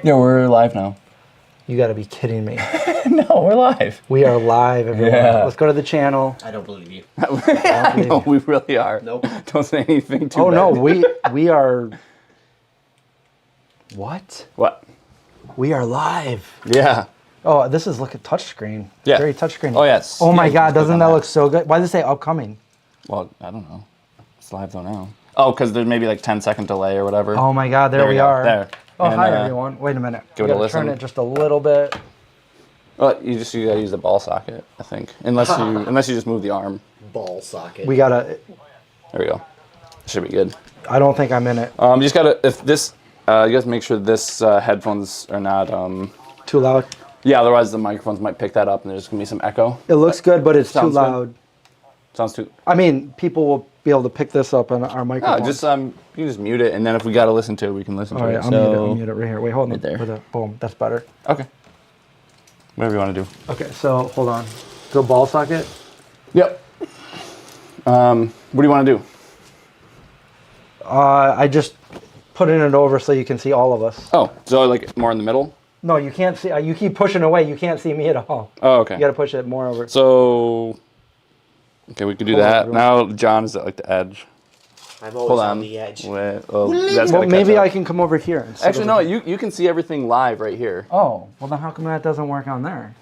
Yeah, we're live now. You got to be kidding me. No, we're live. We are live, everyone. Yeah. Let's go to the channel. I don't believe you. No, we really are. Nope. Don't say anything too Oh bad. no, we are. What? What? We are live. Yeah. Oh, this is look at touchscreen. Yeah. Very touchscreen. Oh, yes. Oh my Yeah, God, just click doesn't on that that. look so good? Why does it say upcoming? Well, I don't know. It's live though now. Oh, because there's maybe like 10-second delay or whatever. Oh my God, there we go. are. There. Oh, And, hi everyone. Wait a minute. give We it a gotta listen. turn it just a little bit. Well, you gotta use the ball socket, I think. Unless you just move the arm. Ball socket. We gotta. There we go. Should be good. I don't think I'm in it. You just gotta you guys make sure this headphones are not Too loud. yeah, otherwise the microphones might pick that up and there's gonna be some echo. It looks good, but it's too Sounds good. loud. Sounds too I mean, people will be able to pick this up on our no, microphone. just you can just mute it and then if we gotta listen to it we can listen All to right, it. I'll mute it right here. Wait, hold on. Right there. With it. Boom, that's better. Okay. Whatever you want to do. Okay, so hold on. Go ball socket. Yep. What do you want to do? I just putting it over so you can see all of us. Oh, so like more in the middle? No, you can't see. You keep pushing away. You can't see me at all. Oh, okay. You got to push it more over. So, okay, we can do Hold on, that. everyone. Now John is at like the edge. I'm always Hold on on. the edge. Wait, oh, that's Well, gotta catch maybe up. I can come over here. and sit Actually, no, over here. you can see everything live right here. Oh, well then how come that doesn't work on there?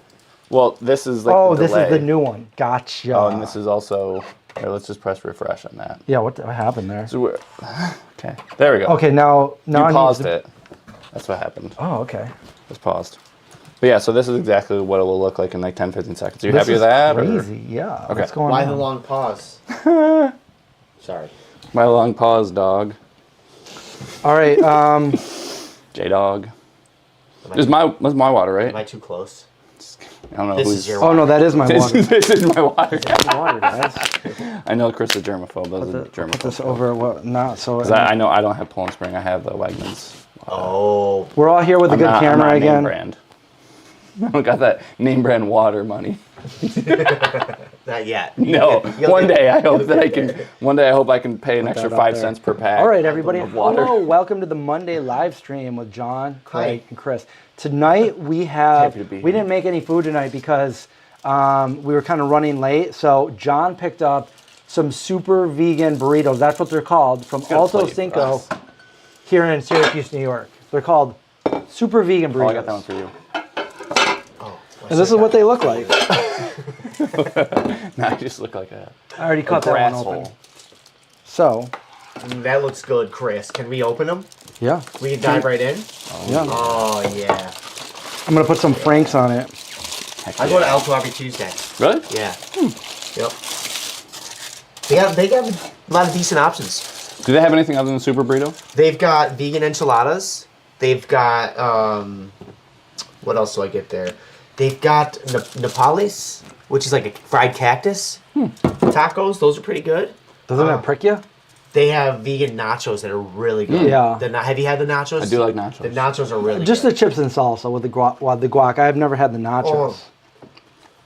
Well, this is like Oh, the this delay. is the new one. Gotcha. Oh, and this is also, here, let's just press refresh on that. Yeah, what happened there? So we're, okay, there we go. Okay, now You I need paused to- it. That's what happened. Oh, okay. Just paused. But yeah, so this is exactly what it will look like in like 10-15 seconds. Are you This happy with is that? or- Crazy, yeah. Okay. What's going Why on? the long pause? Sorry. My long pause, dog. All right. J-Dog. Am I, This is my water, right? am I too close? I don't know This who's... is your Oh no, that is my This, water. this is my water. Water, guys. I know Chris is germaphobe. Those are Put this germaphobe. over what not so. 'Cause I know I don't have Poland Spring. I have the Wegmans. Oh. We're all here with a I'm good not camera name again. brand. I don't got that name brand water money. Not yet. No. You'll One get- day I hope that I can. One day I hope I can pay an extra that up 5 there. cents per pack. All right, everybody. of water. Hello, welcome to the Monday live stream with John, Craig, Hi. and Chris. Tonight we have. Happy to be We here. didn't make any food tonight because we were kind of running late. So John picked up some super vegan burritos. That's what they're called from got a Alto plate for Cinco us. here in Syracuse, New York. They're called super vegan burritos. Oh, I got that one for you. Oh, And this is what they look like. Nah, I just look like a I already cut that one grass open. hole. So, That looks good, Chris. Can we open them? yeah, We can dive right in? yeah. Oh, yeah. I'm gonna put some Franks on it. Heck I yeah. go to Alto every Tuesday. Really? Yeah. Yep. They have a lot of decent options. Do they have anything other than super burrito? They've got vegan enchiladas. They've got, what else do I get there? They've got Nepales, which is like a fried cactus. Tacos, those are pretty good. Doesn't that prick you? They have vegan nachos that are really good. Yeah. Have you had the nachos? I do like nachos. The nachos are really Just the good. chips and salsa with the guac. I've never had the nachos. Oh.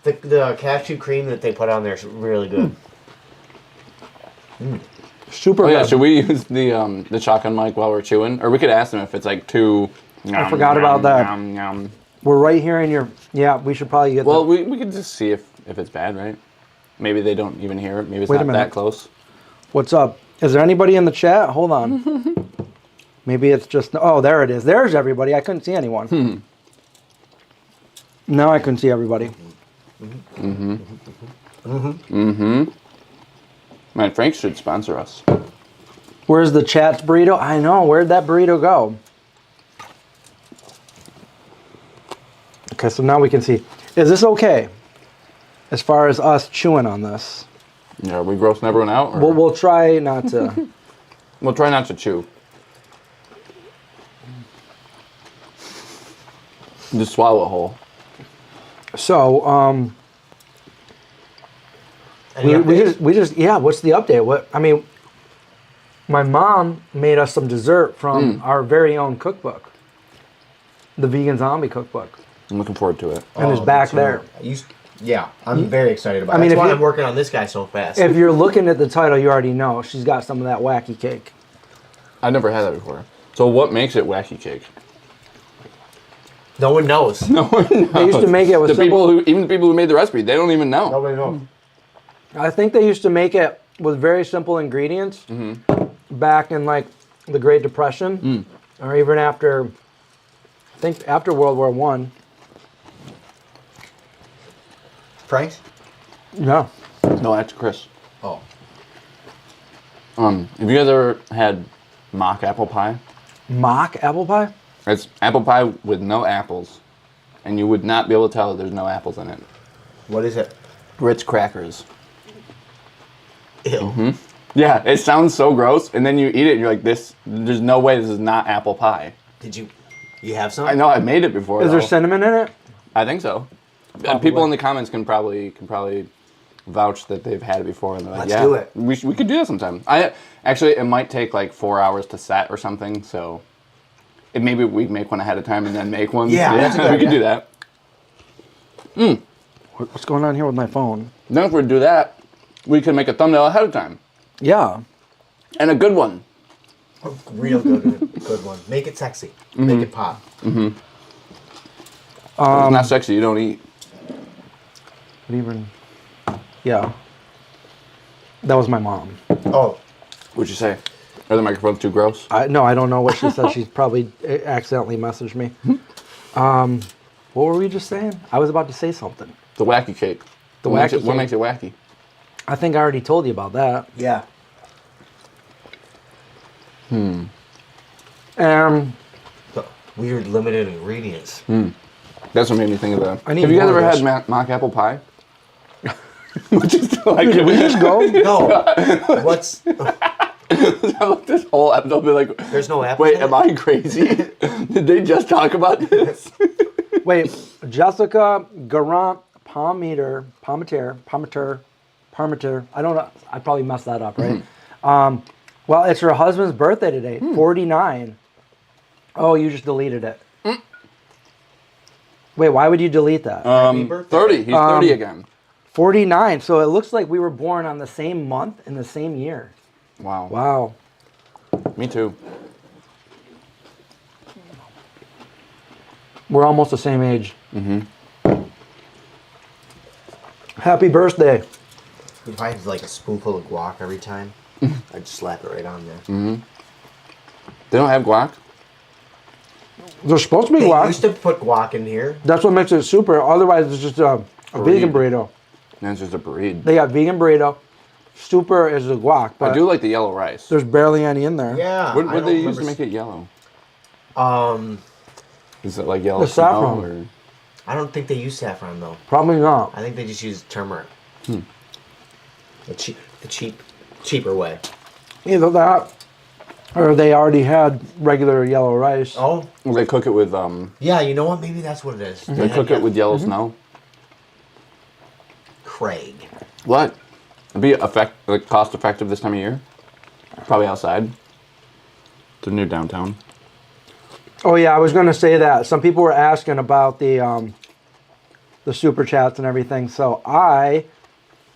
The cashew cream that they put on there is really good. Super Oh yeah, good. should we use the shotgun mic while we're chewing, or we could ask them if it's like too? I forgot about that. Yum, yum. We're right here in your. Yeah, we should probably get. Well, the, we could just see if it's bad, right? Maybe they don't even hear it. Maybe it's Wait a not minute. that close. What's up? Is there anybody in the chat? Hold on. Maybe it's just. Oh, there it is. There's everybody. I couldn't see anyone. Now I can see everybody. Man, Frank should sponsor us. Where's the chat's burrito? I know. Where'd that burrito go? Okay, so now we can see. Is this okay? As far as us chewing on this, Yeah, are we grossing everyone out? Or? we'll try not to. We'll try not to chew. Just swallow it whole. So, Any updates? we just yeah. What's the update? What I mean, my mom made us some dessert from our very own cookbook, the Vegan Zombie cookbook, I'm looking forward to it. and it's me back too. there. Yeah, I'm very excited about it. I mean, That's if why you- I'm working on this guy so fast. If you're looking at the title, you already know she's got some of that wacky cake. I've never had that before. So what makes it wacky cake? No one knows. No one knows. They used to make it with the people who, even the people who made the recipe, they don't even know. Nobody knows. I think they used to make it with very simple ingredients back in like the Great Depression, or even after, I think after World War One. Frank's? Yeah. No, that's Chris. Oh. Have you guys ever had mock apple pie? Mock apple pie? It's apple pie with no apples, and you would not be able to tell that there's no apples in it. What is it? Ritz crackers. Ew. Yeah, it sounds so gross, and then you eat it, and you're like, "This. There's no way this is not apple pie." Did you have some? I know I've made it before. Is there though. cinnamon in it? I think so. People in the comments can probably vouch that they've had it before, and they're like, Let's "Yeah, do it. we could do that sometime." It might take like 4 hours to set or something, so maybe we make one ahead of time and then make one. Yeah, that's a good we could idea. do that. What's going on here with my phone? Then if we do that, we can make a thumbnail ahead of time Yeah. and a good one. A real good one. Make it sexy. Make it pop. If it's not sexy, you don't eat. Even. Yeah. That was my mom. Oh. What'd you say? Are the microphones too gross? No, I don't know what she said. She's probably accidentally messaged me. What were we just saying? I was about to say something. The wacky cake. The What wacky makes cake. it wacky? I think I already told you about that. Yeah. Um, The weird limited ingredients. That's what made me think of that. I need Have you guys more ever of had this. mock apple pie? Just like did we just go? No. What's this whole episode be like, there's no apple? wait, am I crazy? Did they just talk about this? Wait, Jessica Garant Palmeter. I don't know. I probably messed that up, right? Well, it's her husband's birthday today, 49. Oh, you just deleted it. Wait, why would you delete that? birthday. 30. He's 30 again. 49. So it looks like we were born on the same month in the same year. Wow. Wow. Me too. We're almost the same age. Happy birthday. If I had like a spoonful of guac every time, I'd slap it right on there. They don't have guac? There's supposed to be They guac. used to put guac in here. That's what makes it super. Otherwise, it's just a vegan burrito. And it's just a burrito. They got vegan burrito. Super is the guac, but I do like the yellow rice. there's barely any in there. Yeah. What I would don't they use to remember make it yellow? Um, Is it like yellow The snow, saffron. or? I don't think they use saffron though. Probably not. I think they just use turmeric. The cheaper way. Either that, or they already had regular yellow rice. Oh, Well, they cook it with yeah. You know what? Maybe that's what it is. they cook it with yellow snow. Craig. What? It'd be cost effective this time of year. Probably outside. It's near downtown. Oh yeah, I was going to say that. Some people were asking about the super chats and everything. So I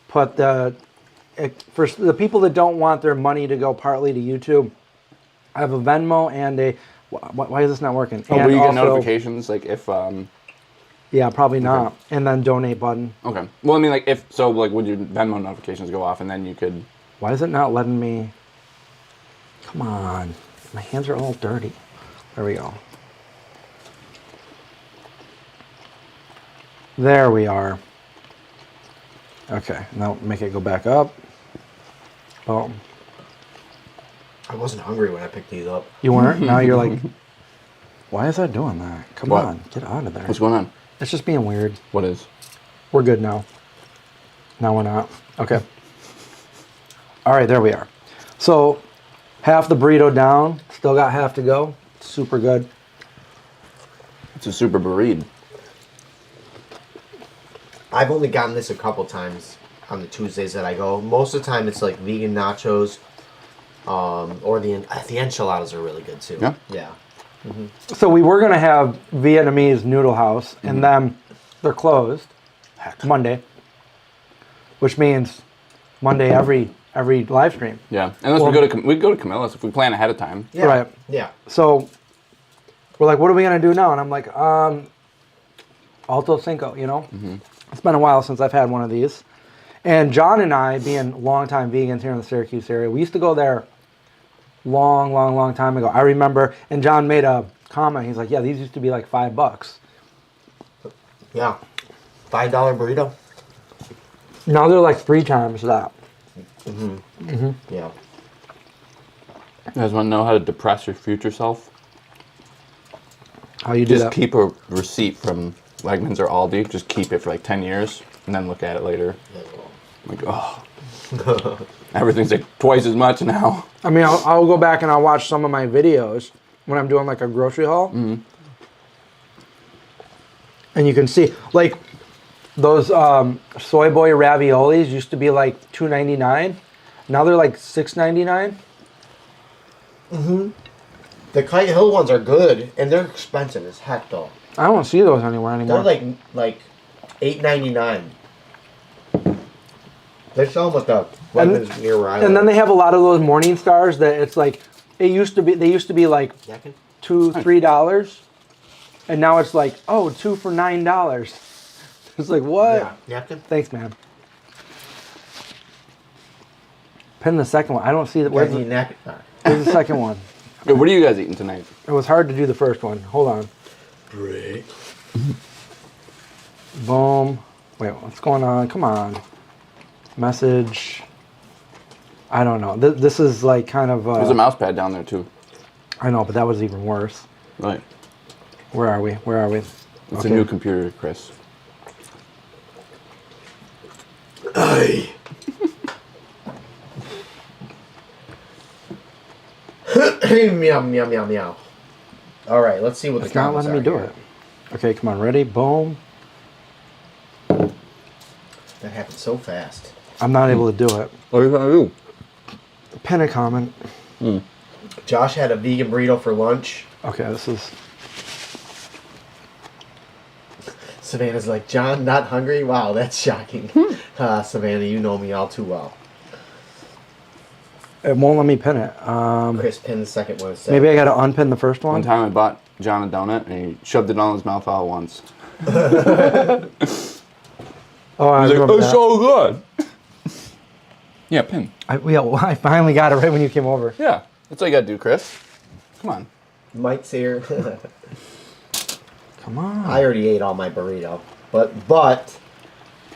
put for the people that don't want their money to go partly to YouTube, I have a Venmo and a. Why is this not working? Oh, and will you get also- notifications like if? Yeah, probably not. And then donate button. Okay. Well, I mean, like if so, like would your Venmo notifications go off, and then you could? Why is it not letting me? Come on, my hands are all dirty. There we go. There we are. Okay, now make it go back up. Boom. I wasn't hungry when I picked these up. You weren't? Now you're like, why is that doing that? Come What? on, get out of there. What's going on? It's just being weird. What is? We're good now. No, we're not. Okay. All right, there we are. So, half the burrito down. Still got half to go. Super good. It's a super burrito. I've only gotten this a couple times on the Tuesdays that I go. Most of the time, it's like vegan nachos, or the enchiladas are really good too. Yeah. Yeah. So we were gonna have Vietnamese Noodle House, and then they're closed Monday, which means Monday every live stream. Yeah, unless Well- we go to Camilla's if we plan ahead of time. Yeah. Right. Yeah. So we're like, what are we going to do now? And I'm like, Alto Cinco, you know? It's been a while since I've had one of these. And John and I, being longtime vegans here in the Syracuse area, we used to go there long time ago. I remember, and John made a comment. He's like, yeah, these used to be like $5. Yeah. $5 burrito. Now they're like 3 times that. Yeah. You guys want to know how to depress your future self? How you do Just that? keep a receipt from Wegmans or Aldi. Just keep it for like 10 years and then look at it later. Like, oh. Everything's like twice as much now. I mean, I'll go back and I'll watch some of my videos when I'm doing like a grocery haul. And you can see, like, those soy boy raviolis used to be like $2.99. Now they're like $6.99. The Kite Hill ones are good, and they're expensive as heck, though. I don't see those anywhere anymore. They're like $8.99. They sell them at the Wegmans near where I live. And then they have a lot of those Morning Stars that it's like, they used to be like Yakkin? $2, $3. And now it's like, oh, 2 for $9. It's like, what? Yeah. Napkin? Thanks, man. Pin the second one. I don't see that. Where's Where's the, napkin? where's the second one? Hey, what are you guys eating tonight? It was hard to do the first one. Hold on. Great. Boom. Wait, what's going on? Come on. Message. I don't know. This is like kind of... There's a mouse pad down there too. I know, but that was even worse. Right. Where are we? Where are we? It's a new computer, Chris. Aye. Meow, meow, meow, meow. All right, let's see what It's the not comments letting me do are it. Okay, come on. Ready? Boom. That happened so fast. I'm not able to do it. What are you gonna do? Pin a comment. Josh had a vegan burrito for lunch. Okay, this is... Savannah's like, John, not hungry? Wow, that's shocking. Savannah, you know me all too well. It won't let me pin it. Chris pinned the second one. Maybe I got to unpin the first One one. time I bought John a donut and he shoved it all in his mouth all at once. Oh, I He's like, remember it's that. so good. Yeah, pin. I finally got it right when you came over. Yeah, that's all you gotta do, Chris. Come on. Mike's here. Come on. I already ate all my burrito. But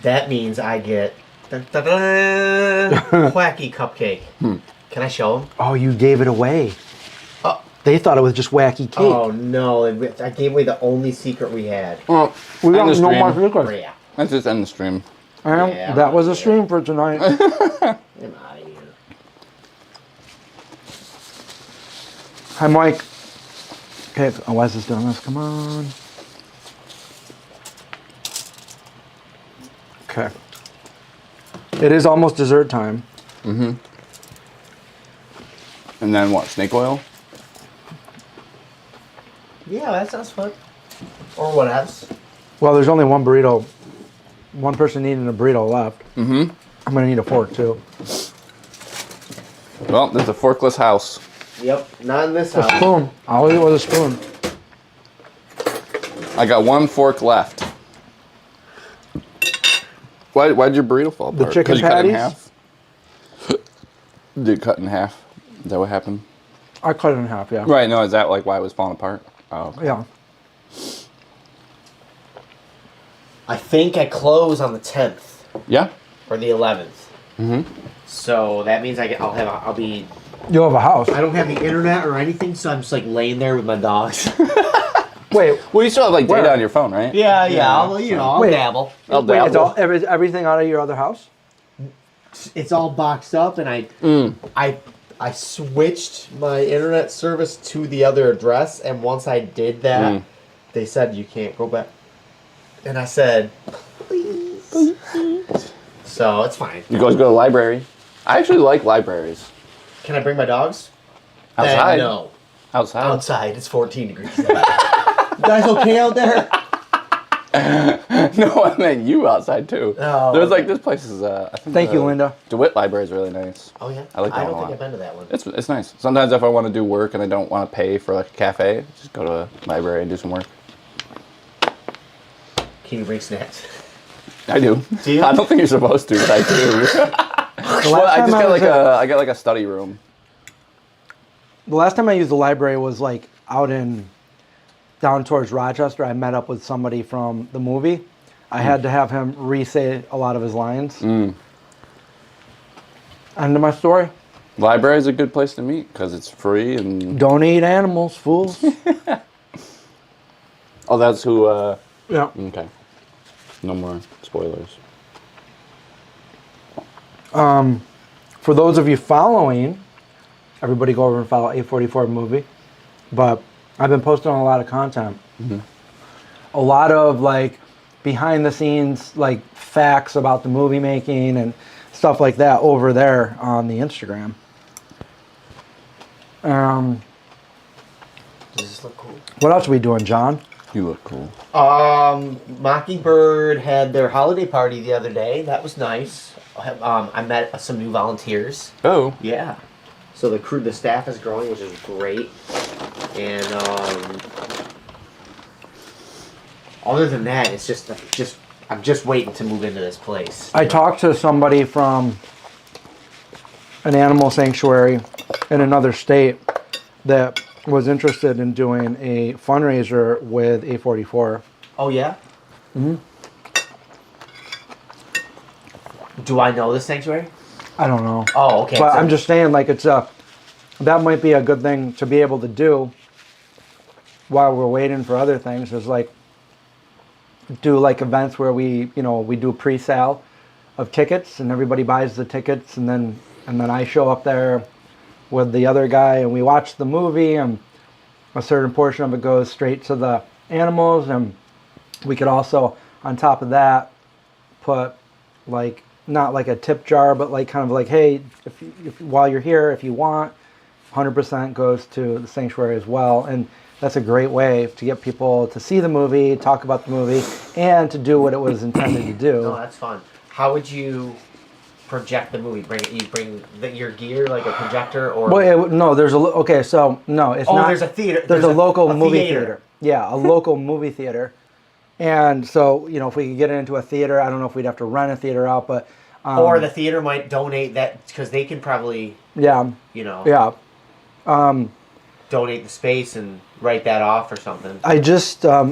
that means I get wacky cupcake. Can I show them? Oh, you gave it away. Oh. They thought it was just wacky cake. Oh no, I gave away the only secret we had. Well, We end don't the know stream. more secrets. Yeah. Let's just end the stream. Yeah, That was a yeah. stream for tonight. I'm out of here. Hi, Mike. Okay, oh, why is this doing this? Come on. Okay. It is almost dessert time. And then what? Snake oil? Yeah, that sounds fun. Or what else? Well, there's only one burrito. One person needing a burrito left. I'm gonna need a fork too. Well, there's a forkless house. Yep, not in this A house. spoon. I'll eat it with a spoon. I got one fork left. Why'd your burrito fall apart? chicken 'Cause you cut it in patties? half? Did it cut in half? Is that what happened? I cut it in half. Yeah. Right, no, is that like why it was falling apart? Oh, okay. Yeah. I think I close on the 10th Yeah? or the 11th. So that means I'll be. You'll have a house. I don't have the internet or anything, so I'm just like laying there with my dogs. Wait. Well, you still have like data Where? on your phone, right? Yeah, I'll Wait. dabble. I'll Wait, it's dabble. all everything out of your other house? It's all boxed up, and I switched my internet service to the other address, and once I did that, they said you can't go back. And I said, please. So it's fine. You guys go to the library. I actually like libraries. Can I bring my dogs? Outside? No. Outside. Outside, it's 14 degrees. You guys okay out there? No, I meant you outside too. Oh, There's okay. like this place is. I think Thank you, Linda. DeWitt Library is really nice. Oh yeah. I like that I one don't a think lot. I've been to that one. It's nice. Sometimes if I want to do work and I don't want to pay for like a cafe, just go to a library and do some work. Can you bring snacks? I do. Do you? I don't think you're supposed to, but I do. Well, I just got like I got like a study room. The last time I used the library was like out down towards Rochester. I met up with somebody from the movie. I had to have him re-say a lot of his lines. End of my story. Library is a good place to meet because it's free and. Don't eat animals, fools. Oh, that's who. Yeah. Okay. No more spoilers. For those of you following, everybody go over and follow A44 Movie. But I've been posting a lot of content. A lot of like behind the scenes like facts about the movie making and stuff like that over there on the Instagram. Does this look cool? What else are we doing, John? You look cool. Mockingbird had their holiday party the other day. That was nice. I met some new volunteers. Oh. Yeah. So the staff is growing, which is great. And other than that, it's I'm just waiting to move into this place. I talked to somebody from an animal sanctuary in another state that was interested in doing a fundraiser with A44. Oh yeah. Do I know this sanctuary? I don't know. Oh, okay. But So- I'm just saying, like, that might be a good thing to be able to do while we're waiting for other things, is like do like events where we do pre-sale of tickets and everybody buys the tickets, and then I show up there with the other guy and we watch the movie, and a certain portion of it goes straight to the animals, and we could also on top of that put like not like a tip jar, but like kind of like, hey, if while you're here, if you want, 100% goes to the sanctuary as well. And that's a great way to get people to see the movie, talk about the movie, and to do what it was intended to do. No, that's fun. How would you project the movie? Bring your gear, like a projector, or? Well, no, there's so no, it's not. There's a theater. There's a local a movie theater. theater. Yeah, a local movie theater. And so, if we could get it into a theater, I don't know if we'd have to rent a theater out, but... or the theater might donate that, because they can probably, Yeah. Yeah. donate the space and write that off or something. I just, so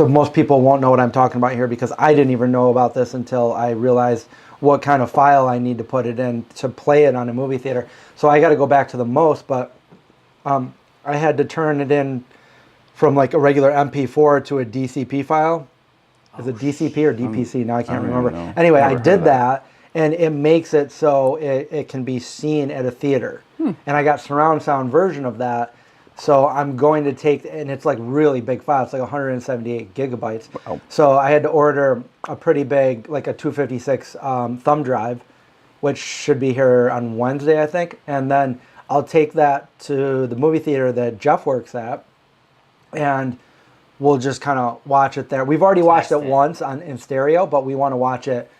most people won't know what I'm talking about here, because I didn't even know about this until I realized what kind of file I need to put it in to play it on a movie theater. So I got to go back to the most, but I had to turn it in from like a regular MP4 to a DCP file. Is it DCP or DPC? Now I can't remember. Anyway, I did that, and it makes it so it can be seen at a theater. And I got surround sound version of that. So I'm going to take, and it's like really big file. It's like 178 gigabytes. Wow. So I had to order a pretty big, like a 256 thumb drive, which should be here on Wednesday, I think. And then I'll take that to the movie theater that Jeff works at, and we'll just kind of watch it there. We've already watched it once in stereo, but we want to watch it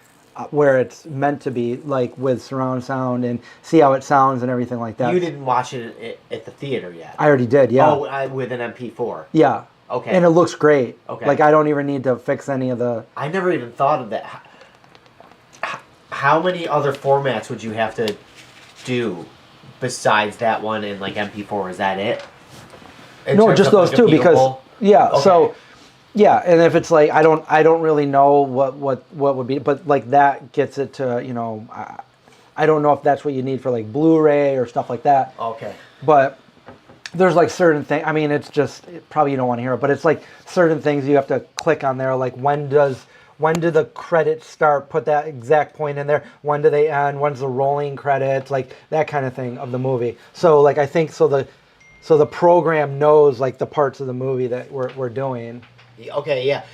where it's meant to be, like with surround sound, and see how it sounds and everything like that. You didn't watch it at the theater yet? I already did, yeah. Oh, with an MP4? Yeah. Okay. And it looks great. Okay. Like, I don't even need to fix any of the... I never even thought of that. How many other formats would you have to do besides that one and like MP4? Is that it? No, just those two, because... Yeah, Okay. so... Yeah, and if it's like, I don't really know what would be, but like that gets it to, I don't know if that's what you need for like Blu-ray or stuff like that. Okay. But there's like certain things, it's just, probably you don't want to hear it, but it's like certain things you have to click on there, like when do the credits start, put that exact point in there, when do they end, when's the rolling credits, like that kind of thing of the movie. So like, I think, so the program knows like the parts of the movie that we're doing. Okay, yeah.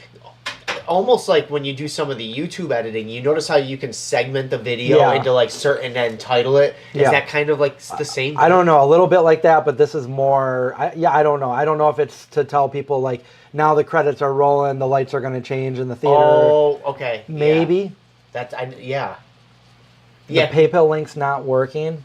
almost like when you do some of the YouTube editing, you notice how you can segment the video into like certain and title it. Is that kind of like the same thing? I don't know, a little bit like that, but this is more. I don't know. I don't know if it's to tell people like now the credits are rolling, the lights are going to change in the theater. Oh, okay. Maybe. Yeah. The PayPal link's not working.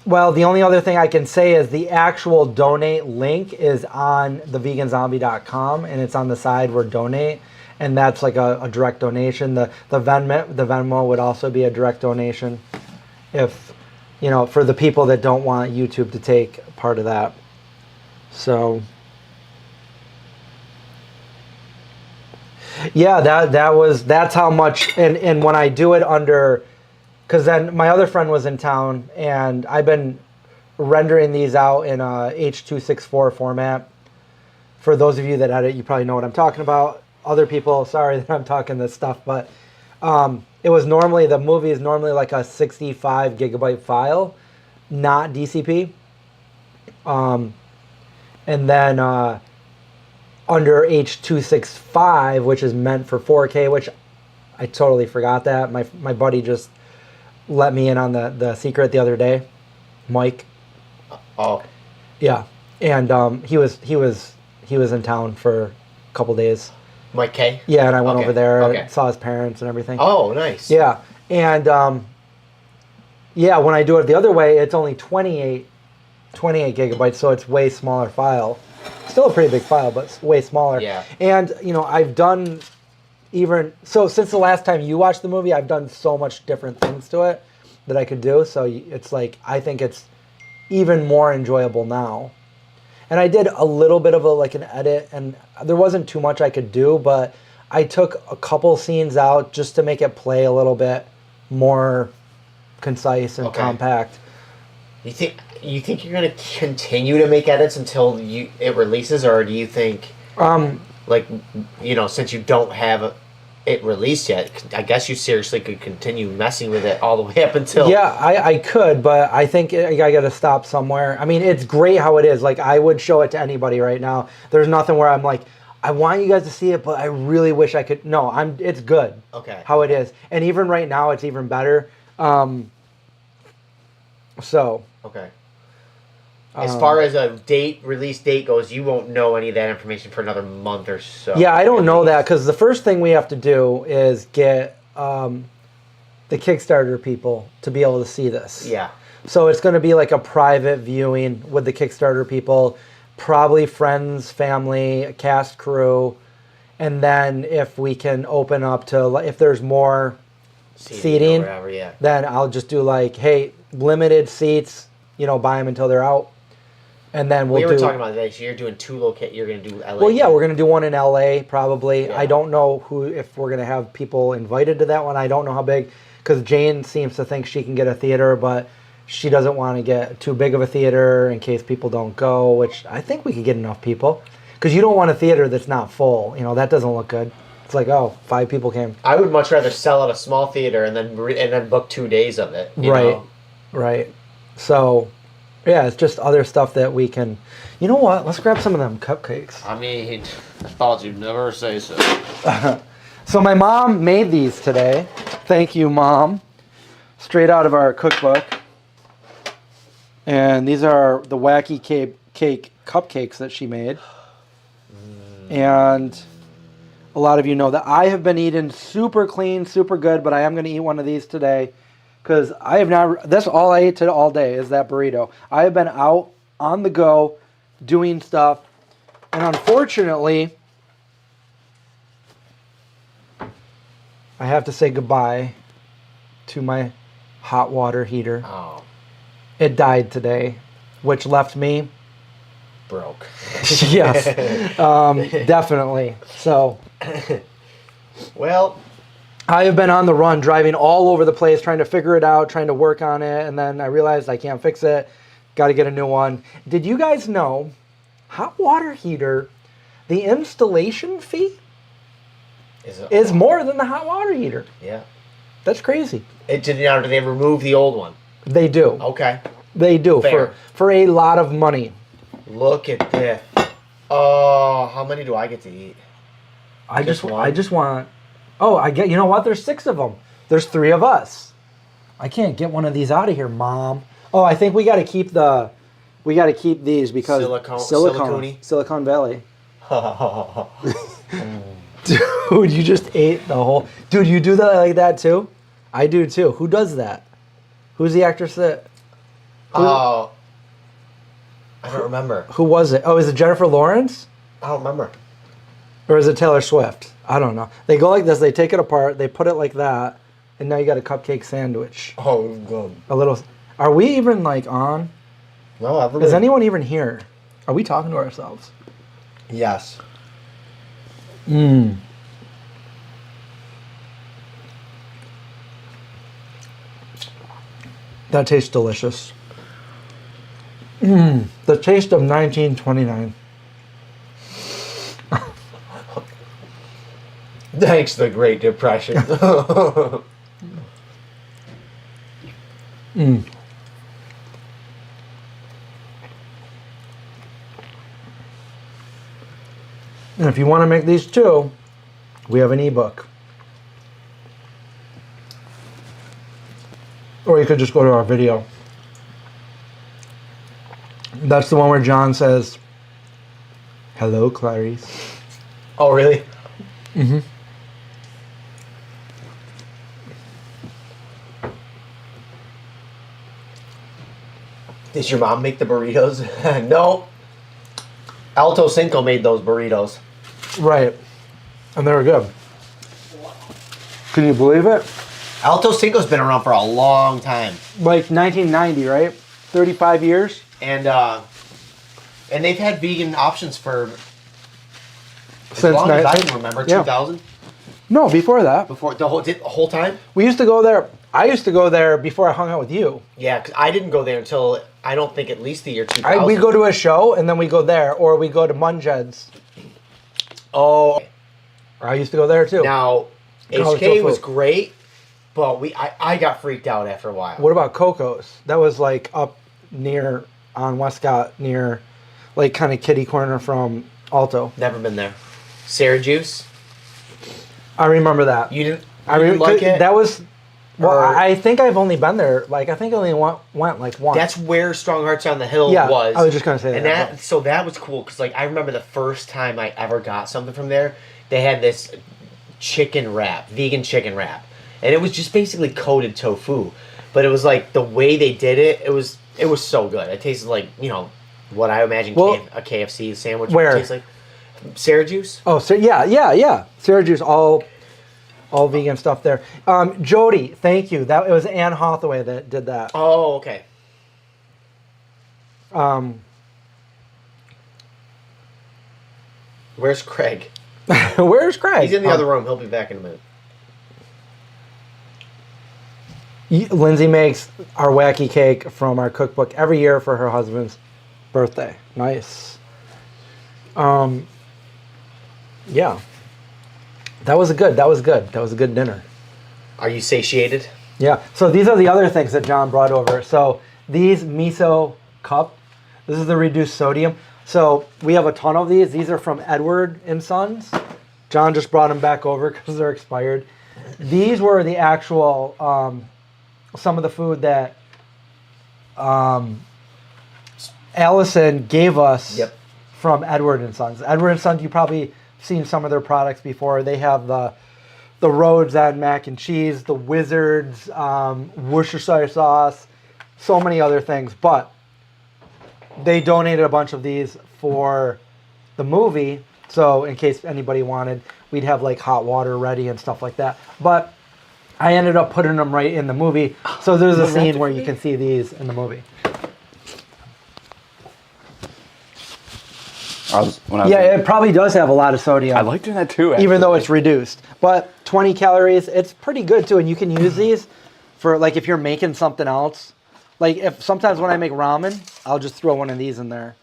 Well, the only other thing I can say is the actual donate link is on theveganzombie.com, and it's on the side where donate, and that's like a direct donation. The Venmo would also be a direct donation, if for the people that don't want YouTube to take part of that. So yeah, that's how much. And when I do it under. Because then my other friend was in town, and I've been rendering these out in a H.264 format. For those of you that edit, you probably know what I'm talking about. Other people, sorry that I'm talking this stuff, but it was normally, the movie is normally like a 65 gigabyte file, not DCP. And then under H.265, which is meant for 4K, which I totally forgot that. My buddy just let me in on the secret the other day, Mike. Oh, yeah, and he was in town for a couple days. Mike K. Yeah, and I went over there, and saw his parents and everything. Oh, nice. Yeah, and when I do it the other way, it's only 28 gigabytes, so it's way smaller file. Still a pretty big file, but it's way smaller. Yeah. And I've done. Even so, since the last time you watched the movie, I've done so much different things to it that I could do. So it's like, I think it's even more enjoyable now. And I did a little bit of an edit, and there wasn't too much I could do, but I took a couple scenes out just to make it play a little bit more concise and compact. You think you're gonna continue to make edits until it releases, or do you think? Since you don't have it released yet, I guess you seriously could continue messing with it all the way up until... Yeah, I could, but I think I got to stop somewhere. I mean, it's great how it is. Like, I would show it to anybody right now. There's nothing where I'm like, I want you guys to see it, but I really wish I could... No, it's good. Okay. How it is. And even right now, it's even better. Okay. As far as a release date goes, you won't know any of that information for another month or so. Yeah, I don't know that, because the first thing we have to do is get the Kickstarter people to be able to see this. Yeah. So it's going to be like a private viewing with the Kickstarter people, probably friends, family, cast, crew, and then if we can open up to, if there's more seating, then I'll just do like, hey, limited seats, buy them until they're out. And then we were talking about that. So you're doing two locations. You're going to do LA. Well, yeah, we're going to do one in LA probably. Yeah. I don't know if we're going to have people invited to that one. I don't know how big, because Jane seems to think she can get a theater, but she doesn't want to get too big of a theater in case people don't go, which I think we could get enough people. Because you don't want a theater that's not full. That doesn't look good. It's like, 5 people came. I would much rather sell out a small theater and then book 2 days of it. Right. So... yeah, it's just other stuff that we can... You know what? Let's grab some of them cupcakes. I mean, I thought you'd never say so. So my mom made these today. Thank you, Mom. Straight out of our cookbook. And these are the Wacky Cake cupcakes that she made. And a lot of you know that I have been eating super clean, super good, but I am going to eat one of these today. Because I have not, that's all I ate all day is that burrito. I have been out on the go doing stuff. And unfortunately, I have to say goodbye to my hot water heater. Oh. It died today, which left me broke. Yes, definitely. So, well, I have been on the run, driving all over the place, trying to figure it out, trying to work on it, and then I realized I can't fix it. Got to get a new one. Did you guys know, hot water heater, the installation fee is more than the hot water heater? Yeah. That's crazy. Do they remove the old one? They do. Okay. They do. Fair. For a lot of money. Look at this. Oh, how many do I get to eat? I just want. Oh, I get. You know what? There's 6 of them. There's 3 of us. I can't get one of these out of here, Mom. Oh, I think we got to keep the. We got to keep these because Silicon Valley. Dude, you just ate the whole. Dude, you do that like that too? I do too. Who does that? Who's the actress that? Oh, I don't remember. Who was it? Oh, is it Jennifer Lawrence? I don't remember. Or is it Taylor Swift? I don't know. They go like this. They take it apart. They put it like that, and now you got a cupcake sandwich. Oh, good. A little. Are we even like on? No, everybody. Is anyone even here? Are we talking to ourselves? Yes. Mmm. That tastes delicious. Mmm. The taste of 1929. Thanks, the Great Depression. Mmm. And if you want to make these too, we have an ebook. Or you could just go to our video. That's the one where John says, "Hello, Clarice." Oh, really? Mm-hmm. Did your mom make the burritos? No. Alto Cinco made those burritos. Right. And they were good. Can you believe it? Alto Cinco's been around for a long time. Like 1990, right? 35 years? And they've had vegan options for as Since long as I can remember, yeah. 2000? No, before that. Before the whole time? We used to go there. I used to go there before I hung out with you. Yeah, because I didn't go there until, I don't think, at least the year 2000. We go to a show, and then we go there. Or we go to Munjed's. Oh. I used to go there, too. Now, College HK tofu. was great, but I got freaked out after a while. What about Coco's? That was like up near, on Westcott, near, like kind of kitty corner from Alto. Never been there. Sarah Juice? I remember that. You didn't like it? That was, well, Or- I think I've only been there, like, I think I only went like once. That's where Strong Hearts on the Hill Yeah, was. I was just gonna say and that. So that was cool, because like I remember the first time I ever got something from there, they had this chicken wrap, vegan chicken wrap. And it was just basically coated tofu. But it was like the way they did it, it was so good. It tasted like, what I imagine a KFC sandwich Where? would taste like. Sarah Juice? Oh, so yeah. Sarah Juice, all vegan stuff there. Jody, thank you. It was Anne Hathaway that did that. Oh, okay. Where's Craig? Where's Craig? He's in the other room. He'll be back in a minute. Lindsay makes our wacky cake from our cookbook every year for her husband's birthday. Nice. Yeah. That was good. That was a good dinner. Are you satiated? Yeah. So these are the other things that John brought over. So these miso cup, this is the reduced sodium. So we have a ton of these. These are from Edward and Sons. John just brought them back over because they're expired. These were the actual, some of the food that Allison gave us from Edward and Sons. Edward and Sons, you probably seen some of their products before. They have the Rhodes and mac and cheese, the Wizards, Worcestershire sauce, so many other things. But they donated a bunch of these for the movie. So in case anybody wanted, we'd have like hot water ready and stuff like that. But I ended up putting them right in the movie. So there's a scene where you can see these in the movie. It probably does have a lot of sodium. I like doing that too, actually. Even though it's reduced. But 20 calories, it's pretty good too. And you can use these for like if you're making something else. Like if sometimes when I make ramen, I'll just throw one of these in there.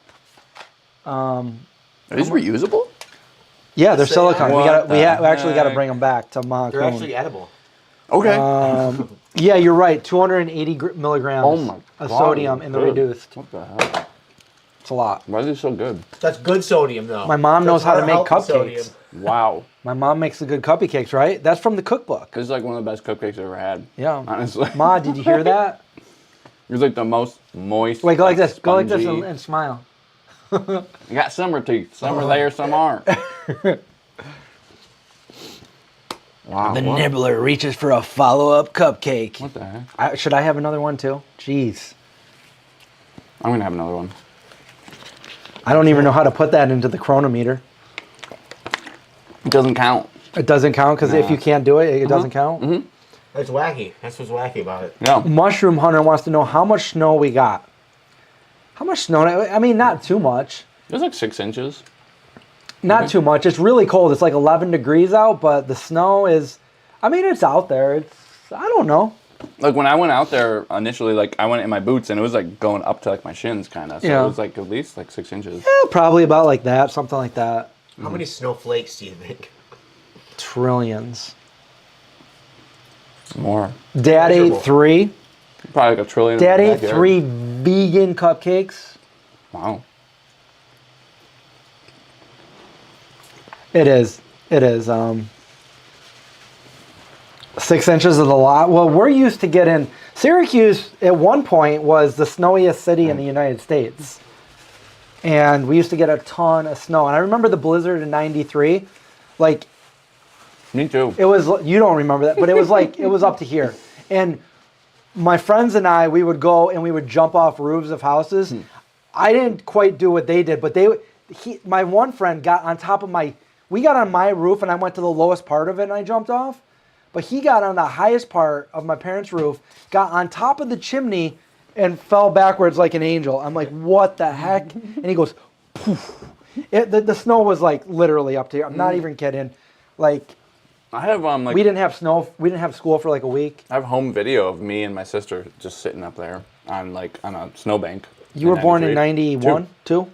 Are these reusable? Yeah, they're silicone. We actually got to heck? bring them back to Moncton. They're actually edible. Okay. Yeah, you're right. 280 milligrams Oh my of God, sodium in the good. reduced. What the hell? It's a lot. Why is it so good? That's good sodium, though. My mom knows how to make healthy sodium. cupcakes. Wow. My mom makes the good cupcakes, right? That's from the cookbook. This is like one of the best cupcakes I've ever had. Yeah. Honestly. Ma, did you hear that? It was like the most moist. Wait, go like this. Go like this spongy. and smile. You got summer teeth. Some are there, some aren't. Wow. The nibbler reaches for a follow-up cupcake. What the heck? Should I have another one too? Jeez. I'm going to have another one. I don't even know how to put that into the chronometer. It doesn't count. It doesn't count because if you can't do it, it doesn't count? Mm-hmm. It's wacky. That's what's wacky about it. Yeah. Mushroom Hunter wants to know how much snow we got. How much snow? I mean, not too much. It was like 6 inches. Not too much. It's really cold. It's like 11 degrees out, but the snow is, I mean, it's out there. It's, I don't know. Like when I went out there initially, like I went in my boots and it was like going up to like my shins kind of. So Yeah. it was like at least like 6 inches. Yeah, probably about like that, something like that. How many snowflakes do you think? Trillions. More. Dad ate Measurable. 3. Probably like a trillion. Dad in the ate backyard. 3 vegan cupcakes. Wow. It is. 6 inches is a lot. Well, we're used to getting, Syracuse at one point was the snowiest city in the United States. And we used to get a ton of snow. And I remember the blizzard in 93. Like, Me too. it was, you don't remember that, but it was like, it was up to here. And my friends and I, we would go and we would jump off roofs of houses. I didn't quite do what they did, but my one friend got on top of we got on my roof and I went to the lowest part of it and I jumped off. But he got on the highest part of my parents' roof, got on top of the chimney and fell backwards like an angel. I'm like, what the heck? And he goes, poof. The snow was like literally up to here. I'm not even kidding. Like, I have like we didn't have snow. We didn't have school for like a week. I have home video of me and my sister just sitting up there on a snowbank. You were born in 91, too?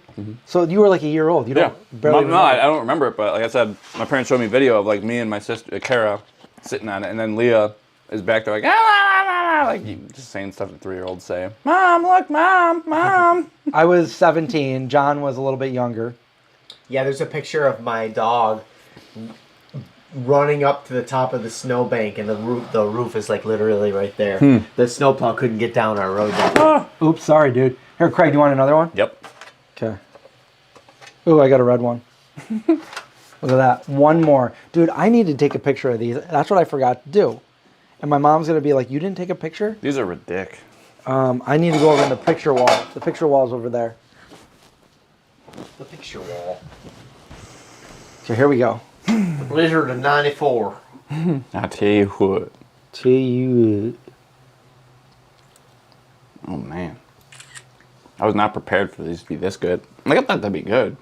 So you were like a year old. You Yeah. don't barely No, I don't remember it, but like I said, my parents showed me video of like me and my sister, Kara, sitting on it, and then Leah is back there like, ah, ah, ah, ah, like just saying stuff that 3-year-olds say. Mom, look, mom. I was 17. John was a little bit younger. Yeah, there's a picture of my dog running up to the top of the snowbank, and the roof is like literally right there. The snowplow couldn't get down our road. Oops, sorry, dude. Here, Craig, do you want another one? Yep. Okay. Ooh, I got a red one. Look at that. One more. Dude, I need to take a picture of these. That's what I forgot to do. And my mom's going to be like, you didn't take a picture? These are ridiculous. I need to go over in the picture wall. The picture wall's over there. The picture wall. Okay, here we go. Blizzard of 94. I tell you what. Oh man. I was not prepared for these to be this good. Like I thought that'd be good.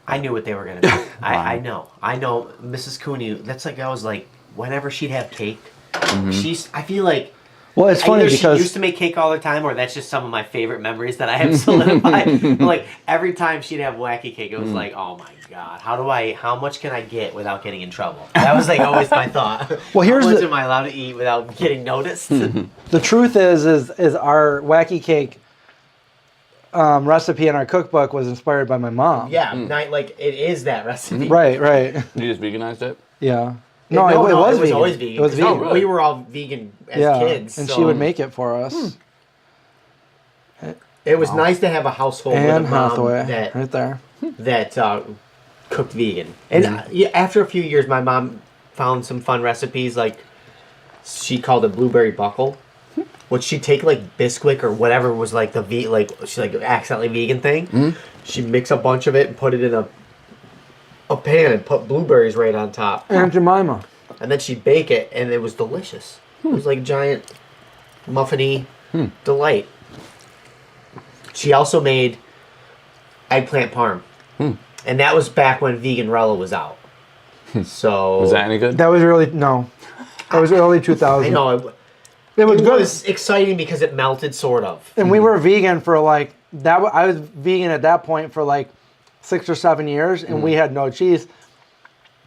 I knew what they were gonna do. I know. Mrs. Cooney. That's like I was like, whenever she'd have cake, I feel like. Well, it's funny either because she used to make cake all the time, or that's just some of my favorite memories that I have solidified. Like every time she'd have wacky cake, it was like, oh my god, how much can I get without getting in trouble? That was like always my thought. Well, here's how much the- am I allowed to eat without getting noticed? the truth is our wacky cake recipe in our cookbook was inspired by my mom. Yeah, like it is that recipe. Right. You just veganized it? Yeah. It No, it was vegan. always vegan. It was 'cause vegan. We were all vegan as kids. and so she would make it for us. It was nice to have a household And with a mom Hathaway, right there. that cooked vegan. And yeah, after a few years, my mom found some fun recipes. Like she called it blueberry buckle, which she'd take like Bisquick or whatever was like she like accidentally vegan thing. She'd mix a bunch of it and put it in a pan and put blueberries right on top. Aunt Jemima. And then she'd bake it, and it was delicious. It was like a giant muffiny delight. She also made eggplant parm. And that was back when Veganrella was out. So Was that any good? That was early 2000. I know It was it good. was exciting because it melted, sort of. And we were vegan for like that. I was vegan at that point for like 6 or 7 years, and we had no cheese.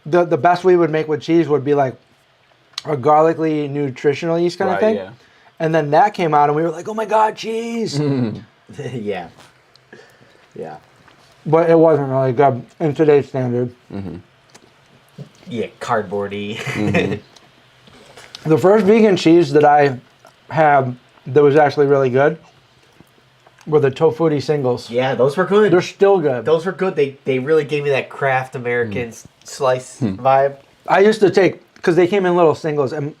The best we would make with cheese would be like a garlicly nutritional yeast kind of thing. Yeah. And then that came out, and we were like, "Oh my god, cheese!" Yeah. Yeah. But it wasn't really good in today's standard. Yeah, cardboardy. The first vegan cheese that I had that was actually really good were the tofutti singles. Yeah, those were good. They're still good. Those were good. They really gave me that Kraft American slice vibe. I used to take, because they came in little singles, and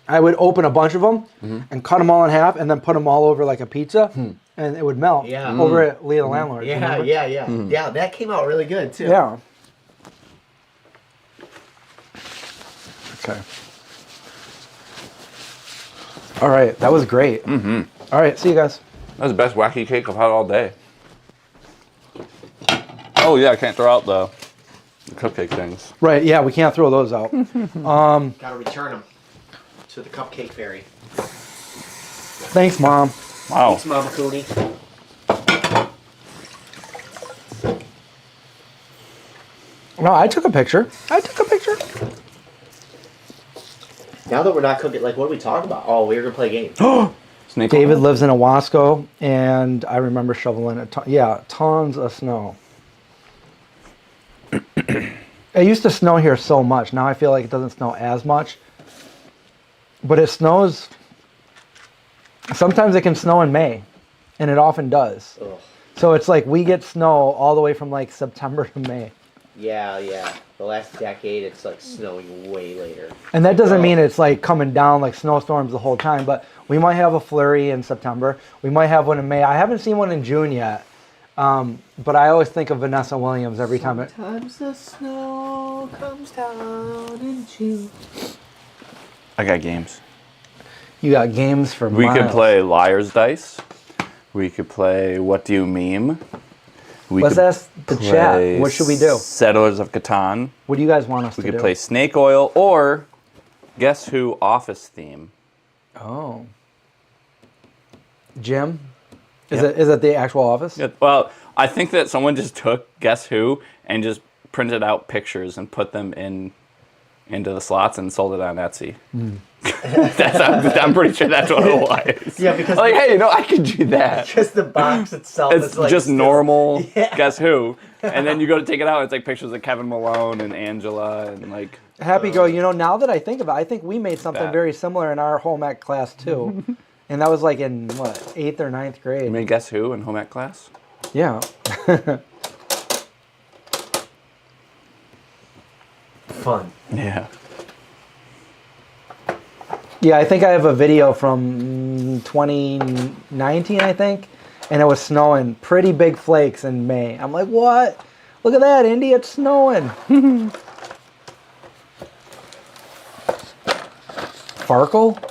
I would open a bunch of them and cut them all in half and then put them all over like a pizza, and it would melt over at Leah the Landlord. Yeah, yeah. Yeah, that came out really good, too. Yeah. Okay. All right, that was great. All right, see you guys. That's the best wacky cake I've had all day. Oh yeah, I can't throw out the cupcake things. Right, yeah, we can't throw those out. Gotta return them to the Cupcake Fairy. Thanks, Mom. Wow. Thanks, Mama Cooney. No, I took a picture. Now that we're not cooking, like, what are we talking about? Oh, we're gonna play games. Snake David oil? lives in Owasco, and I remember shoveling tons of snow. It used to snow here so much. Now I feel like it doesn't snow as much. But it snows. Sometimes it can snow in May, and it often does. Ugh. So it's like we get snow all the way from like September to May. Yeah. The last decade, it's like snowing way later. And that doesn't mean it's like coming down like snowstorms the whole time, but we might have a flurry in September. We might have one in May. I haven't seen one in June yet. But I always think of Vanessa Williams every time it. Sometimes the snow comes down in June. I got games. You got games for We could miles. play Liar's Dice. We could play What Do You Meme? Let's ask the chat. What should we do? Settlers of Catan. What do you guys want us We to could do? play Snake Oil or Guess Who Office Theme. Oh. Jim? Is it the actual office? Yeah, well, I think that someone just took Guess Who and just printed out pictures and put them into the slots and sold it on Etsy. I'm pretty sure that's what it was. Yeah, because like, hey, I could do that. just the box itself It's is like just still- normal Yeah. Guess Who, and then you go to take it out. It's like pictures of Kevin Malone and Angela and like. Happy Go, now that I think of it, I think we made something That. very similar in our home ec class too. And that was like in, 8th or 9th grade? You made Guess Who in home ec class? Yeah. fun. Yeah. Yeah, I think I have a video from 2019, I think, and it was snowing pretty big flakes in May. I'm like, what? Look at that, Indy, it's snowing. Farkle?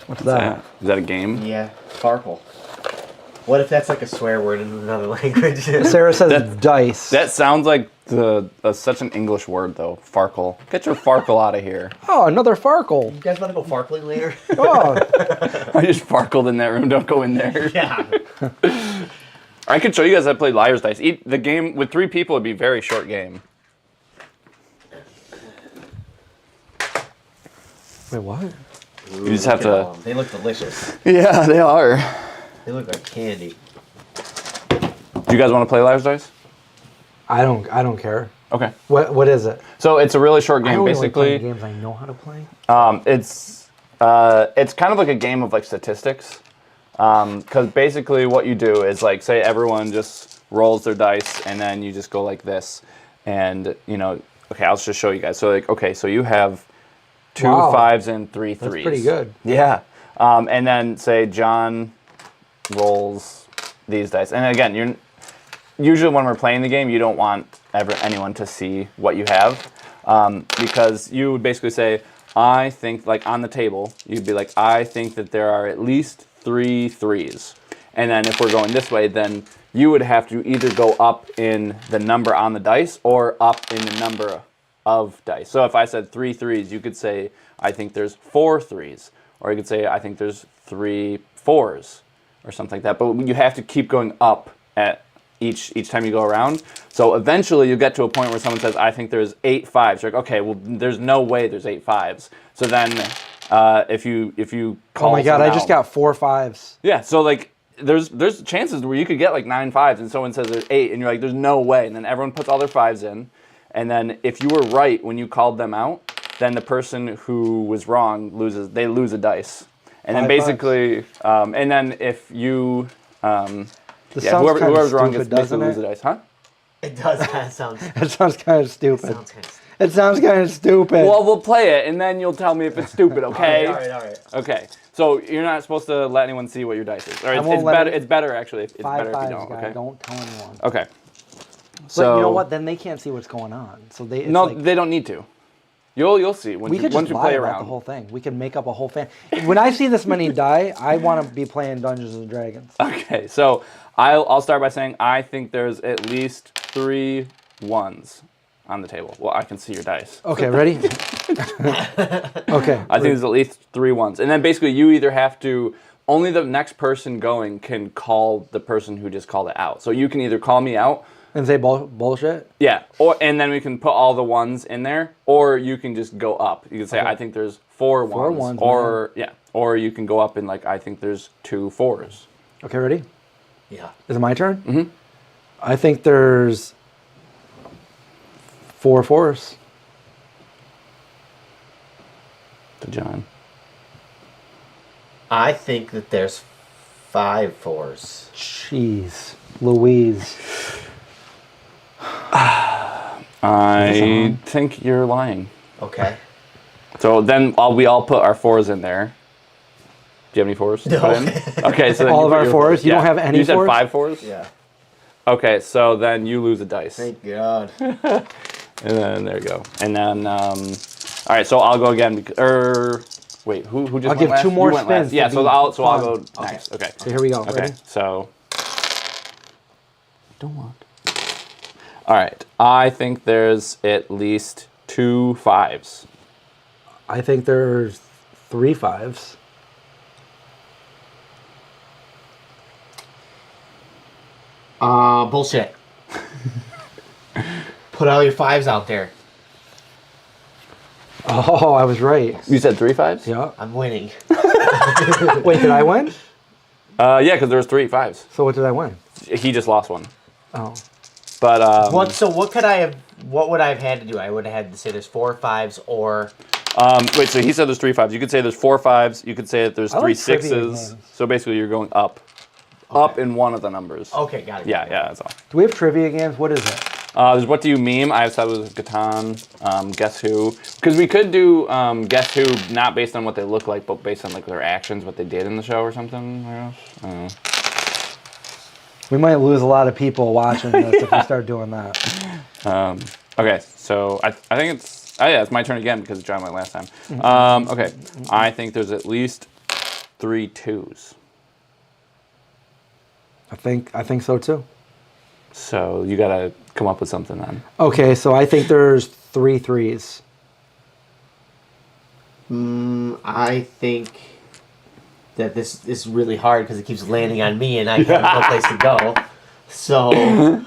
What's that? Is that a game? Yeah, sparkle. What if that's like a swear word in another language? Sarah says dice. That sounds like such an English word though. Farkle. Get your Farkle out of here. Oh, another Farkle. You guys want to go farkling later? Oh, I just Farkled in that room. Don't go in there. Yeah. I could show you guys how to play Liar's Dice. The game with 3 people would be a very short game. wait, what? You just have to. They look delicious. Yeah, they are. They look like candy. Do you guys want to play Liar's Dice? I don't care. Okay. What is it? So it's a really short I game. only like playing Basically, games I know how to play. it's kind of like a game of like statistics. Because basically what you do is like say everyone just rolls their dice and then you just go like this, and okay, I'll just show you guys. So like okay, so you have 2 Wow. 5s and 3 3s. That's pretty good. Yeah. And then say John rolls these dice. And again, usually when we're playing the game, you don't want anyone to see what you have. Because you would basically say, I think, like on the table, you'd be like, I think that there are at least 3 3s. And then if we're going this way, then you would have to either go up in the number on the dice or up in the number of dice. So if I said 3 3s, you could say, I think there's 4 3s. Or you could say, I think there's 3 4s. Or something like that. But you have to keep going up at each time you go around. So eventually you get to a point where someone says, I think there's 8 5s. You're like, okay, well, there's no way there's 8 5s. So then if you call Oh my god, I someone just out- got 4 5s. Yeah, so like there's chances where you could get like 9 5s and someone says there's 8 and you're like, there's no way. And then everyone puts all their 5s in. And then if you were right when you called them out, then the person who was wrong loses a dice. And then 5 basically, and then if you, This yeah, sounds kinda whoever's wrong stupid, gets basically doesn't lose a it? dice, huh? It does kind of sound. It sounds kind of stupid. Sounds kind of. It sounds kind of stupid. Well, we'll play it, and then you'll tell me if it's stupid, okay? All right. Okay. So you're not supposed to let anyone see what your dice is. Or won't let it's better actually. It's Five better if you fives, don't. guy. Okay. Don't tell anyone. Okay. But So you know what? Then they can't see what's going on. So they it's No, like, they don't need to. You'll see once we you could once just you lie play about around. the whole thing. We could make up a whole fan. When I see this many die, I want to be playing Dungeons and Dragons. Okay. So I'll start by saying I think there's at least 3 1s on the table. Well, I can see your dice. Okay, ready? Okay. I think there's at least 3 1s, and then basically you either have to. Only the next person going can call the person who just called it out. So you can either call me out. And say bullshit? Yeah, and then we can put all the 1s in there, or you can just go up. You can say, I think there's 4 1s, 4 1s, or yeah, or you can go up and like, I think there's 2 4s. Okay, ready? Yeah. Is it my turn? Mm-hmm. I think there's 4 4s. To John. I think that there's 5 4s. Jeez, Louise. I think you're lying. Okay. So then we all put our 4s in there. Do you have any 4s? to put in? Okay, so then All you of put our your 4s? You don't have any You said 4s? 5 4s? Yeah. Okay, so then you lose a dice. Thank God. And then there you go. And then, all right, so I'll go again. Wait, who just I'll went give last? 2 more You went spins last. to Yeah, be so I'll go fun. next. Okay. So here we go. Okay, Ready? so. Don't want. All right, I think there's at least 2 5s. I think there's 3 5s. Bullshit. Put all your 5s out there. Oh, I was right. You said 3 5s? Yeah. I'm winning. Wait, did I win? Yeah, because there was 3 5s. So what did I win? He just lost one. Oh. But What could I have? What would I have had to do? I would have had to say there's 4 5s or. wait, so he said there's 3 5s. You could say there's 4 5s. You could say that there's I 3 like trivia 6s. games. So basically, you're going up, up in one of the numbers. Okay, got it. Yeah, that's all. Do we have trivia games? What is it? There's What Do You Meme? I said it was Catan, Guess Who. Because we could do Guess Who, not based on what they look like, but based on like their actions, what they did in the show or something, I guess. I don't know. We might lose a lot of people watching this if we start doing that. Okay, so I think it's... Oh yeah, it's my turn again because John went last time. Okay, I think there's at least 3 2s. I think so too. So you gotta come up with something then. Okay, so I think there's 3 3s. I think that this is really hard because it keeps landing on me and I have no place to go. So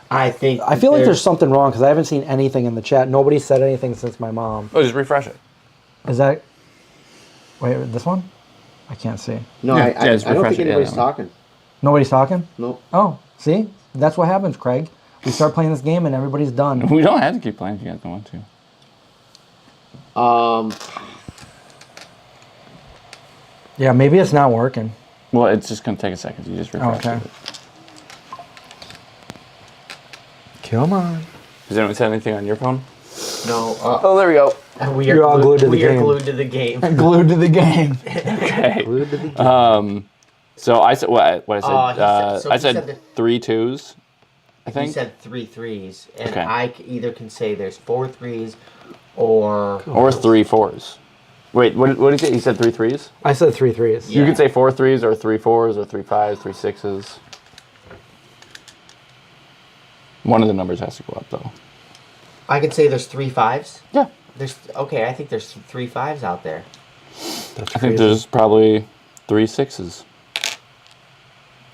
I think I feel like there's something wrong because I haven't seen anything in the chat. Nobody said anything since my mom. Oh, just refresh it. Is that... Wait, this one? I can't see. no. Yeah, I just don't refresh think it, anybody's yeah. talking. Nobody's talking? Nope. Oh, see? That's what happens, Craig. We start playing this game and everybody's done. We don't have to keep playing if you guys don't want to. Yeah, maybe it's not working. Well, it's just gonna take a second. You just refresh Okay. it. Come on. Has anyone said anything on your phone? No. Oh, there we go. You're all glued to the we are game. glued to the game. Glued to the game. Okay. Glued to the game. So I said what I said. so I he said said that- 3 2s. I You think. said 3 3s, and Okay. I either can say there's 4 3s or. Or 3 4s. Wait, what did he say? He said 3 3s? I said 3 3s. Yeah. You could say 4 3s or 3 4s or 3 5s, 3 6s. One of the numbers has to go up though. I can say there's 3 5s. Yeah. I think there's 3 5s out there. That's I think crazy. there's probably 3 6s.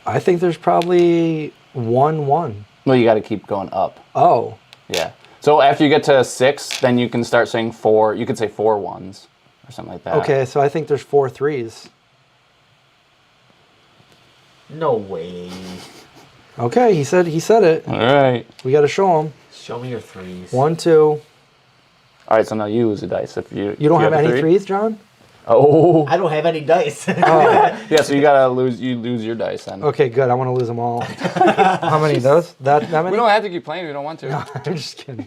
I think there's probably 1 1. Well, you got to keep going up. Oh. Yeah. So after you get to 6, then you can start saying 4. You could say 4 1s or something like that. Okay, so I think there's 4 3s. No way. Okay, he said it. All right. We got to show him. Show me your threes. 1, 2. All right, so now you lose a dice if you. You don't have a any three? threes, John? Oh. I don't have any dice. Yeah, so you gotta lose. You lose your dice then. Okay, good. I want to lose them all. How many of those? That many? We don't have to keep playing if we don't want to. No, I'm just kidding.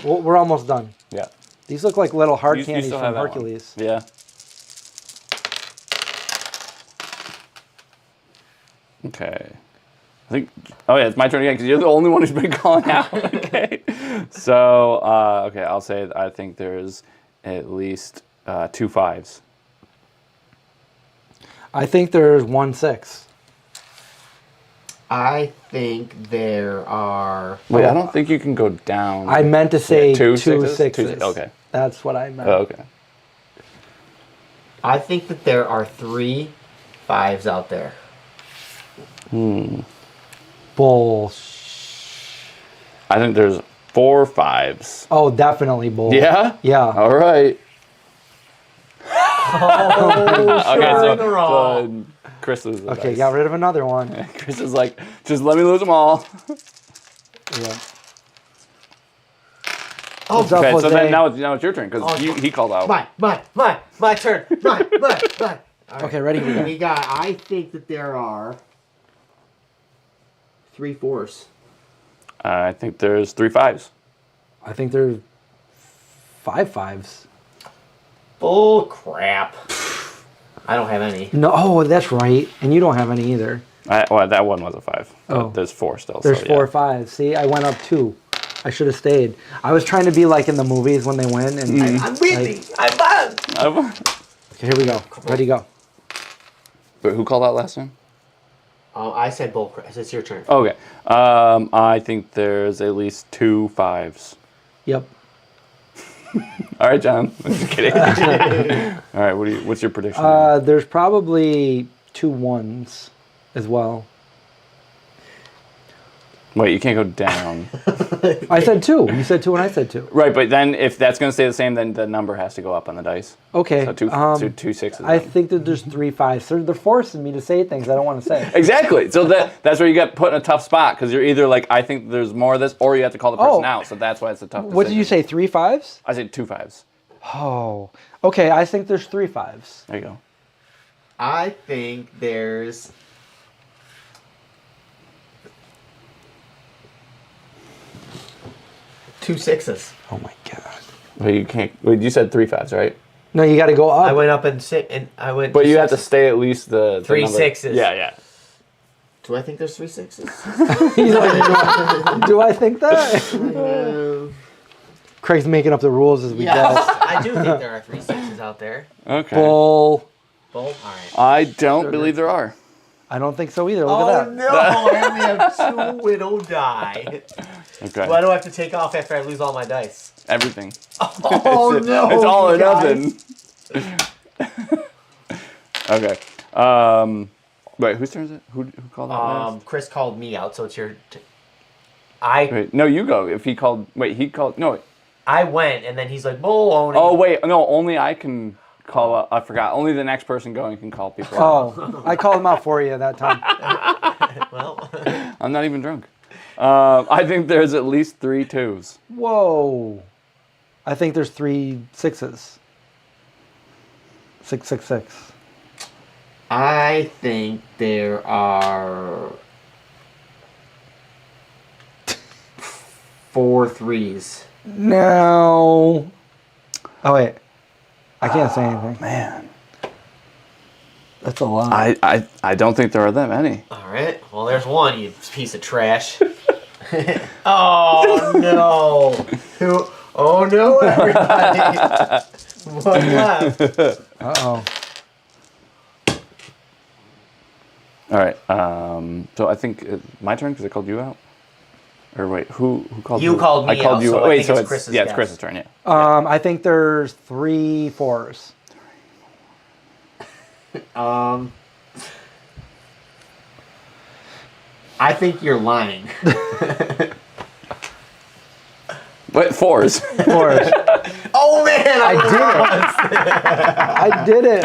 We're almost done. Yeah. These look like little hard You candies still from have that one. Hercules. Yeah. Okay. I think. Oh yeah, it's my turn again because you're the only one who's been calling out. Okay. So okay, I'll say I think there's at least 2 5s. I think there's 1 6. I think there are. Wait, I don't think you can go down. I meant to say Yeah, 2 2 sixes? sixes. Okay. That's what I meant. Oh, okay. I think that there are 3 5s out there. Bullshit. I think there's 4 5s. Oh, definitely bull. Yeah. Yeah. All right. Okay, wrong. so Chris loses. the Okay, dice. got rid of another one. Chris is like, just let me lose them all. Yeah. Oh, What's up, Okay, so Jose? then now it's your turn because he called out. my turn. My. All right. Okay, ready? We go. We got. I think that there are 3 4s. I think there's 3 5s. I think there's 5 5s. Bull crap. I don't have any. No, oh, that's right. And you don't have any either. Well, that one was a 5. But Oh. there's 4 still. There's so, 4 or yeah. 5. See, I went up 2. I should have stayed. I was trying to be like in the movies when they win. And I'm winning. I'm on. Okay, here we go. Ready, go. Wait, who called out last time? I said bull crap. It's your turn. Okay. I think there's at least 2 5s. Yep. All right, John. I'm just kidding. All right. What's your prediction? There's probably 2 1s as well. Wait, you can't go down. I said 2. You said 2 and I said 2. Right, but then if that's going to stay the same, then the number has to go up on the dice. Okay. So two sixes. I then. think that there's 3 5s. They're forcing me to say things I don't want to say. Exactly. So that's where you get put in a tough spot because you're either like, I think there's more of this, or you have to call the person out. So that's why it's a tough decision. What did you say? 3 5s? I said 2 5s. Oh. Okay, I think there's 3 5s. There you go. I think there's 2 6s. Oh my god. But you can't. Wait, you said 3 5s, right? No, you got to go up. I went up and I went. But to you have to sixes. stay at least the 3 number. 6s. Yeah. Do I think there's 3 6s? He's like, do I think that? Craig's making up the rules as we Yes, go. I do think there are 3 6s out there. Okay. Bull. Bull. All right. I don't believe there are. I don't think so either. Look Oh at that. no! I only have 2 widow die. Okay. Why do I have to take off after I lose all my dice? Everything. Oh no! It's all or you guys. nothing. Okay. Wait, whose turn is it? Who called that last? Chris called me out, so it's your. Wait, no, you go. If he called, wait, he called. No. I went, and then he's like, "Bull owning." Oh wait, no, only I can call out. I forgot. Only the next person going can call people out. Oh, I called him out for you that time. Well, I'm not even drunk. I think there's at least 3 2s. Whoa. I think there's 3 6s. 6 6 6. I think there are 4 3s. No. Oh wait. I can't say anything. Man, That's a lot. I don't think there are that many. All right. Well, there's one, you piece of trash. Oh no! Who? Oh no, everybody! One left. Uh-oh. All right. So I think my turn because I called you out. Or wait, who called you? You called me I called out, you. so I Wait, think so it's it's Chris's yeah, it's guess. Chris's turn. Yeah. I think there's 3 4s. I think you're lying. What 4s? 4s. Oh man! I did it. I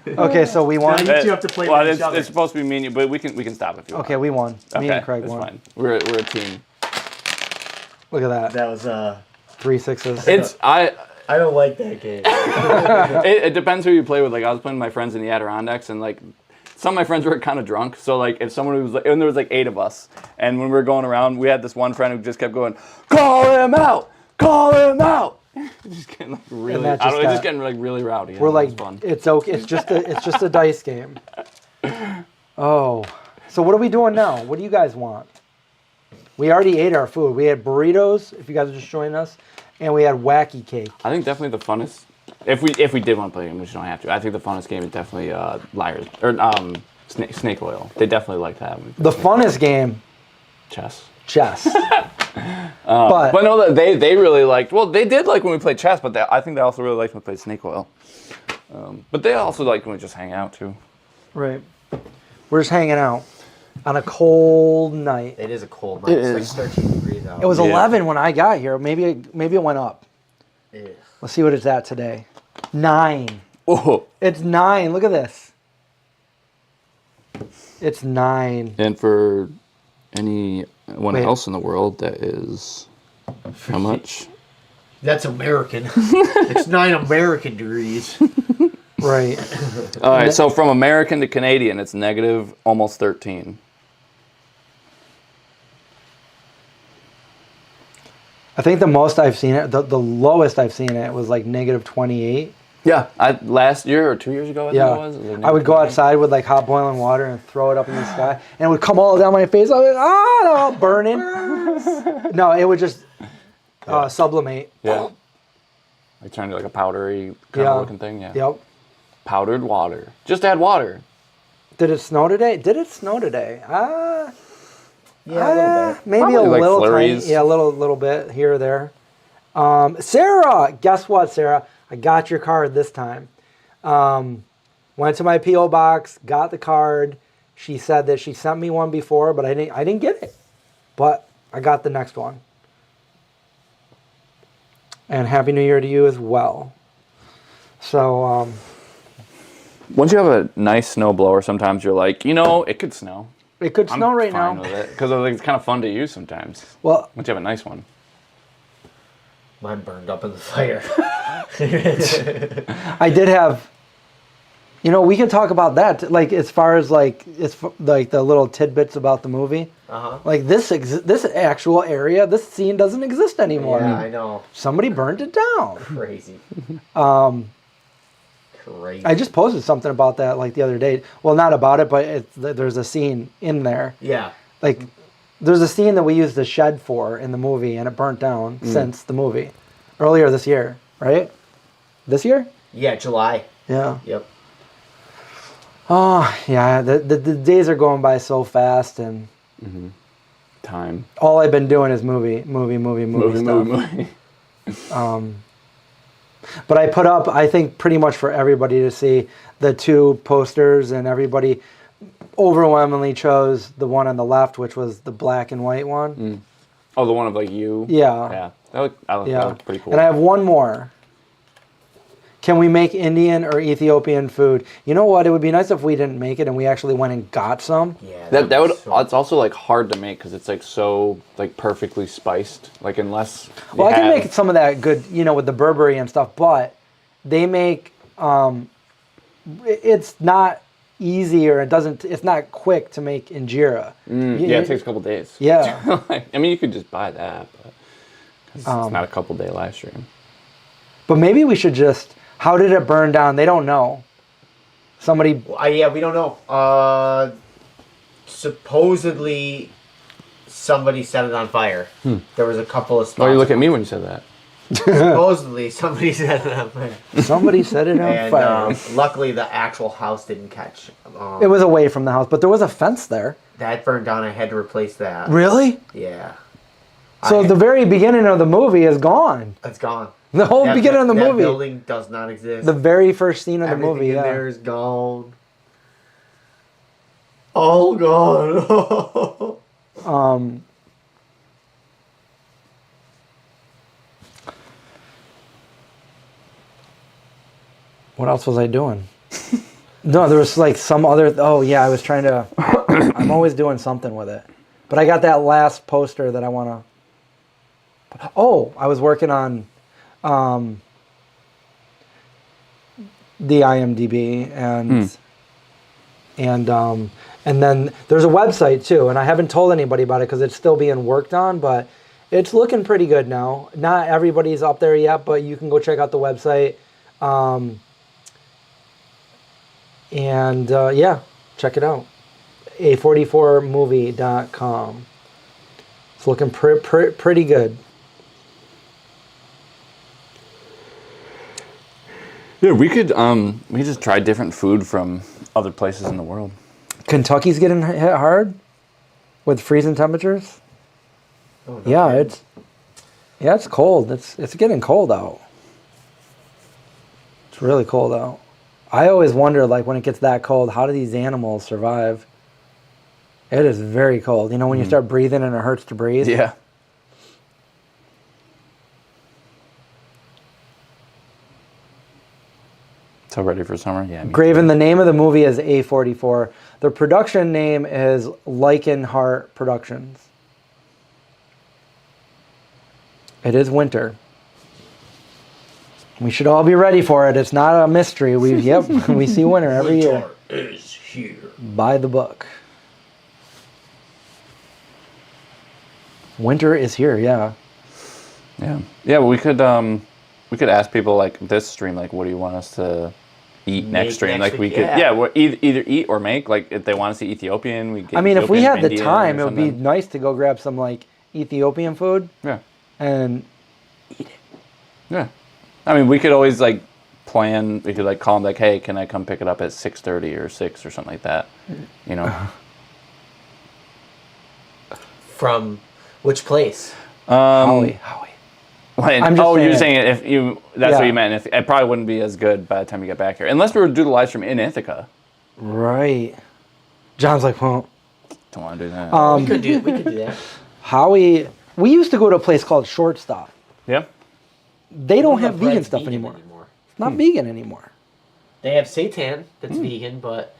did it. Okay, so we won. Now you two have to play well, with each other. it's supposed to be me and you, but we can stop if you want. Okay, we won. Me and Craig it's won. fine. We're a team. Look at that. That was 3 6s. I don't like that game. It depends who you play with. Like I was playing with my friends in the Adirondacks, and like some of my friends were kind of drunk. So like if someone was like, and there was like 8 of us, and when we were going around, we had this one friend who just kept going, "Call him out! Call him out!" Just getting like really, that I don't know, just just getting like really rowdy. We're It was like, fun. it's okay. It's just a dice game. Oh, so what are we doing now? What do you guys want? We already ate our food. We had burritos. If you guys are just joining us, and we had wacky cake. I think definitely the funnest. If we did want to play a game, we just don't have to. I think the funnest game is definitely liars or snake oil. They definitely like that. The funnest game, Chess. chess. But no, they really liked. Well, they did like when we played chess, but I think they also really liked when we played snake oil. But they also like when we just hang out too. Right. We're just hanging out on a cold night. It is a cold night. It's like 13 degrees out. It was 11 when I got here. Maybe it went up. Yeah. Let's see what it's at today. 9. Oh. It's 9. Look at this. It's 9. And for anyone Wait. else in the world, that is how much? That's American. It's 9 American degrees. Right. All right, so from American to Canadian, it's negative almost 13. I think the most I've seen it, the lowest I've seen it was like negative 28. Yeah, last year or 2 years ago, I think it was. It was like I would go outside with like hot boiling water and throw it up in the sky, and it would come all down my face. I was like, burning. No, it would just sublimate. Yeah. Like trying to like a powdery kind of looking thing, yeah. Yep. Powdered water. Just add water. Did it snow today? Did it snow today? Yeah, a little bit. Maybe Probably a like little tiny, flurries. yeah, a little bit here or there. Sarah, guess what, Sarah? I got your card this time. Went to my P.O. box, got the card. She said that she sent me one before, but I didn't get it. But I got the next one. And Happy New Year to you as well. So, Once you have a nice snow blower, sometimes you're like, it could snow. it could snow right now. Because it's kind of fun to use sometimes. Well, Once you have a nice one. Mine burned up in the fire. I did have, we can talk about that. Like, as far as like, it's like the little tidbits about the movie. Uh-huh. Like this actual area, this scene doesn't exist anymore. Yeah, I know. Somebody burned it down. Crazy. Crazy. I just posted something about that like the other day. Well, not about it, but there's a scene in there. Yeah. Like, there's a scene that we used the shed for in the movie, and it burnt down since the movie. Earlier this year, right? This year? Yeah, July. Yeah. Yep. Oh, yeah. The days are going by so fast, and Time. all I've been doing is movie stuff. Movie. But I put up, I think, pretty much for everybody to see the 2 posters, and everybody overwhelmingly chose the one on the left, which was the black and white one. Oh, the one of like you? Yeah. Yeah. That looked pretty cool. And I have one more. Can we make Indian or Ethiopian food? You know what? It would be nice if we didn't make it and we actually went and got some. Yeah. That would. So, It's also like hard to make because it's like so like perfectly spiced. Like unless. Well, I can make some of that good, with the Burberry and stuff, but they make, it's not easy, or it's not quick to make injera. Yeah, it takes a couple days. Yeah. I mean, you could just buy that, but 'cause it's not a couple day live stream. But maybe we should just, how did it burn down? They don't know. Somebody, yeah, we don't know. Supposedly, somebody set it on fire. There was a couple of spots. Oh, you look at me when you said that. Supposedly, somebody set it on fire. somebody set it on And fire. luckily, the actual house didn't catch. It was away from the house, but there was a fence there. That burned down. I had to replace that. Really? Yeah. So the very beginning of the movie is gone. It's gone. The whole beginning of the that movie. building does not exist. The very first scene of the Everything movie, in yeah. there is gone. All gone. What else was I doing? No, there was like some other. Oh yeah, I was trying to. I'm always doing something with it, but I got that last poster that I want to. Oh, I was working on the IMDb and then there's a website too, and I haven't told anybody about it because it's still being worked on, but it's looking pretty good now. Not everybody's up there yet, but you can go check out the website. Yeah, check it out. A44movie.com. It's looking pretty good. Yeah, we could just try different food from other places in the world. Kentucky's getting hit hard with freezing temperatures. Oh, no Yeah, kidding. it's cold. It's getting cold out. It's really cold out. I always wonder, like, when it gets that cold, how do these animals survive? It is very cold. You know, when you start breathing and it hurts to breathe? Yeah. So ready for summer? Yeah. Graven, the name of the movie is A44. The production name is Likenheart Productions. It is winter. We should all be ready for it. It's not a mystery. We see winter every year. Winter is here. By the book. Winter is here, yeah. Yeah. Yeah, but we could ask people like this stream, like, what do you want us to eat next stream? next Like we week, could, yeah. we're either eat or make. Like if they want to see Ethiopian, we. Get I mean, if we Ethiopian, had the Indian, time, or it would be something. nice to go grab some like Ethiopian food Yeah. and Yeah. I mean, we could always like plan. We could like call them like, hey, can I come pick it up at 6:30 or 6 or something like that? You know. From which place? Howie. When, I'm just you're saying- saying if you that's Yeah. what you meant. If it probably wouldn't be as good by the time you get back here, unless we were to do the live stream in Ithaca. Right. John's like, well, Don't want to do that. We could do that. Howie. We used to go to a place called Short Stop. Yeah. They don't have vegan bread's stuff vegan anymore. It's not vegan anymore. They have seitan that's vegan, but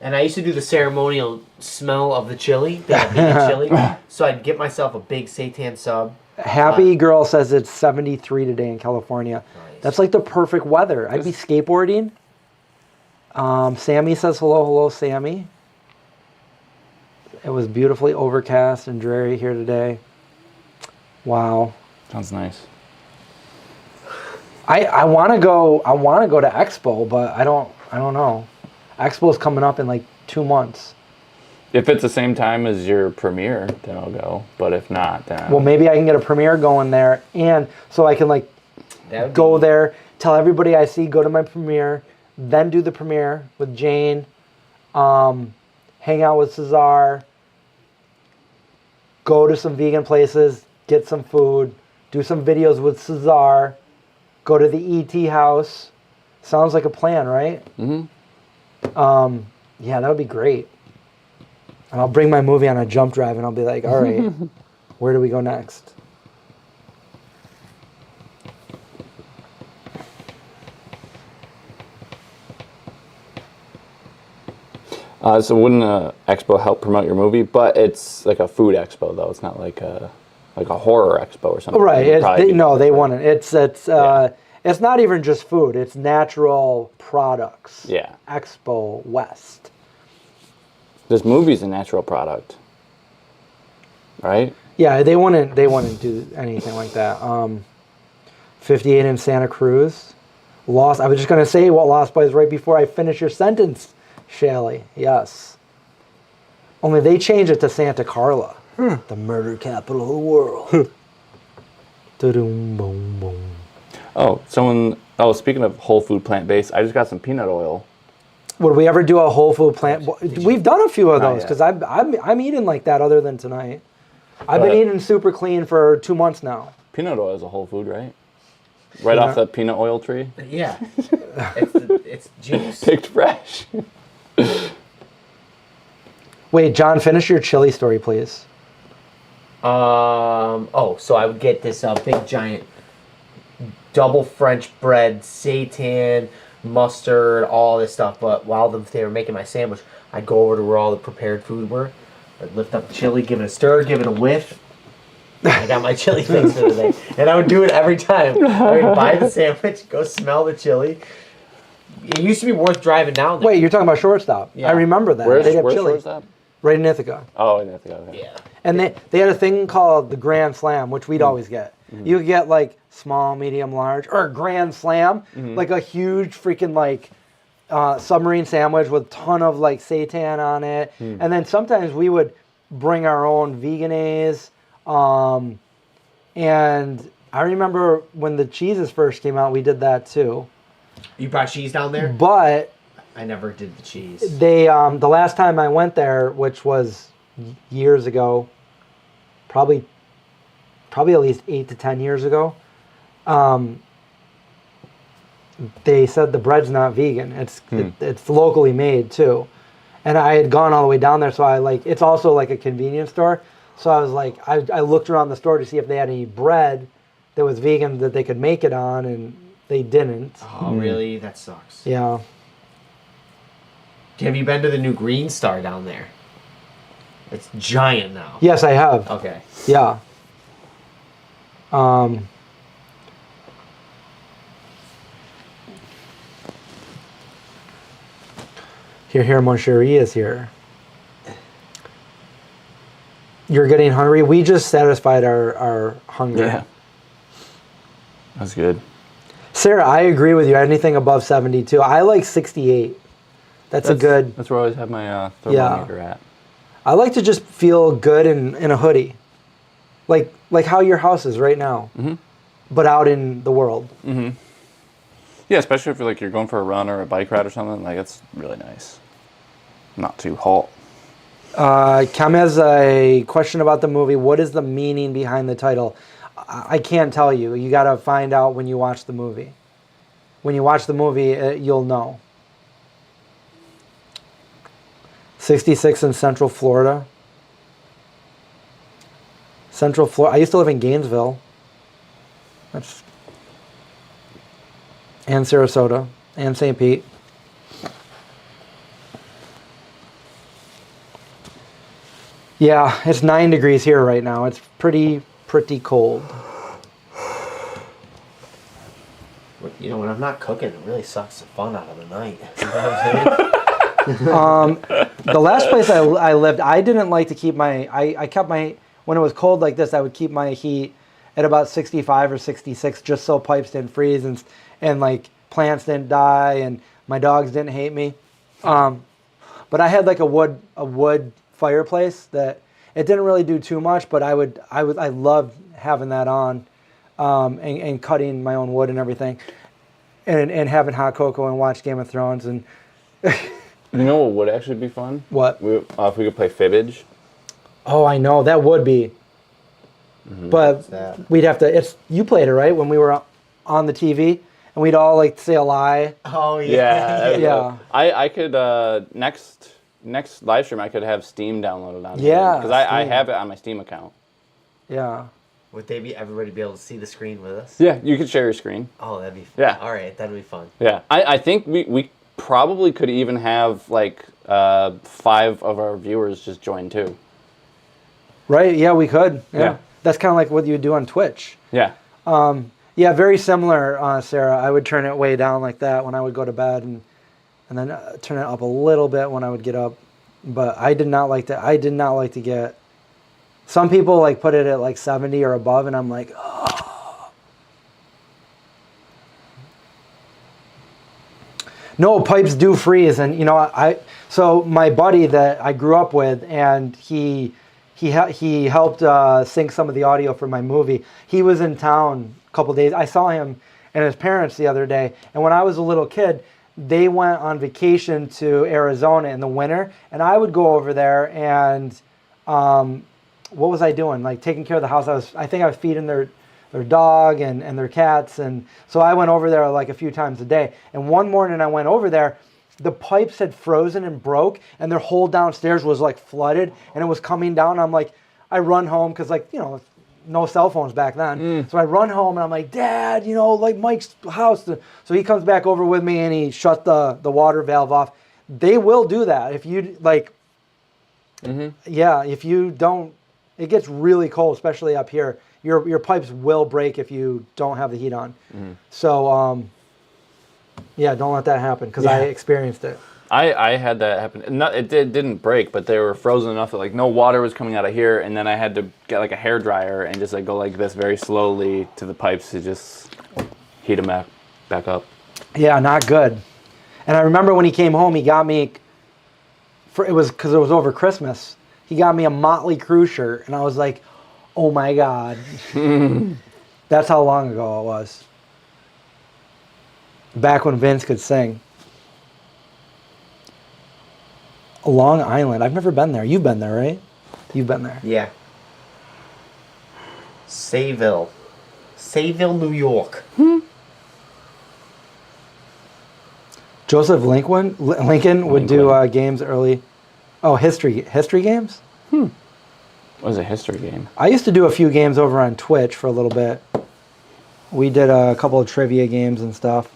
and I used to do the ceremonial smell of the chili, that vegan chili. So I'd get myself a big seitan sub. Happy Girl says it's 73 today in California. Nice. That's like the perfect weather. I'd be skateboarding. Sammy says hello, Sammy. It was beautifully overcast and dreary here today. Wow. Sounds nice. I want to go to Expo, but I don't know. Expo's coming up in like 2 months. If it's the same time as your premiere, then I'll go. But if not, then Well, maybe I can get a premiere going there, and so I can like That would go be- there, tell everybody I see, go to my premiere, then do the premiere with Jane, hang out with Cesar, go to some vegan places, get some food, do some videos with Cesar, go to the ET house. Sounds like a plan, right? Mhm. Yeah, that would be great. And I'll bring my movie on a jump drive and I'll be like, all right, where do we go next? So wouldn't expo help promote your movie? But it's like a food expo, though. It's not like a horror expo or something. Right. It'd probably be No, they different. want it. It's not even just food. It's natural products. Yeah. Expo West. This movie's a natural product, right? Yeah, they wouldn't do anything like that. 58 in Santa Cruz. Lost. I was just gonna say what Lost Boys right before I finish your sentence, Shelly. Yes. Only they changed it to Santa Carla, the murder capital of the world. Da-dum, boom, boom. Speaking of whole food plant-based, I just got some peanut oil. Would we ever do a whole food plant? We've done a few of Not those yet. because I'm eating like that other than tonight. I've been But- eating super clean for 2 months now. Peanut oil is a whole food, right? Right off the peanut oil tree? Yeah. it's juice. Picked fresh. Wait, John, finish your chili story, please. So I would get this big giant double French bread seitan mustard, all this stuff. But while they were making my sandwich, I'd go over to where all the prepared food were. I'd lift up the chili, give it a stir, give it a whiff. I got my chili mix for the day. And I would do it every time. I would buy the sandwich, go smell the chili. It used to be worth driving down there. Wait, you're talking about Shortstop? Yeah. I remember that. Where's They have chili Shortstop? right in Ithaca. Oh, in Ithaca. Okay. Yeah. And they had a thing called the Grand Slam, which we'd always get. You could get like small, medium, large, or a Grand Slam, like a huge freaking like submarine sandwich with a ton of like seitan on it. And then sometimes we would bring our own veganese. And I remember when the cheeses first came out, we did that too. You brought cheese down there? But I never did the cheese. they the last time I went there, which was years ago, probably at least 8 to 10 years ago, they said the bread's not vegan. It's locally made too. And I had gone all the way down there, so it's also like a convenience store. So I was like, I looked around the store to see if they had any bread that was vegan that they could make it on, and they didn't. Oh, really? That sucks. Yeah. Have you been to the new Green Star down there? It's giant now. Yes, I have. Okay. Yeah. Here, mon chéri is here. You're getting hungry? We just satisfied our hunger. Yeah. That's good. Sarah, I agree with you. Anything above 72. I like 68. That's a good... That's where I always have my thermometer at. I like to just feel good in a hoodie. Like how your house is right now. But out in the world. Yeah, especially if you're going for a run or a bike ride or something. Like, it's really nice. Not too hot. Cam has a question about the movie. What is the meaning behind the title? I can't tell you. You got to find out when you watch the movie. When you watch the movie, you'll know. 66 in Central Florida. Central Florida. I used to live in Gainesville. And Sarasota. And St. Pete. Yeah, it's 9 degrees here right now. It's pretty cold. You know, when I'm not cooking, it really sucks the fun out of the night. You know what I'm saying? The last place I lived, I didn't like to keep I kept my, when it was cold like this, I would keep my heat at about 65 or 66 just so pipes didn't freeze and like plants didn't die and my dogs didn't hate me. But I had like a wood fireplace that it didn't really do too much, but I loved having that on and cutting my own wood and everything and having hot cocoa and watch Game of Thrones and You know what would actually be fun? What? If we could play Fibbage. Oh, I know. That would be. But we'd have to, you played it, right? When we were on the TV and we'd all like say a lie. Oh, yeah. Yeah. I could, next live stream, I could have Steam downloaded on Yeah, because I Steam. have it on my Steam account. Yeah. Would everybody be able to see the screen with us? Yeah, you could share your screen. Oh, that'd be fun. Yeah. All right, that'd be fun. Yeah, I think we probably could even have like 5 of our viewers just join too. Right? Yeah, we could. Yeah. That's kind of like what you would do on Twitch. Yeah. Yeah, very similar, Sarah. I would turn it way down like that when I would go to bed and then turn it up a little bit when I would get up. But I did not like to get, some people like put it at like 70 or above and I'm like, oh. No, pipes do freeze. And you know, so my buddy that I grew up with and he helped sync some of the audio for my movie. He was in town a couple days. I saw him and his parents the other day. And when I was a little kid, they went on vacation to Arizona in the winter. And I would go over there and what was I doing? Like taking care of the house. I think I was feeding their dog and their cats. And so I went over there like a few times a day. And one morning I went over there, the pipes had frozen and broke and their whole downstairs was like flooded and it was coming down. I'm like, I run home because like, you know, no cell phones back then. So I run home and I'm like, Dad, you know, like Mike's house. So he comes back over with me and he shut the water valve off. They will do that if you like. Yeah, if you don't, it gets really cold, especially up here. Your pipes will break if you don't have the heat on. So yeah, don't let that happen because I experienced it. I had that happen. It didn't break, but they were frozen enough that like no water was coming out of here, and then I had to get like a hair dryer and just like go like this very slowly to the pipes to just heat them back up. Yeah, not good. And I remember when he came home, he got me. It was because it was over Christmas. He got me a Motley Crue shirt, and I was like, "Oh my God!" That's how long ago it was. Back when Vince could sing. Long Island. I've never been there. You've been there, right? You've been there. Yeah. Sayville, New York. Joseph Lincoln would do games early. Oh, history games? What was a history game? I used to do a few games over on Twitch for a little bit. We did a couple of trivia games and stuff.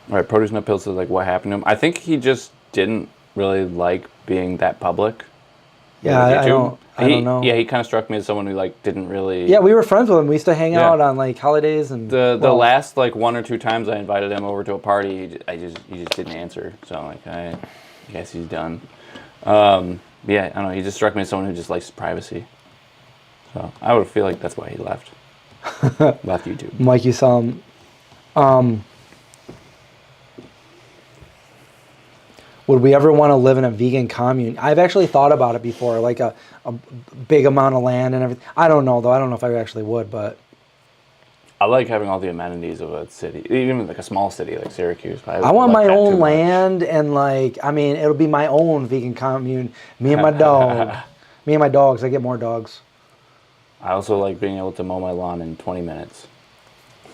All right, Produce Nut Pills says like what happened to him. I think he just didn't really like being that public. Yeah, I don't know. Yeah, he kind of struck me as someone who like didn't really. Yeah, we were friends with him. We used to hang out on like holidays and. The last like 1 or 2 times I invited him over to a party, he just didn't answer. So I'm like, I guess he's done. Yeah, I don't know. He just struck me as someone who just likes privacy. So I would feel like that's why he left. Left YouTube. Mike, you saw him. Would we ever want to live in a vegan commune? I've actually thought about it before, like a big amount of land and everything. I don't know, though. I don't know if I actually would, but... I like having all the amenities of a city, even like a small city like Syracuse. I want my own land and like, I mean, it'll be my own vegan commune. Me and my dog. Me and my dogs. I get more dogs. I also like being able to mow my lawn in 20 minutes.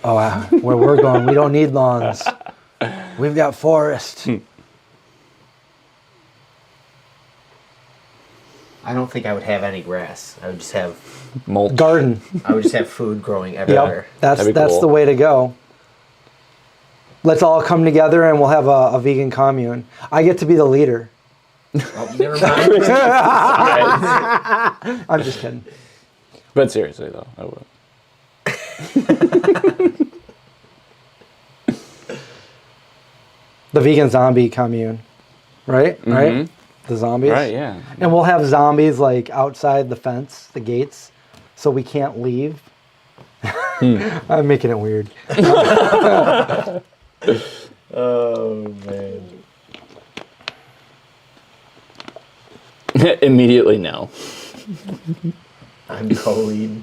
Oh, where we're going, we don't need lawns. We've got forest. I don't think I would have any grass. I would just have mulch. Garden. I would just have food growing everywhere. Yep, that's the way to go. Let's all come together and we'll have a vegan commune. I get to be the leader. Oh, never mind. I'm just kidding. But seriously though, I will. The vegan zombie commune, right? Mm-hmm. Right. The zombies. Right, yeah. And we'll have zombies like outside the fence, the gates, so we can't leave. I'm making it weird. Oh, man. Immediately no. I'm co-lead.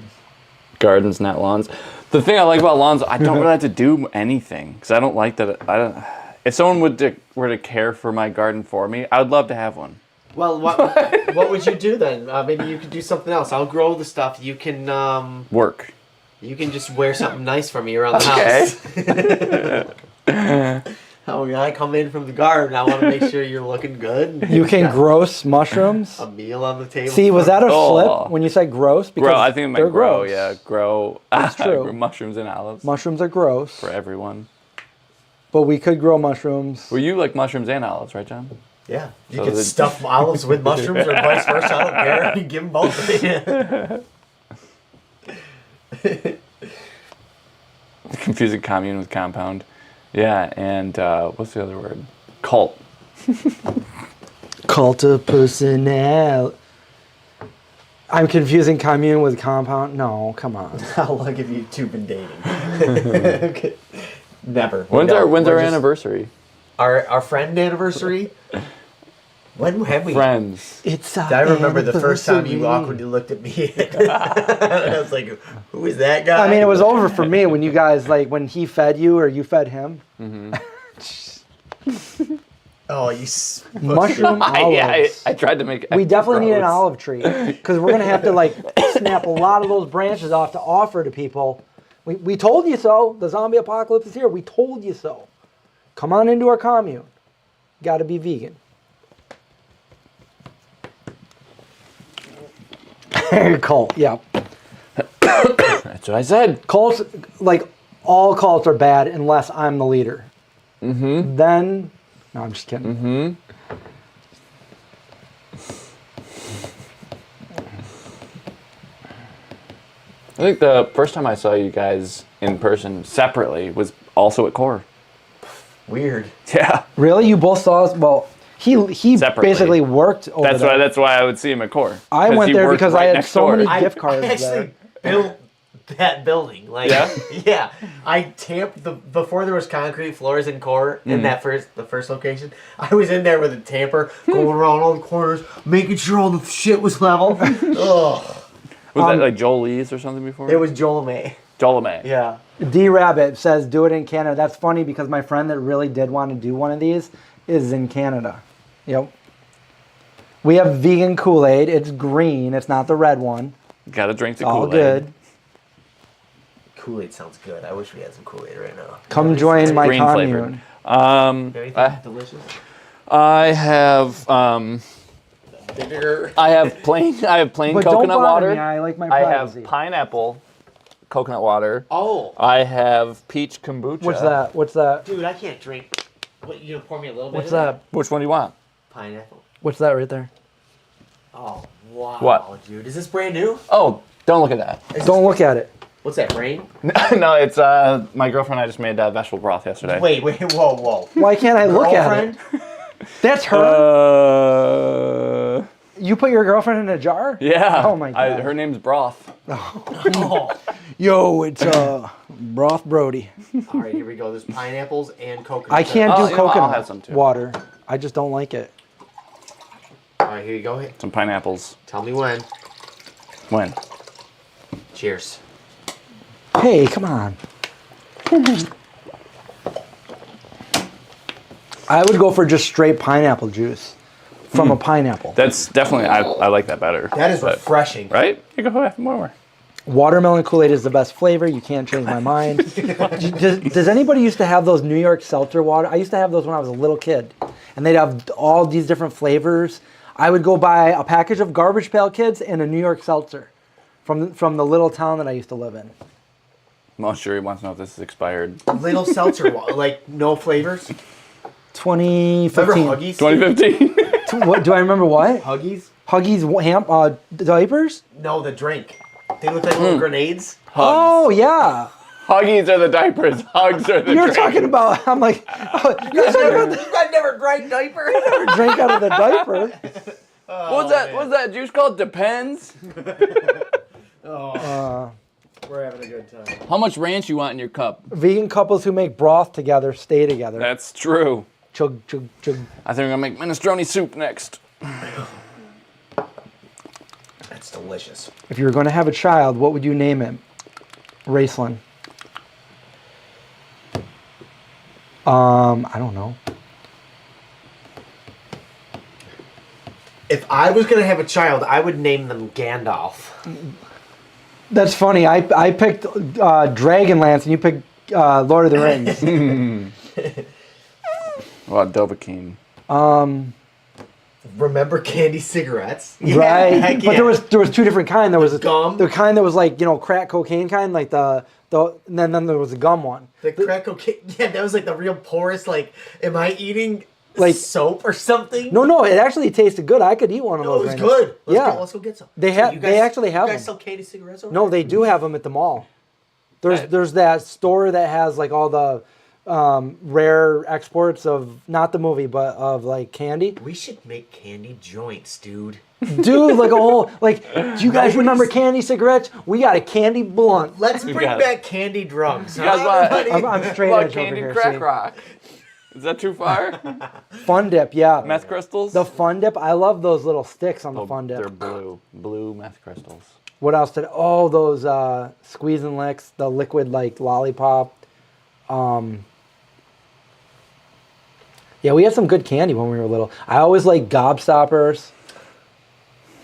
Gardens, not lawns. The thing I like about lawns, I don't really have to do anything because I don't like that. If someone were to care for my garden for me, I would love to have one. Well, what would you do then? Maybe you could do something else. I'll grow the stuff. You can work. You can just wear something nice for me around the house. Oh, yeah, I come in from the garden. I want to make sure you're looking good. You can gross mushrooms. A meal on the table. See, was that a flip when you said gross? Because I think it might grow. Gross. Yeah, grow. That's true. Mushrooms and olives. Mushrooms are gross for everyone. But we could grow mushrooms. Well, you like mushrooms and olives, right, John? Yeah. You can stuff olives with mushrooms or vice versa. I don't care. You give them both. Confusing commune with compound. Yeah, and what's the other word? Cult. Cult of personnel. I'm confusing commune with compound. No, come on. How long have you two been dating? Okay. Never. When's our anniversary? Our friend anniversary? When have we? Friends. It's I remember the first time you awkwardly looked at me. I was like, who is that guy? I mean, it was over for me when you guys, like, when he fed you or you fed him. Mm-hmm. Oh, you... Mushroom olives. Yeah, I tried to make it. We definitely need an olive tree. Because we're going to have to, like, snap a lot of those branches off to offer to people. We told you so. The zombie apocalypse is here. We told you so. Come on into our commune. got to be vegan. Cult, yeah. That's what I said. Cults, like all cults are bad unless I'm the leader. Mm-hmm. Then, no, I'm just kidding. Mm-hmm. I think the first time I saw you guys in person separately was also at Core. Weird. Yeah. Really? You both saw us? Well, he Separately. basically worked over there. That's why I would see him at Core. I went he there worked because right I had next so door. many I gift cards actually there. built that building. Like, Yeah? yeah. I tamped before there was concrete floors in Core in the first location. I was in there with a tamper, going around all the corners, making sure all the shit was level. Ugh. Was that like Joel Lee's or something before? It was Joel May. Joel May. Yeah. D Rabbit says do it in Canada. That's funny because my friend that really did want to do one of these is in Canada. Yep. We have vegan Kool-Aid. It's green. It's not the red one. Gotta drink the It's all Kool-Aid. good. Kool-Aid sounds good. I wish we had some Kool-Aid right now. Come join my Green commune. flavored. Anything delicious? I have Vinegar. I have plain But coconut don't bother water. me. I like my I privacy. have pineapple coconut water. Oh. I have peach kombucha. What's that? What's that? Dude, I can't drink. What, you gonna pour me a little bit What's of that? Which one do you want? Pineapple. What's that right there? Oh, wow. What? Dude, is this brand new? Oh, don't look at that. Don't look at it. What's that, brain? No, it's my girlfriend and I just made vegetable broth yesterday. Wait, whoa. Why can't I look at it? Girlfriend? That's her. You put your girlfriend in a jar? Yeah. Oh my God. Her name's Broth. Oh. Yo, it's Broth Brody. All right, here we go. There's pineapples and coconut. I can't Oh, do you know what? I'll coconut have some too. water. I just don't like it. All right, here you go. Some pineapples. Tell me when. When? Cheers. Hey, come on. I would go for just straight pineapple juice from a pineapple. That's definitely I like that better. That is But- refreshing. Right? You go have more. Watermelon Kool-Aid is the best flavor. You can't change my mind. Does anybody used to have those New York seltzer water? I used to have those when I was a little kid. And they'd have all these different flavors. I would go buy a package of Garbage Pail Kids and a New York seltzer from the little town that I used to live in. Most sure he wants to know if this is expired. Little seltzer, like no flavors. 2015. Remember Huggies? 2015. What, do I remember what? Huggies? Huggies diapers? No, the drink. They look like little grenades. Oh, yeah. Huggies are the diapers. Hugs are the You're drink. talking about, I'm like, you're talking about the I never drank diaper. drink out of the diaper. What's that juice called? Depends. We're having a good time. How much ranch you want in your cup? Vegan couples who make broth together stay together. That's true. Chug, chug, chug. I think I'm gonna make minestrone soup next. That's delicious. If you were going to have a child, what would you name him? Raceland. I don't know. If I was gonna have a child, I would name them Gandalf. That's funny. I picked Dragonlance and you picked Lord of the Rings. What about Dovahkiin? Remember candy cigarettes? Right. Heck But yeah. there was two different kind. There was gum? the kind that was like, crack cocaine kind, like the and then there was a gum one. The crack cocaine. Yeah, that was like the real porous. Like, am I eating Like- soap or something? No, it actually tasted good. I could eat one of No, those. it was right now. good. Yeah. Let's go get some. They actually have You guys them. sell candy cigarettes over No, there? they do have them at the mall. There's that store that has like all the rare exports of not the movie but of like candy. We should make candy joints, dude. Dude, like a whole like. Do you guys remember candy cigarettes? We got a candy blunt. Let's bring got it. back candy drugs. You guys want- I'm straight What edge over candy here. crack see. rock? Is that too far? Fun dip, yeah. Meth crystals? The fun dip. I love those little sticks on the Oh, fun dip. they're blue meth crystals. What else did? Oh, those squeeze and licks, the liquid like lollipop. Yeah, we had some good candy when we were little. I always like gobstoppers.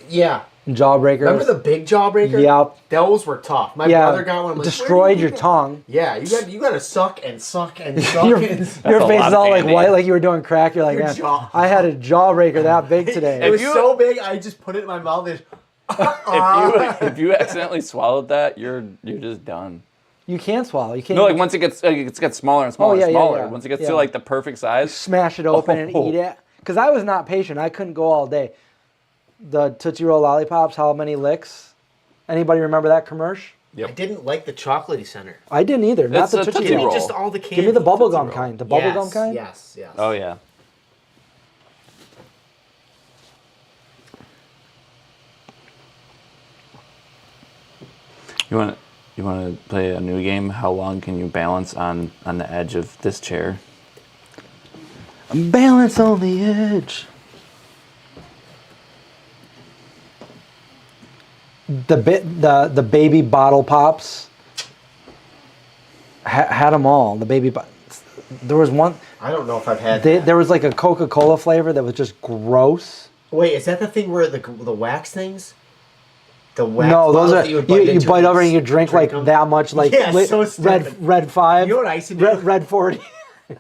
Yeah. Jawbreakers. Remember the big jawbreaker? Yep. Those were tough. My brother got one. I'm like, destroyed your tongue. Yeah, you got to suck and suck and suck. Your and face is all like white, like you were doing crack. You're like, Your man, jaw. I had a jawbreaker that big today. It was so big, I just put it in my mouth. And If you accidentally swallowed that, you're just done. You can't swallow. You can't. No, like once it gets smaller and smaller and smaller. yeah. Once it gets Yeah. to like the perfect size, smash it open and eat it. Because I was not patient. I couldn't go all day. The Tootsie Roll lollipops, how many licks? Anybody remember that commercial? I didn't like the chocolatey center. I didn't either. Not That's the a Tootsie Tootsie Give Roll. me Roll. just all the candy. Give me the Tootsie bubblegum Roll. kind. The bubblegum kind? Yes, yes. oh yeah. You want to play a new game? How long can you balance on the edge of this chair? Balance on the edge. The baby bottle pops had them all. The baby, there was one. I don't know if I've had that. There was like a Coca-Cola flavor that was just gross. Wait, is that the thing where the wax things? The wax No, those bottles are that you would you into bite and over and you drink like them? that much, like Yeah, so stupid. red 5. You know what I used to do? Red 40,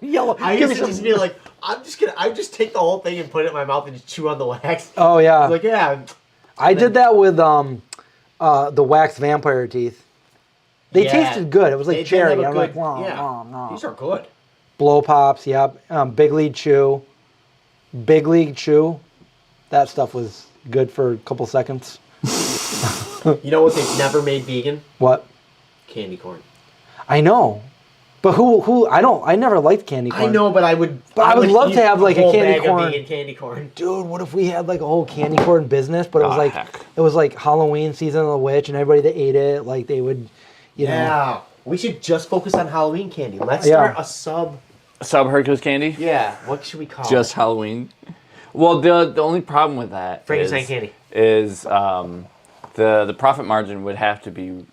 yellow. I Give used me to just some- be like, I just take the whole thing and put it in my mouth and just chew on the wax. Oh yeah, Like, yeah. I did that with the wax vampire teeth. They Yeah. tasted good. It was like They did cherry. have a I'm good- like, wow, yeah. no. These are good. Blow pops, yep. Big League Chew. Big League Chew. That stuff was good for a couple seconds. You know what they've never made vegan? What? Candy corn. I know. But who I never liked candy corn. I know, but I would love eat to have, like, a whole candy bag corn. of vegan candy corn. Dude, what if we had like a whole candy corn business, but it was Ah, like heck. it was like Halloween season of the witch, and everybody that ate it, like they would, you know. Yeah. We should just focus on Halloween candy. Let's Yeah. start a sub. Sub Hercules candy? Yeah. What should we call Just it? Halloween. Well, the only problem with that Frankenstein candy. is the profit margin would have to be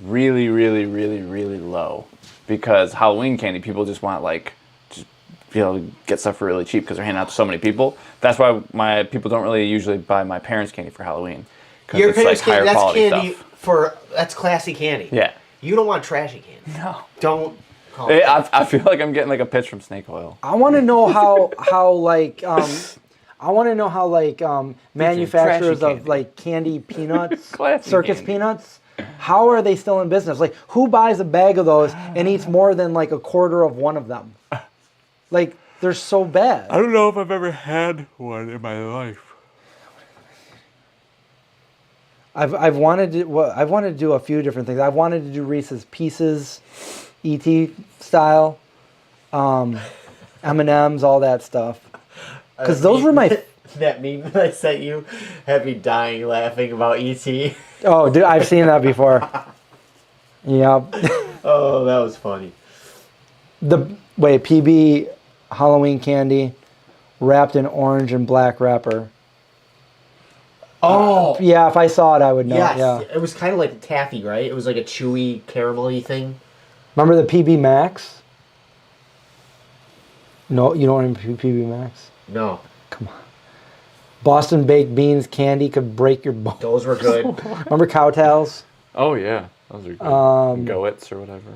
really, really, really, really low, because Halloween candy, people just want like just get stuff for really cheap because they're handing out to so many people. That's why my people don't really usually buy my parents' candy for Halloween, because Your it's like parents' higher candy, that's quality candy stuff. that's classy candy. Yeah. You don't want trashy candy. No. Don't call it. I feel like I'm getting like a pitch from Snake Oil. I want to know how like I want to know how like manufacturers trashy of candy. like candy peanuts, Classy circus candy. peanuts, how are they still in business? Like who buys a bag of those and eats more than like a quarter of one of them? Like they're so bad. don't know if I've ever had one in my life. I've wanted to do a few different things. I've wanted to do Reese's Pieces, ET style, M&Ms, all that stuff. Because those were my. That meme that I sent you had me dying laughing about ET. Oh, dude, I've seen that before. Yeah. Oh, that was funny. PB Halloween candy wrapped in orange and black wrapper. Oh, Yeah, if I saw it, I would know. yes. Yeah. It was kind of like taffy, right? It was like a chewy, caramelly thing. Remember the PB Max? No, you don't remember PB Max? No, Boston baked beans candy could break your bone. those were good. Remember Cowtails? Oh yeah, those are good. Goets or whatever.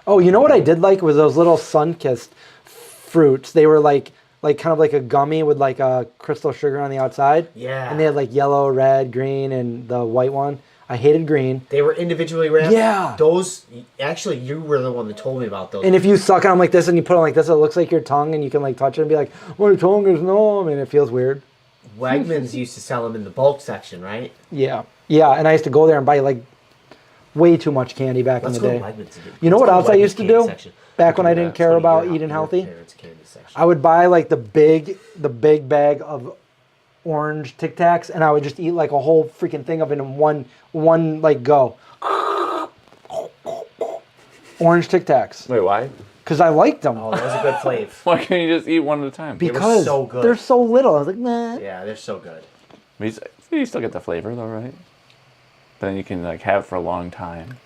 Oh, you know what I did like was those little sun-kissed fruits. They were like kind of like a gummy with like a crystal sugar on the outside. Yeah. And they had like yellow, red, green, and the white one. I hated green. They were individually wrapped. Yeah. Those, actually, you were the one that told me about those. And if you suck on them like this and you put them like this, it looks like your tongue, and you can like touch it and be like, "My tongue is numb," and it feels weird. Wegmans used to sell them in the bulk section, right? Yeah, yeah. And I used to go there and buy like way too much candy back Let's in the go day. to Wegmans again. You know Let's what go else I Wegmans used to candy do? section. Back when I Yeah, didn't it's care funny, about your eating healthy, parents' candy section. I would buy like the big bag of orange Tic Tacs, and I would just eat like a whole freaking thing of it in one like go. Orange Tic Tacs, Wait, why? because I liked them. Oh, that was a good flavor. Why can't you just eat one at a time? Because so good. they're so little. I was like, nah. Yeah, they're so good. You still get the flavor though, right? Then you can like have it for a long time.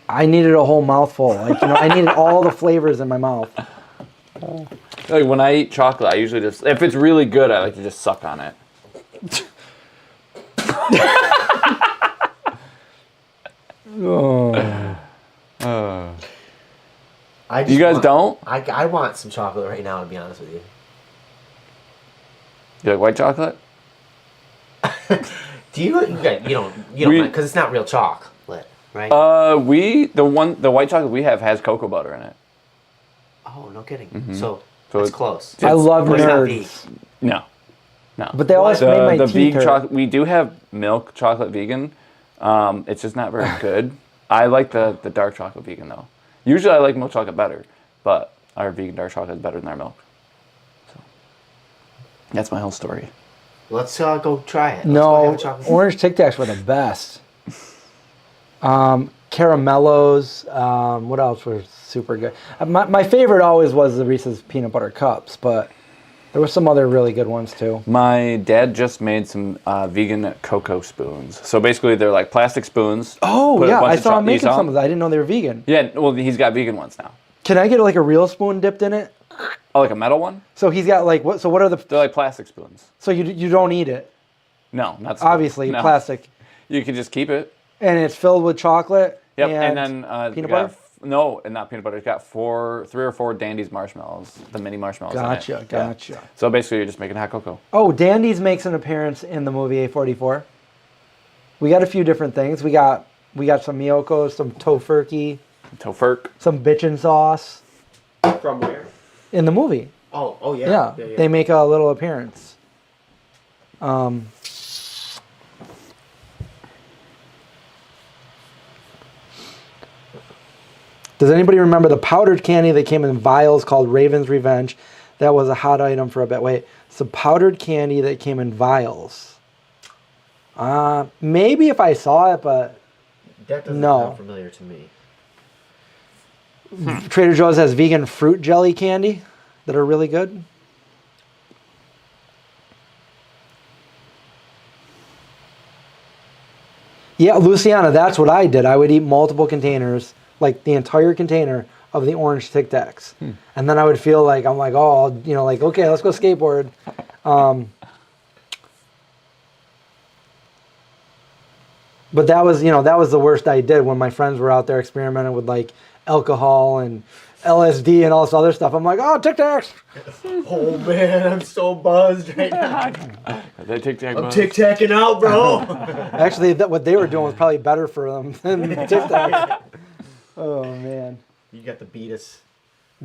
I needed a whole mouthful. Like, you know, I needed all the flavors in my mouth. Like when I eat chocolate, I usually just, if it's really good, I like to just suck on it. Oh. You guys don't? I want some chocolate right now, to be honest with you. You like white chocolate? Do you don't because it's not real chocolate, right? The white chocolate we have has cocoa butter in it. Oh, no kidding. Mm-hmm. So So it's it's- close. I love But it's not nerds. No. But they always made my The teeth vegan hurt. chocolate. We do have milk chocolate vegan. It's just not very good. I like the dark chocolate vegan though. Usually I like milk chocolate better, but our vegan dark chocolate is better than our milk. So that's my whole story. Let's go try it. Let's go No, have a chocolate. orange Tic Tacs were the best. Caramellos. What else was super good? My favorite always was the Reese's peanut butter cups, but there were some other really good ones too. My dad just made some vegan cocoa spoons. So basically, they're like plastic spoons. Oh Put a yeah, bunch I of saw him you making saw some of that. I didn't know they were vegan. Yeah, well, he's got vegan ones now. Can I get like a real spoon dipped in it? Oh, like a metal one? So he's got like what? So what are the? They're like plastic spoons. So you don't eat it, No, not spoons. obviously No. plastic, You can just keep it. and it's filled with chocolate. Yep, And then peanut got butter. No, and not peanut butter. It's got 3 or 4 Dandy's marshmallows, the mini marshmallows. in it. Gotcha, Yeah. gotcha. So basically, you're just making hot cocoa. Oh, Dandy's makes an appearance in the movie A44. We got a few different things. We got some Miyoko, some tofurkey, Tofurk. some bitchin' sauce From where? in the movie. Oh Yeah, they make a little appearance. Does anybody remember the powdered candy that came in vials called Raven's Revenge? That was a hot item for a bit. Wait, some powdered candy that came in vials. Maybe if I saw it, but That doesn't No. sound familiar to me. Trader Joe's has vegan fruit jelly candy that are really good. Yeah, Luciana, that's what I did. I would eat multiple containers, like the entire container of the orange Tic Tacs. And then I would feel like, I'm like, oh, like, okay, let's go skateboard. But that was the worst I did when my friends were out there experimenting with like alcohol and LSD and all this other stuff. I'm like, oh, Tic Tacs. Oh man, I'm so buzzed right now. They Tic Tac. I'm tic-tacking out, bro. Actually, what they were doing was probably better for them than Tic Tacs. Oh man, You got the beatus.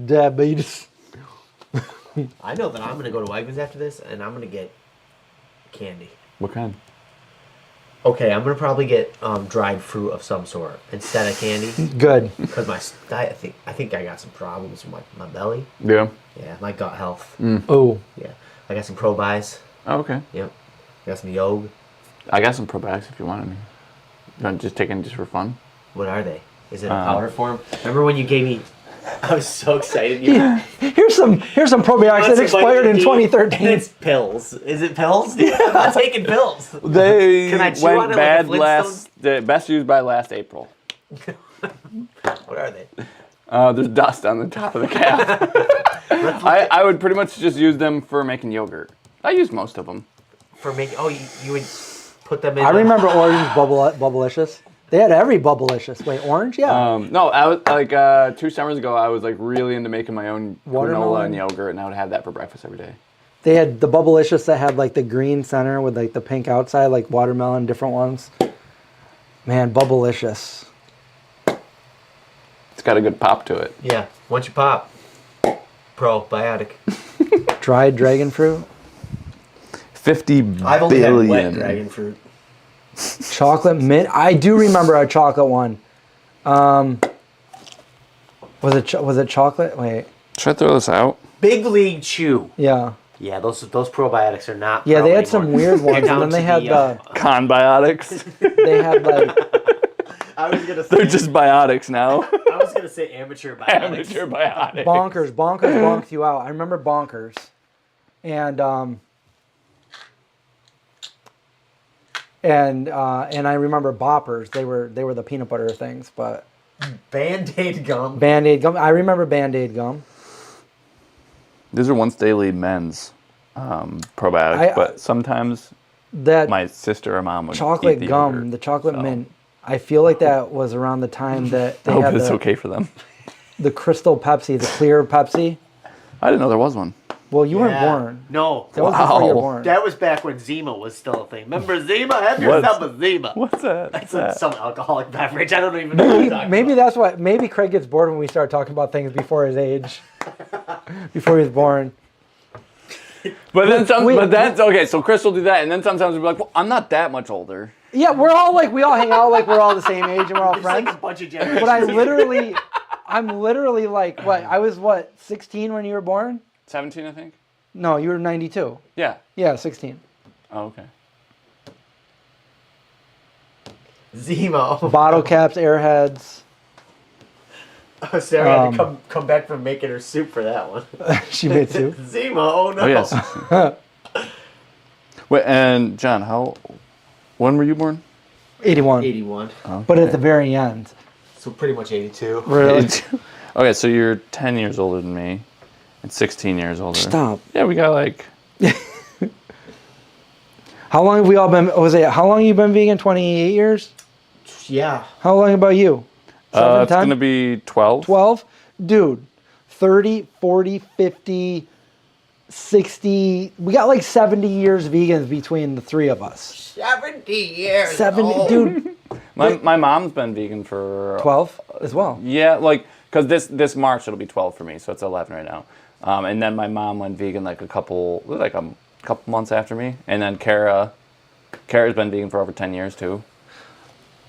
diabetes. I know that I'm gonna go to Wegmans after this, and I'm gonna get candy. What kind? Okay, I'm gonna probably get dried fruit of some sort instead of candy, Good. because I think I got some problems with my belly. Yeah. Yeah, my gut health. Oh, Yeah, I got some probis. Oh, okay. Yep, I got some yog. I got some probiotics if you wanted me. I'm just taking just for fun. What are they? Is it a powder form? Remember when you gave me? I was so excited. You here's some probiotics that expired in 2013. It's pills. Is it pills? I'm not taking pills. They Can I chew on went it like a bad Flintstone? the best used by last April. What are they? There's dust on the top of the cap. I would pretty much just use them for making yogurt. I use most of them. For making? Oh, you would put them in. I remember orange Bubblicious. They had every Bubblicious. Wait, orange? Yeah. No, I was like 2 summers ago. I was like really into making my own granola Watermelon? and yogurt, and I would have that for breakfast every day. They had the Bubblicious that had like the green center with like the pink outside, like watermelon, different ones. Man, Bubblicious. It's got a good pop to it. Yeah. Once you pop, probiotic. Dried dragon fruit. 50 I've only had wet billion. dragon fruit. Chocolate mint. I do remember a chocolate one. Was it chocolate? Wait. Should I throw this out? Big League Chew. Yeah. Yeah, those probiotics are not. Yeah, they pro had some anymore. weird ones, They're and down then they to had the Conbiotics. they had like I was gonna They're say. just biotics now. I was gonna say amateur biotics. Amateur biotics. bonkers bonked you out. I remember bonkers, and I remember boppers. They were the peanut butter things, but Band-Aid gum. Band-Aid gum. I remember Band-Aid gum. These are once daily men's probiotics, but sometimes That my sister or mom would chocolate eat the gum, yogurt, the chocolate so. mint. I feel like that was around the time that they I hope had it's okay for them. the Crystal Pepsi, the clear Pepsi. I didn't know there was one. Well, you weren't born. No. That was before you were born. That was back when Zima was still a thing. Remember Zima? Have yourself a Zima. What's that? That's some alcoholic beverage. I don't even know what you're talking Maybe about. that's why. Maybe Craig gets bored when we start talking about things before his age, before he was born. But then okay. So Chris will do that, and then sometimes we'll be like, "Well, I'm not that much older." Yeah, we all hang out like we're all the same age and we're all It's friends. like a bunch of generations. But I'm literally like, what? I was 16 when you were born? 17, I think. No, you were 92. Yeah. Yeah, 16. Oh, okay. Zima. Bottle caps, airheads. Oh, Sarah had to come back from making her soup for that one. She made soup. Zima, oh no. Oh yes. Wait, and John, when were you born? 81. 81. Oh, But at the very end. So pretty much 82. Really? Okay, so you're 10 years older than me, and 16 years older. Stop. Yeah, we got like. How long have we all been? How long have you been vegan? 28 years? Yeah. How long about you? It's gonna be 12. 12? Dude, 30, 40, 50, 60. We got like 70 years vegans between the three of us. 70 years. 70, old. dude. My mom's been vegan for 12 as well. Yeah, like because this March it'll be 12 for me, so it's 11 right now. And then my mom went vegan like a couple months after me, and then Kara's been vegan for over 10 years too.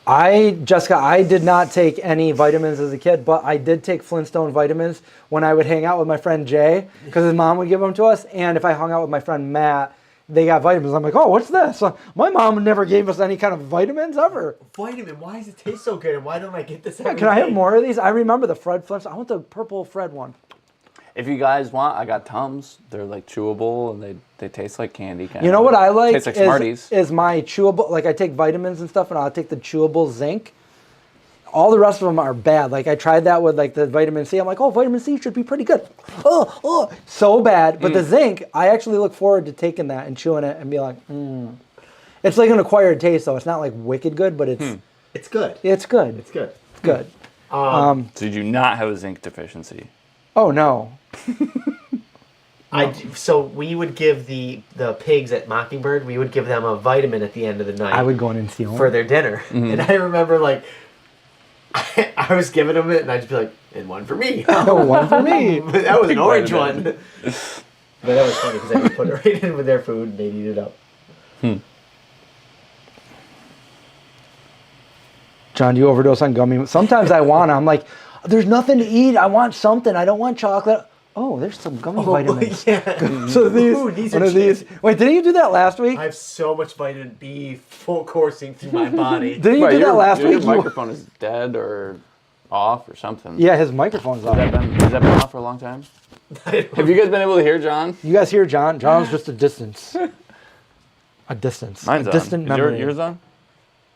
Jessica, I did not take any vitamins as a kid, but I did take Flintstone vitamins when I would hang out with my friend Jay, because his mom would give them to us. And if I hung out with my friend Matt, they got vitamins. I'm like, oh, what's this? My mom never gave us any kind of vitamins ever. Vitamin, why does it taste so good and why don't I get this every Can I have day? more of these? I remember the Fred Flintstone. I want the purple Fred one. If you guys want, I got Tums. They're like chewable and they taste like candy. Kind You know what I like? Tastes like Smarties. Is my chewable, like I take vitamins and stuff and I'll take the chewable zinc. All the rest of them are bad. Like I tried that with like the vitamin C. I'm like, oh, vitamin C should be pretty good. Oh, so bad. But the zinc, I actually look forward to taking that and chewing it and be like, It's like an acquired taste though. It's not like wicked good, but it's It's good. it's good. It's good. It's good. So you do not have a zinc deficiency. Oh no. So we would give the pigs at Mockingbird, we would give them a vitamin at the end of the night. I would go in and steal for them. their dinner. And I remember like I was giving them it and I'd just be like, and one for me. One for me. But that was an orange vitamin. one. But that was funny because I would put it right in with their food and they'd eat it up. John, do you overdose on gummy? Sometimes I want to. I'm like, there's nothing to eat. I want something. I don't want chocolate. Oh, there's some gummy vitamins. Yeah. So these, Ooh, these one are of these. cheap. Wait, didn't you do that last week? I have so much vitamin B full coursing through my body. Didn't you do that last your week? microphone is dead or off or something. Yeah, his microphone's off. Has that been off for a long time? Have you guys been able to hear John? You guys hear John? John's just a distance. A distance. Mine's a on. distant Is memory. yours on?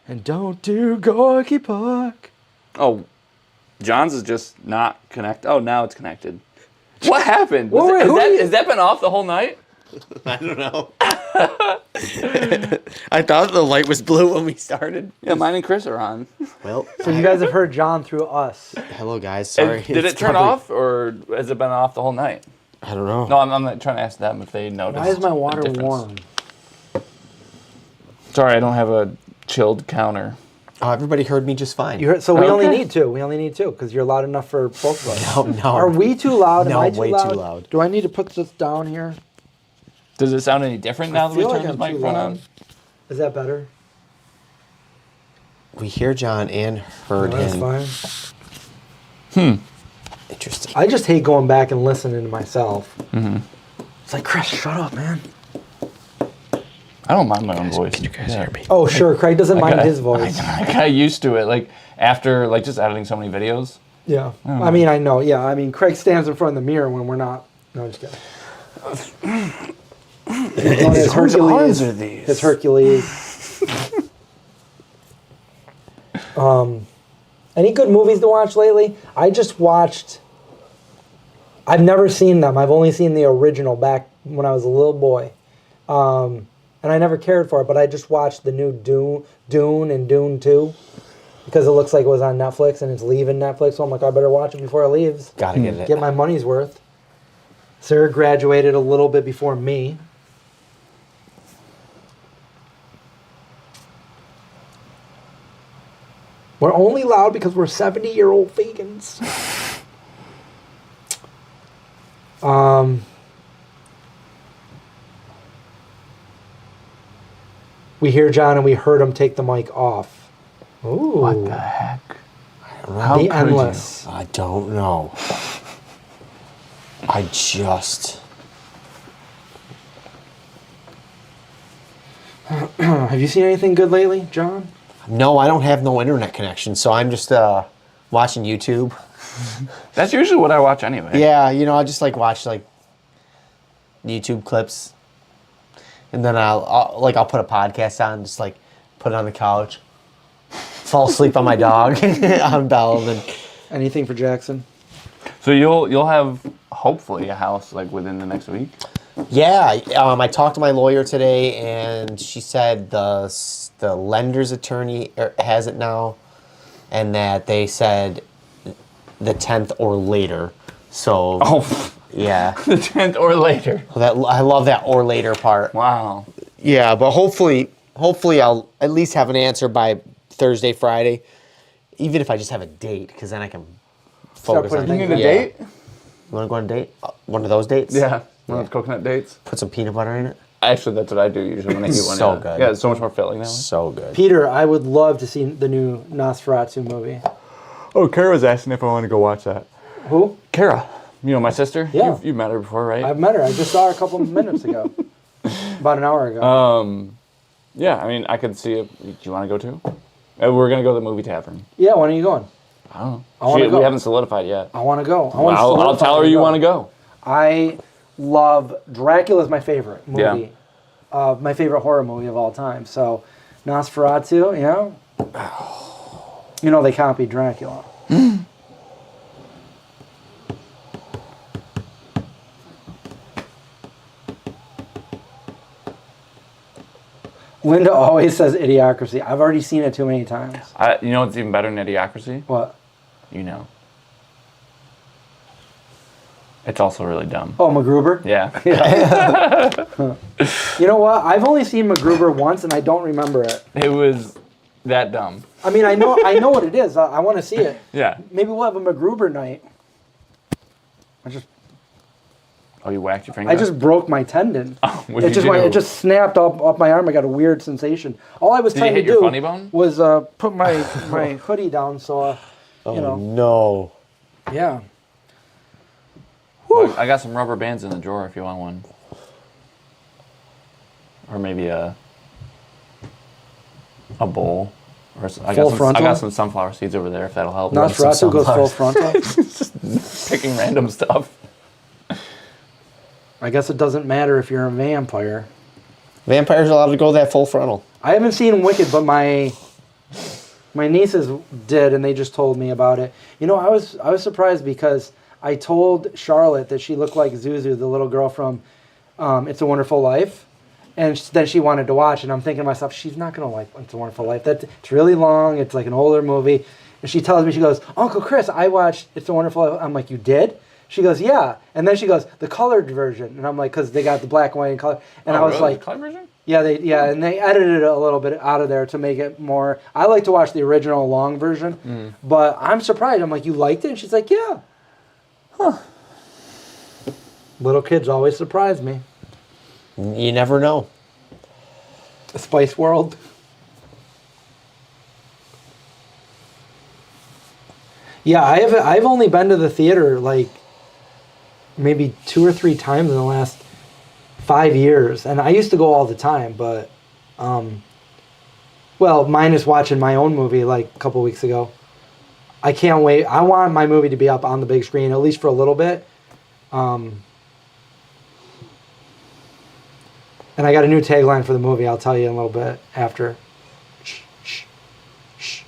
And don't do Gorky Park. Oh, John's is just not connected. Oh, now it's connected. What happened? Well, wait, Has that been off the whole night? I don't know. I thought the light was blue when we started. Yeah, mine and Chris are on. Well, So you guys have heard John through us. hello guys. Sorry. Did it It's turn probably- off, or has it been off the whole night? I don't know. No, I'm not trying to ask them if they noticed. Why is my a water difference. warm? Sorry, I don't have a chilled counter. Oh, everybody heard me just fine. You heard, so we only Okay. need two. We only need two because you're loud enough for both of us. No. Are we too loud? No, Am I too way too loud? loud. Do I need to put this down here? Does it sound any different now that we feel like turned this I'm too microphone loud. on? Is that better? We hear John and heard No, that's him. fine. Interesting. I just hate going back and listening to myself. It's like, Chris, shut up, man. I don't mind my own voice. Can you guys hear me? Oh, sure. Craig doesn't mind his voice. I got used to it. Like after just editing so many videos. Yeah. I mean, I know. Yeah. I mean, Craig stands in front of the mirror when we're not. No, I'm just kidding. His Hercules. are these? His Hercules. Any good movies to watch lately? I just watched. I've never seen them. I've only seen the original back when I was a little boy. And I never cared for it, but I just watched the new Dune and Dune 2. because it looks like it was on Netflix and it's leaving Netflix. So I'm like, I better watch it before it leaves. Gotta get it. Get my money's worth. Sarah graduated a little bit before me. We're only loud because we're 70-year-old vegans. We hear John and we heard him take the mic off. Ooh. What the heck? How The could endless. I don't know. I just... Have you seen anything good lately, John? No, I don't have no internet connection, so I'm just watching YouTube. That's usually what I watch anyway. Yeah, you know, I just like watch like YouTube clips, and then I'll put a podcast on, just like put it on the couch, fall asleep on my dog on Bell, and then Anything for Jackson? So you'll have hopefully a house like within the next week. yeah. I talked to my lawyer today, and she said the lender's attorney has it now, and that they said the 10th or later. So yeah, The 10th or later. I love that or later part. Wow. Yeah, but hopefully I'll at least have an answer by Thursday, Friday, even if I just have a date, because then I can focus putting on things You need a yeah. date? You want to go on a date? One of those dates? Yeah. One of those coconut dates. Put some peanut butter in it. Actually, that's what I do usually when I eat one. So yeah. good. Yeah, it's so much more filling that way. So good. Peter, I would love to see the new Nosferatu movie. Oh, Kara was asking if I want to go watch that. Who? Kara, you know my sister? Yeah. You've met her before, right? I've met her. I just saw her a couple of minutes ago. About an hour ago. Yeah, I mean, I could see if... Do you want to go too? We're going to go to the movie tavern. Yeah, when are you going? I don't know. I wanna go. We haven't solidified yet. I want to go. I'll tell her you want to go. I love Dracula's my favorite movie. Yeah. My favorite horror movie of all time. So Nosferatu, you know. You know they copied Dracula. Linda always says Idiocracy. I've already seen it too many times. You know what's even better than Idiocracy? What? You know. It's also really dumb. Oh, MacGruber? Yeah. You know what? I've only seen MacGruber once and I don't remember it. It was that dumb. I mean, I know what it is. I want to see it. Yeah. Maybe we'll have a MacGruber night. Oh, you whacked your finger? I just broke my tendon. Oh, what'd you do? It just snapped up my arm. I got a weird sensation. All I was Did trying you to hit your do funny bone? was put my hoodie down. So, you know, No. yeah. Well, I got some rubber bands in the drawer if you want one. Or maybe a bowl. Or I got some sunflower seeds over there if that'll help. Nosferatu goes full frontal. Just picking random stuff. I guess it doesn't matter if you're a vampire. Vampires are allowed to go that full frontal. I haven't seen Wicked, but my nieces did, and they just told me about it. You know, I was surprised because I told Charlotte that she looked like Zuzu, the little girl from It's a Wonderful Life, and then she wanted to watch. And I'm thinking to myself, she's not gonna like It's a Wonderful Life. It's really long. It's like an older movie. And she tells me, she goes, Uncle Chris, I watched It's a Wonderful Life. I'm like, you did? She goes, yeah. And then she goes, the colored version. And I'm like, because they got the black and white and color. And I was really? like, The color version? yeah, and they edited it a little bit out of there to make it more. I like to watch the original long version, but I'm surprised. I'm like, you liked it? And she's like, yeah. Huh. Little kids always surprise me. You never know. The Spice World. Yeah, I've only been to the theater like maybe 2 or 3 times in the last 5 years, and I used to go all the time, but well, minus watching my own movie like a couple weeks ago. I can't wait. I want my movie to be up on the big screen at least for a little bit. And I got a new tagline for the movie. I'll tell you in a little bit after. Shh, shh, shh.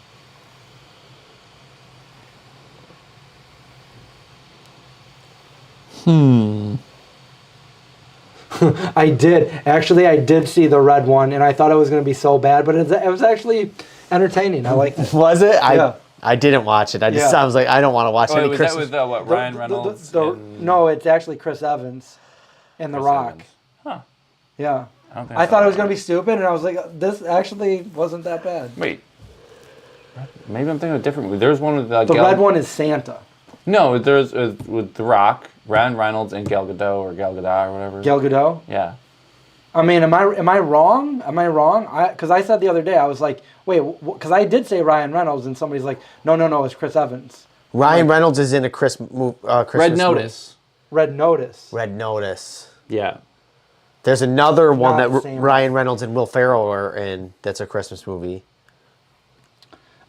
I did see the red one, and I thought it was going to be so bad, but it was actually, entertaining. I liked it. Was it? Yeah. I didn't watch it. I Yeah. was like, I don't want to watch Oh, any was that Christmas. with what Ryan Reynolds? No, it's actually Chris Evans and The Chris Rock. Evans. Huh. Yeah. don't think I thought it was that. going to be stupid, and I was like, this actually wasn't that bad. Wait. Maybe I'm thinking of a different movie. There's one with The red one is Santa. No, there's with The Rock, Ryan Reynolds, and Gal Gadot or Gal Gadot or whatever. Gal Gadot? Yeah. I mean, am I wrong? Am I wrong? Because I said the other day, I was like, wait, because I did say Ryan Reynolds, and somebody's like, no, it's Chris Evans. Ryan Reynolds is in a Christmas Red Notice. Red Notice. Red Notice. Yeah. There's another one Not that the same. Ryan Reynolds and Will Ferrell are in. That's a Christmas movie.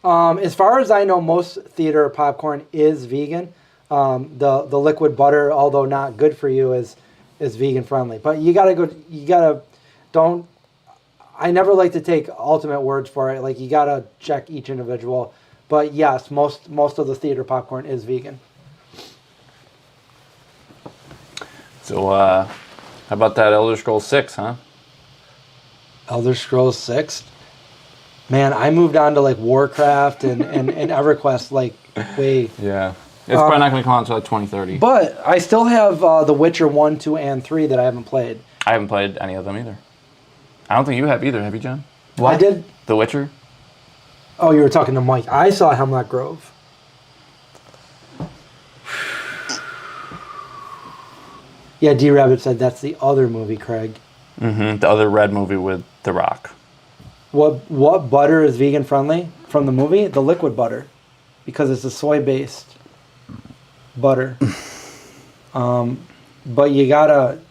As far as I know, most theater popcorn is vegan. The liquid butter, although not good for you, is vegan friendly. But don't. I never like to take ultimate words for it. Like, you gotta check each individual. But yes, most of the theater popcorn is vegan. So, how about that Elder Scrolls 6, huh? Elder Scrolls 6. Man, I moved on to like Warcraft and EverQuest like way. Yeah. It's probably not going to come out until like 2030. But I still have The Witcher 1, 2, and 3 that I haven't played. I haven't played any of them either. I don't think you have either, have you, John? What? I did. The Witcher? Oh, you were talking to Mike. I saw Hemlock Grove. Yeah, D-Rabbit said that's the other movie, Craig. Mm-hmm. The other red movie with The Rock. What butter is vegan friendly from the movie? The liquid butter, because it's a soy-based butter. But the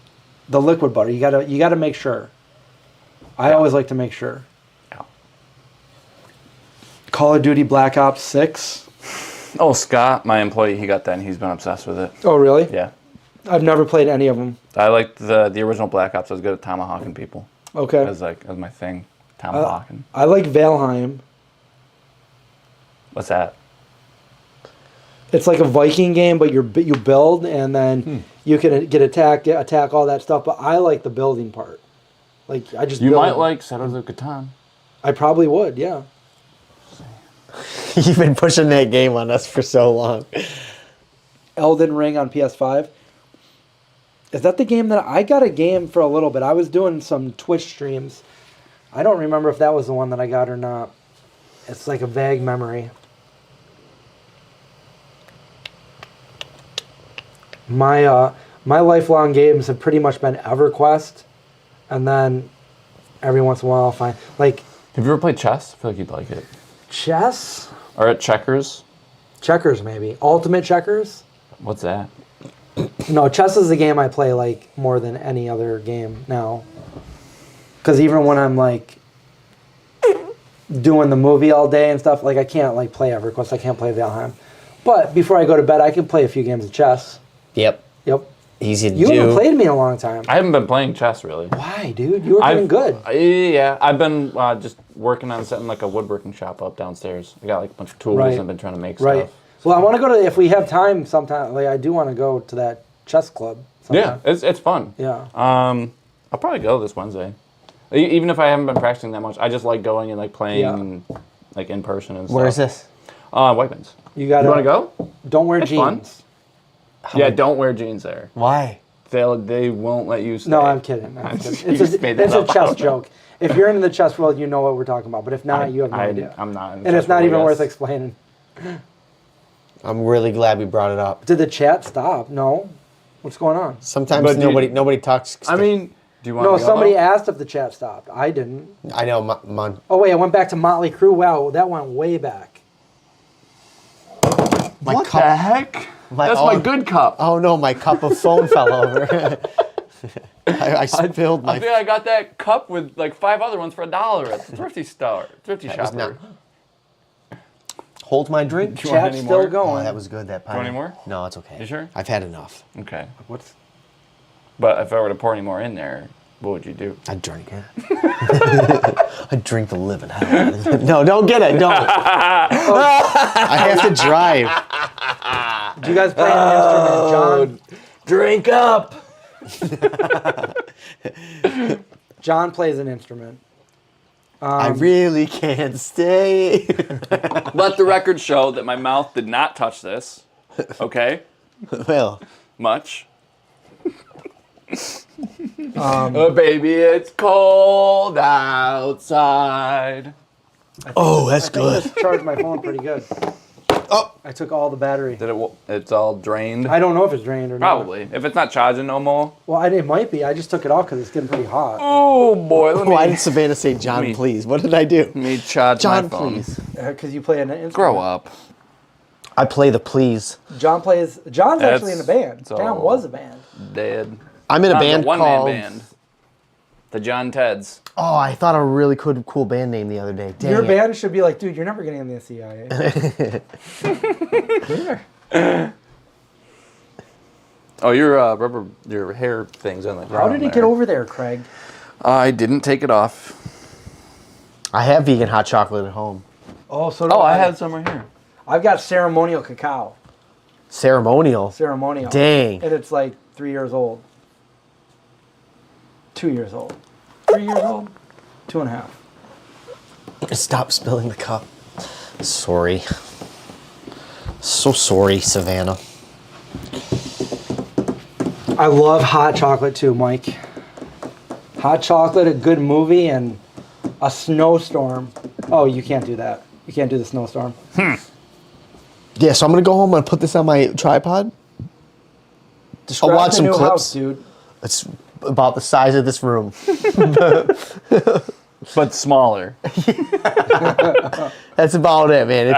liquid butter. You gotta make sure. I always like to make sure. Yeah. Call of Duty Black Ops 6. Oh, Scott, my employee, he got that and he's been obsessed with it. Oh, really? Yeah. I've never played any of them. I liked the original Black Ops. I was good at tomahawking people. Okay. That was my thing. Tomahawking. I like Valheim. What's that? It's like a Viking game, but you build and then you can get attack, all that stuff. But I like the building part. Like, I just You build. might like Shadows of Catan. I probably would, yeah. You've been pushing that game on us for so long. Elden Ring on PS5. Is that the game that I got a game for a little bit? I was doing some Twitch streams. I don't remember if that was the one that I got or not. It's like a vague memory. My lifelong games have pretty much been EverQuest, and then every once in a while I'll find like. Have you ever played chess? I feel like you'd like it. Chess? Or at checkers? Checkers, maybe. Ultimate Checkers? What's that? No, chess is the game I play like more than any other game now. Because even when I'm like doing the movie all day and stuff, like I can't like play EverQuest, I can't play Valheim. But before I go to bed, I can play a few games of chess. Yep. Yep. Easy to You do. haven't played me in a long time. I haven't been playing chess, really. Why, dude? You were getting good. Yeah, I've been just working on setting like a woodworking shop up downstairs. I got like a bunch of tools and I've been trying to make Right. stuff. Well, I want to go to, if we have time sometime, like I do want to go to that chess club sometime. Yeah, it's fun. Yeah. I'll probably go this Wednesday. Even if I haven't been practicing that much, I just like going and like playing like in person and stuff. Where is this? Whiteman's. You want to go? Don't wear It's jeans. fun. Yeah, don't wear jeans there. Why? They won't let you stay. No, I'm kidding. I'm kidding. It's a chess joke. If you're in the chess world, you know what we're talking about. But if not, you have no idea. I'm not. And it's not even worth explaining. I'm really glad we brought it up. Did the chat stop? No. What's going on? Sometimes But nobody talks. I mean, do you want No, to go? somebody asked if the chat stopped. I didn't. I know. Oh, wait, I went back to Motley Crue. Wow, that went way back. What the heck? That's my good cup. Oh no, my cup of foam fell over. I spilled my. I think I got that cup with like 5 other ones for $1 at the Thrifty Shopper. Hold my drink. Do you want Chat's any still more? going. Oh, that was good. That pie. Do you want any more? No, it's okay. You sure? I've had enough. Okay. What's? But if I were to pour any more in there, what would you do? I'd drink it. I'd drink the living hell. No, don't get it. Don't. I have to drive. Do you guys play an instrument, John? Drink up. John plays an instrument. I really can't stay. Let the record show that my mouth did not touch this. Okay? Well, Much. Oh, baby, it's cold outside. that's I think this charged my phone pretty good. Oh. I took all the battery. Did it? It's all drained. I don't know if it's drained or not. Probably. If it's not charging no more. Well, it might be. I just took it off because it's getting pretty hot. Oh boy. Let Why me. did Savannah say, John, please? What did I do? Me charge John, my phone. please. Because you play an instrument. Grow up. I play the please. John's actually in a band. so- John was a band. Dead. I'm in a John's band one-man called... band. The John Teds. Oh, I thought of a really cool band name the other day. Dang Your it. band should be like, dude, you're never getting in the CIA. Oh, your hair thing's on the ground. How did it get over there, Craig? I didn't take it off. I have vegan hot chocolate at home. Oh, so Oh, I had some right here. I've got ceremonial cacao. Ceremonial. Ceremonial. Dang. And it's like 3 years old. 2 years old. 3 years old? 2.5. Stop spilling the cup. Sorry. So sorry, Savannah. I love hot chocolate too, Mike. Hot chocolate, a good movie, and a snowstorm. Oh, you can't do that. You can't do the snowstorm. Yeah, so I'm going to go home and put this on my tripod. Describe I'll watch the some new clips. house, dude. It's about the size of this room. But smaller. That's about it, man.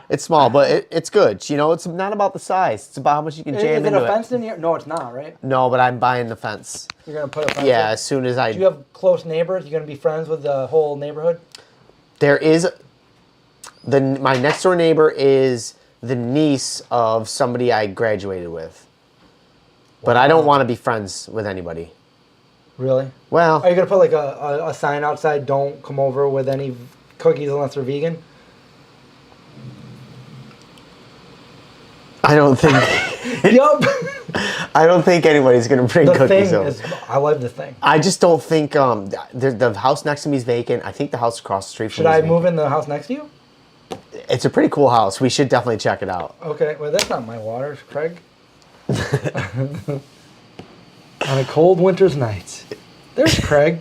It's small, but it's good. You know, it's not about the size. It's about how much you can jam Is it into a it. fence in here? No, it's not, right? No, but I'm buying the fence. You're going to put a fence Yeah, in? as soon as I... Do you have close neighbors? You're going to be friends with the whole neighborhood? There is... My next door neighbor is the niece of somebody I graduated with. But I don't want to be friends with anybody. Really? Well... Are you going to put like a sign outside, don't come over with any cookies unless they're vegan? I don't think... Yup. I don't think anybody's going to bring The cookies thing over. is, I love the thing. I just don't think... the house next to me is vacant. I think the house across the street from Should me is I vacant. move in the house next to you? It's a pretty cool house. We should definitely check it out. Okay, well that's not my water, Craig. On a cold winter's night. There's Craig.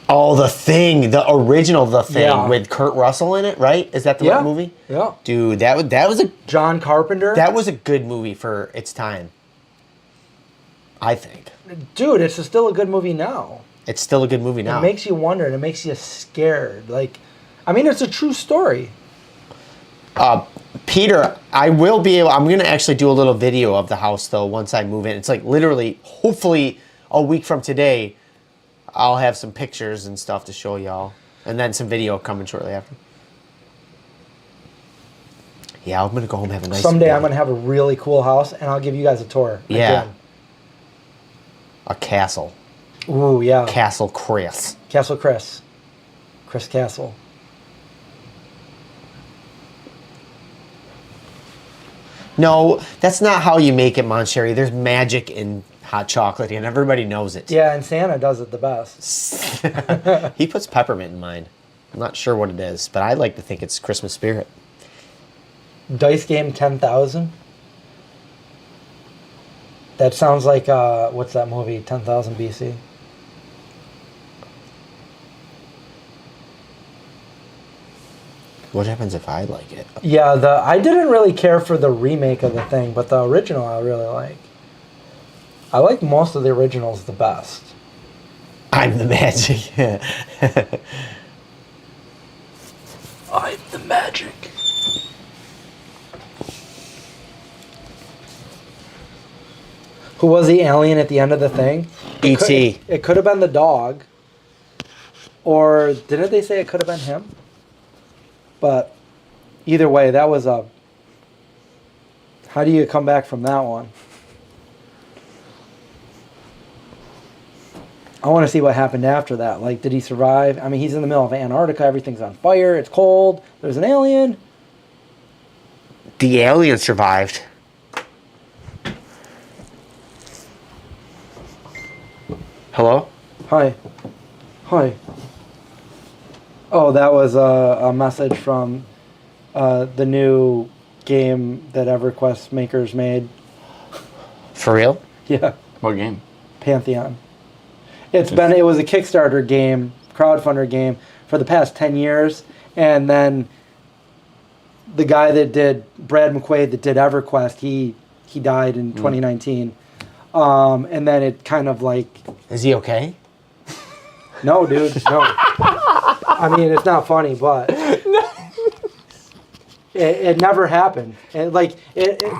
Oh, The Thing, the original The Thing Yeah. with Kurt Russell in it, right? Is that the Yeah. right movie? Yeah. Dude, that was a John Carpenter. a good movie for its time. I think Dude, it's still a good movie now. it's still a good movie now. It makes you wonder and it makes you scared. Like, I mean, it's a true story. Peter, I'm gonna actually do a little video of the house though once I move in. It's like literally, hopefully, a week from today, I'll have some pictures and stuff to show y'all, and then some video coming shortly after. Yeah, I'm gonna go home and have a nice. Someday day. I'm going to have a really cool house and I'll give you guys a tour. Yeah. Again. A castle, Ooh, yeah. Castle Chris. Castle Chris. Chris Castle. No, that's not how you make it, Moncherry. There's magic in hot chocolate, and everybody knows it. Yeah, and Santa does it the best. He puts peppermint in mine. I'm not sure what it is, but I like to think it's Christmas spirit. Dice Game 10,000. That sounds like, what's that movie? 10,000 BC. What happens if I like it? Yeah, I didn't really care for the remake of the thing, but the original I really like. I like most of the originals the best. I'm the magic. I'm the magic. Who was the alien at the end of the thing? E.T. It could have been the dog. Or didn't they say it could have been him? But either way, that was a... How do you come back from that one? I want to see what happened after that. Like, did he survive? I mean, he's in the middle of Antarctica. Everything's on fire. It's cold. There's an alien. The alien survived. Hello? Hi. Hi. Oh, that was a message from the new game that EverQuest makers made. For real? Yeah. What game? Pantheon. It was a Kickstarter game, crowdfunder game for the past 10 years, and then the guy that did Brad McQuaid that did EverQuest, he died in 2019. And then it kind of like, Is he okay? no, dude, no. I mean, it's not funny, but it never happened. And like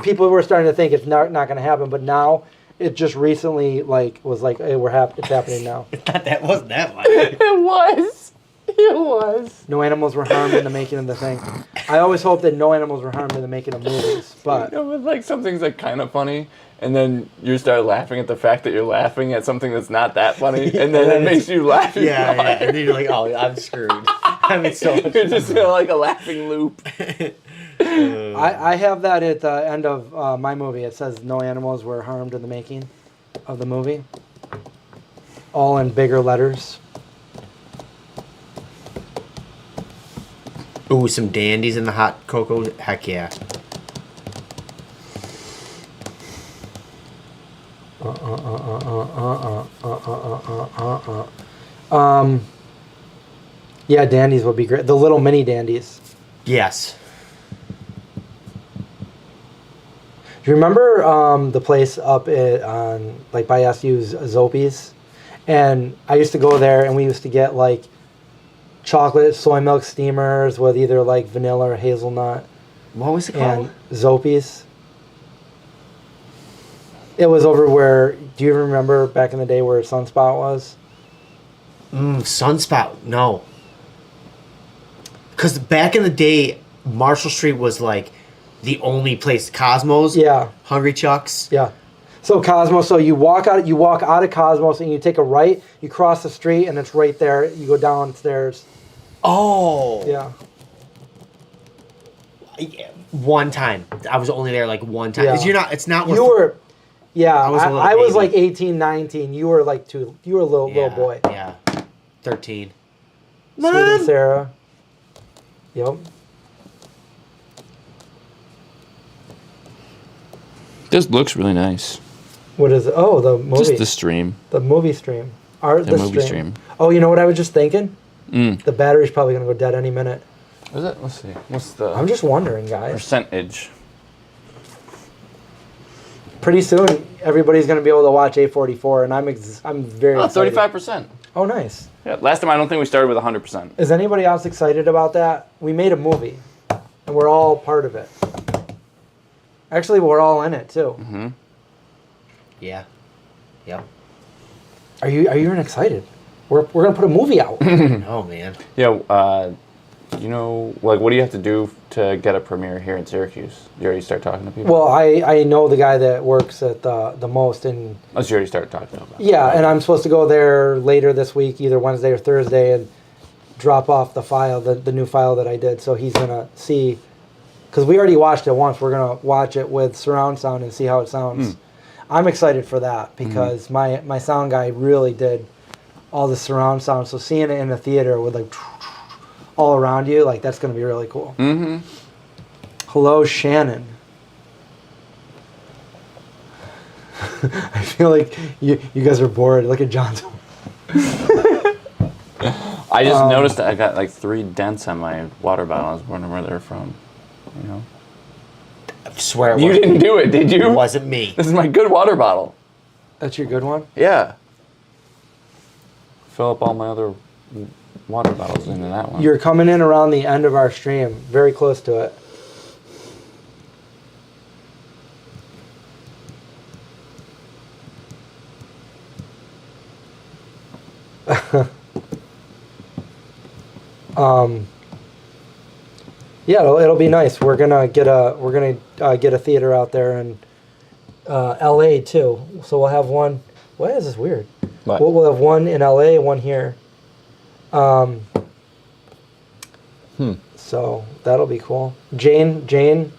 people were starting to think it's not going to happen, but now it just recently was like, hey, it's happening now. That wasn't that much. It was. It was. No animals were harmed in the making of the thing. I always hope that no animals were harmed in the making of movies, but No, but like something's like kind of funny, and then you start laughing at the fact that you're laughing at something that's not that funny, and then it makes you laugh. Yeah, and then you're like, oh, I'm screwed. I'm in so much You're just in like a laughing loop. I have that at the end of my movie. It says no animals were harmed in the making of the movie. All in bigger letters. Ooh, some dandies in the hot cocoa. Heck yeah. Yeah, dandies would be great. The little mini dandies. Yes. Do you remember the place up by SU's Zopies? And I used to go there, and we used to get like chocolate soy milk steamers with either like vanilla or hazelnut. What was it called? And Zopies. It was over where, do you remember back in the day where Sunspot was? Sunspot, no. Because back in the day, Marshall Street was like the only place. Cosmos, Yeah. Hungry Chuck's. Yeah. So Cosmos, so you walk out of Cosmos and you take a right, you cross the street and it's right there. You go downstairs. Oh. Yeah. One time. I was only there like one time. Yeah. It's not You were, yeah, I was a little I was baby. like 18, 19. You were like you were a little boy. Yeah. 13. Sweet and Sarah. Yep. This looks really nice. What is it? Oh, the movie. Just the stream. The movie stream. The movie stream. Oh, you know what I was just thinking? Mm. The battery's probably going to go dead any minute. Is it? Let's see. What's the I'm just wondering, guys. percentage? Pretty soon, everybody's going to be able to watch A44, and I'm very Oh, excited. 35%. Oh, nice. Yeah, last time I don't think we started with 100%. Is anybody else excited about that? We made a movie, and we're all part of it. Actually, we're all in it, too. Mm-hmm. Yeah. Yep. Are you even excited? We're going to put a movie out. Oh, man. Yeah, you know, like, what do you have to do to get a premiere here in Syracuse? You already start talking to people? Well, I know the guy that works at the most, and Oh, so you already started talking to them about it. yeah, and I'm supposed to go there later this week, either Wednesday or Thursday, and drop off the file, the new file that I did. So he's gonna see, because we already watched it once. We're gonna watch it with surround sound and see how it sounds. I'm excited for that because my sound guy really did all the surround sound. So seeing it in the theater with like all around you, like that's gonna be really cool. Mm-hmm. Hello, Shannon. I feel like you guys are bored. Look at John's. I just noticed that I got like 3 dents on my water bottle. I was wondering where they're from. You know? I swear You didn't do it, did you? It wasn't me. This is my good water bottle. That's your good one? Yeah. Fill up all my other water bottles into that one. You're coming in around the end of our stream, very close to it. Yeah, it'll be nice. We're gonna get a theater out there in L.A. too. So we'll have one. Why is this weird? What? We'll have one in L.A. and one here. So that'll be cool. Jane Unchained,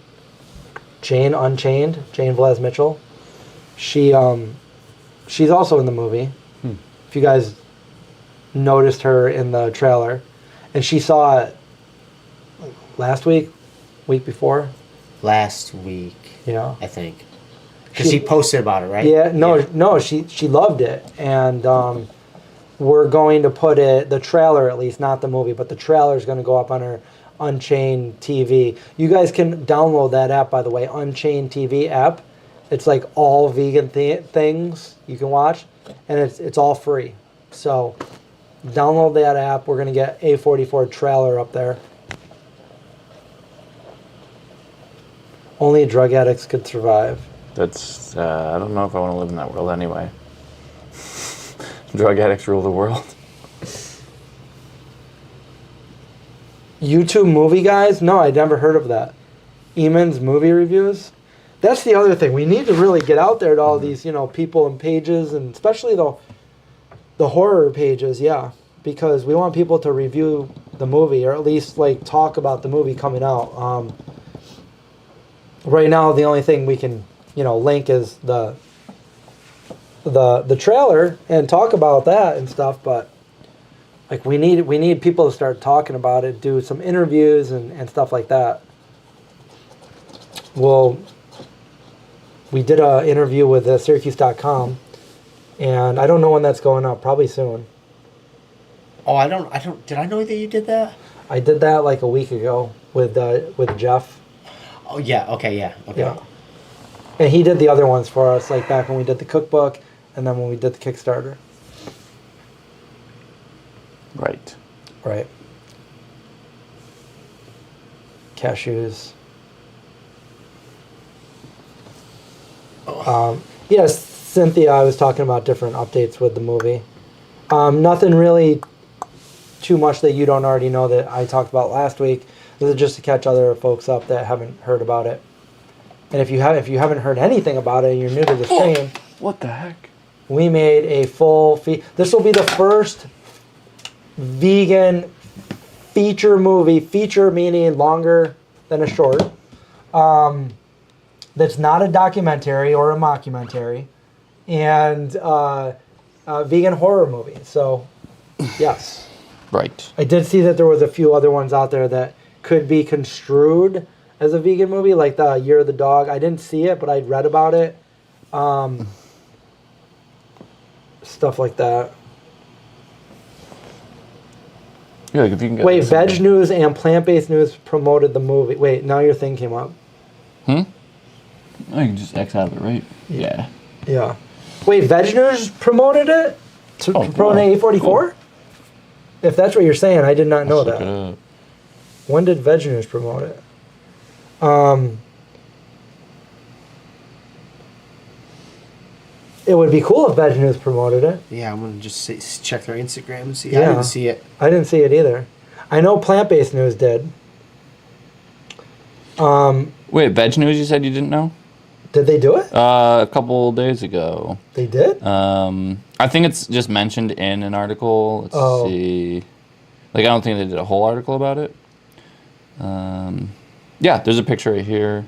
Jane Velez Mitchell. She's also in the movie. if you guys noticed her in the trailer, and she saw it last week before. Last week, Yeah. I think. Because she posted about it, right? Yeah, no, she loved it, and we're going to put the trailer at least, not the movie, but the trailer is going to go up on her Unchained TV. You guys can download that app, by the way, Unchained TV app. It's like all vegan things you can watch, and it's all free. So download that app. We're going to get A44 trailer up there. Only drug addicts could survive. That's, I don't know if I want to live in that world anyway. Drug addicts rule the world. YouTube movie guys? No, I'd never heard of that. Eamon's movie reviews? That's the other thing. We need to really get out there to all these, people and pages, and especially the horror pages, yeah. Because we want people to review the movie, or at least, like, talk about the movie coming out. Right now, the only thing we can, link is the trailer and talk about that and stuff, but like we need people to start talking about it, do some interviews and stuff like that. Well, we did an interview with Syracuse.com, and I don't know when that's going up. Probably soon. Oh, I don't. Did I know that you did that? I did that like a week ago with Jeff. Oh yeah. Okay. Yeah. Okay. Yeah. And he did the other ones for us, like back when we did the cookbook, and then when we did the Kickstarter. Right. Right. Cashews. Yes, Cynthia, I was talking about different updates with the movie. Nothing really too much that you don't already know that I talked about last week. This is just to catch other folks up that haven't heard about it. And if you haven't heard anything about it and you're new to the stream, what the heck? we made a full this will be the first vegan feature movie, feature meaning longer than a short, that's not a documentary or a mockumentary, and a vegan horror movie. So, yes. Right. I did see that there was a few other ones out there that could be construed as a vegan movie, like the Year of the Dog. I didn't see it, but I'd read about it. Stuff like that. Yeah, like if you can get Wait, Veg News and Plant-Based News promoted the movie. Wait, now your thing came up. Oh, you can just X out of it, right? Yeah. Yeah. Wait, Veg News promoted it? Promoting A44? Cool. If that's what you're saying, I did not know Let's look that. it up. When did Veg News promote it? It would be cool if Veg News promoted it. Yeah, I'm gonna just check their Instagram and see. Yeah. I didn't see it. I didn't see it either. I know Plant-Based News did. Wait, Veg News you said you didn't know? Did they do it? A couple days ago. They did? I think it's just mentioned in an article. Let's see. Like, I don't think they did a whole article about it. Yeah, there's a picture right here.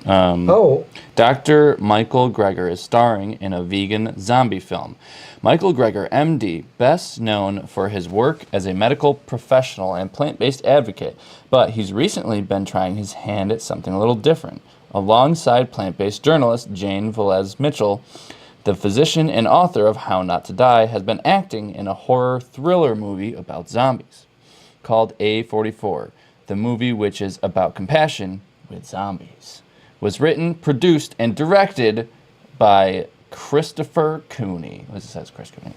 Dr. Michael Greger is starring in a vegan zombie film. Michael Greger, MD, best known for his work as a medical professional and plant-based advocate, but he's recently been trying his hand at something a little different. Alongside plant-based journalist Jane Velez Mitchell, the physician and author of How Not to Die has been acting in a horror thriller movie about zombies called A44. The movie, which is about compassion with zombies, was written, produced, and directed by Christopher Cooney. What does it say? Chris Cooney.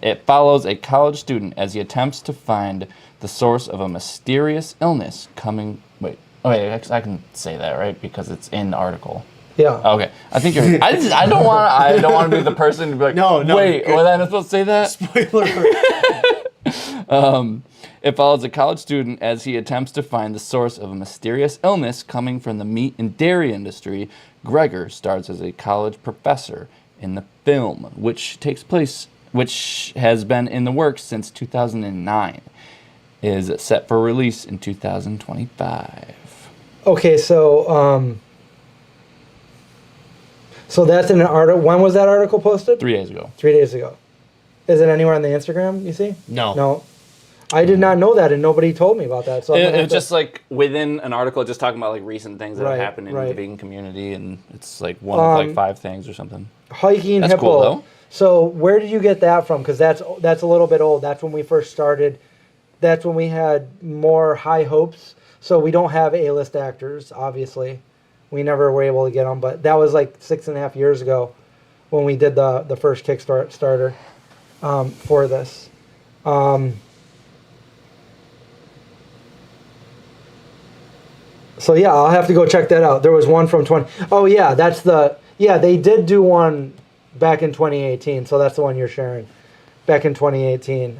It follows a college student as he attempts to find the source of a mysterious illness coming... Wait, I can say that, right? Because it's in the article. Yeah. Okay. I think you're... I don't want to be the person to be like, No. Wait, was I not supposed to say that? Spoiler. It follows a college student as he attempts to find the source of a mysterious illness coming from the meat and dairy industry. Greger stars as a college professor in the film, which has been in the works since 2009. Is set for release in 2025. Okay, so that's in an article. When was that article posted? 3 days ago. 3 days ago. Is it anywhere on the Instagram? You see? No. No. I did not know that, and nobody told me about that. So It's just like within an article, just talking about like recent things that have happened in the right. vegan community, and it's like one of like 5 things or something. Hiking That's hippo. cool, though. So where did you get that from? Because that's a little bit old. That's when we first started. That's when we had more high hopes. So we don't have A-list actors, obviously. We never were able to get them, but that was like 6.5 years ago when we did the first Kickstarter for this. So yeah, I'll have to go check that out. There was one from 20. Oh yeah, they did do one back in 2018. So that's the one you're sharing. Back in 2018.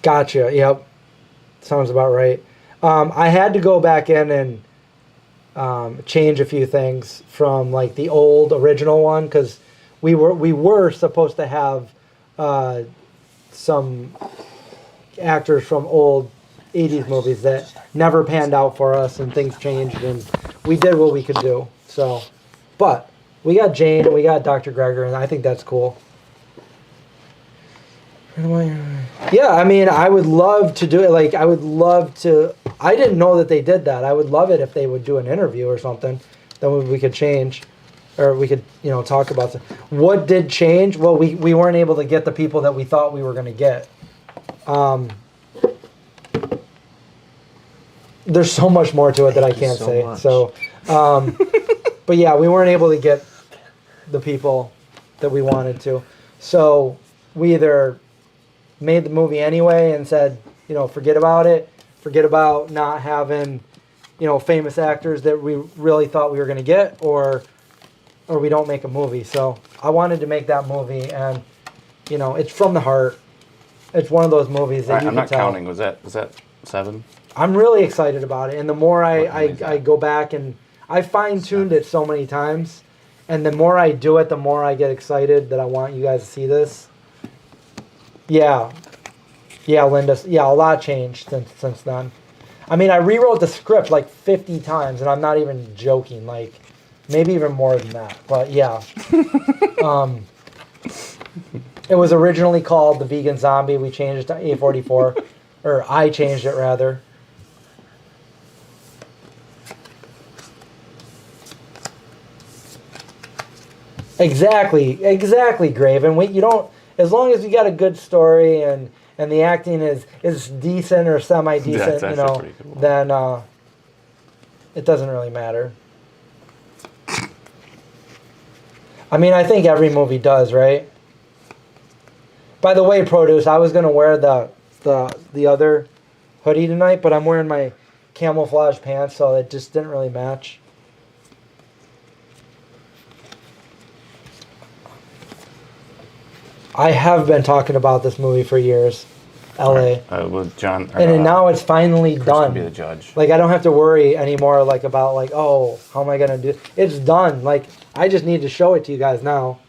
Gotcha. Yep. Sounds about right. I had to go back in and change a few things from like the old original one because we were supposed to have some actors from old 80s movies that never panned out for us, and things changed, and we did what we could do. So, but we got Jane, we got Dr. Gregor, and I think that's cool. Yeah, I mean, I would love to do it. Like, I would love to. I didn't know that they did that. I would love it if they would do an interview or something. Then we could change, or we could, talk about what did change. Well, we weren't able to get the people that we thought we were going to get. There's so much more to it that I can't say. Much. So, but yeah, we weren't able to get the people that we wanted to. So we either made the movie anyway and said, forget about it. Forget about not having, famous actors that we really thought we were going to get, or we don't make a movie. So I wanted to make that movie, and, it's from the heart. It's one of those movies that you I'm can not tell. counting. Was that 7? I'm really excited about it, and the more I go back, and I fine-tuned it so many times, and the more I do it, the more I get excited that I want you guys to see this. Yeah, Linda. Yeah, a lot changed since then. I mean, I rewrote the script like 50 times, and I'm not even joking. Like, maybe even more than that. But yeah, it was originally called The Vegan Zombie. We changed it to A44, or I changed it rather. Exactly, Graven. You don't, as long as you got a good story and the acting is decent or semi-decent, then it doesn't really matter. I mean, I think every movie does, right? By the way, Produce, I was gonna wear the other hoodie tonight, but I'm wearing my camouflage pants, so it just didn't really match. I have been talking about this movie for years, L.A. With John. And now it's finally Chris done. can be the judge. Like, I don't have to worry anymore, about, oh, how am I going to do it? It's done. Like, I just need to show it to you guys now.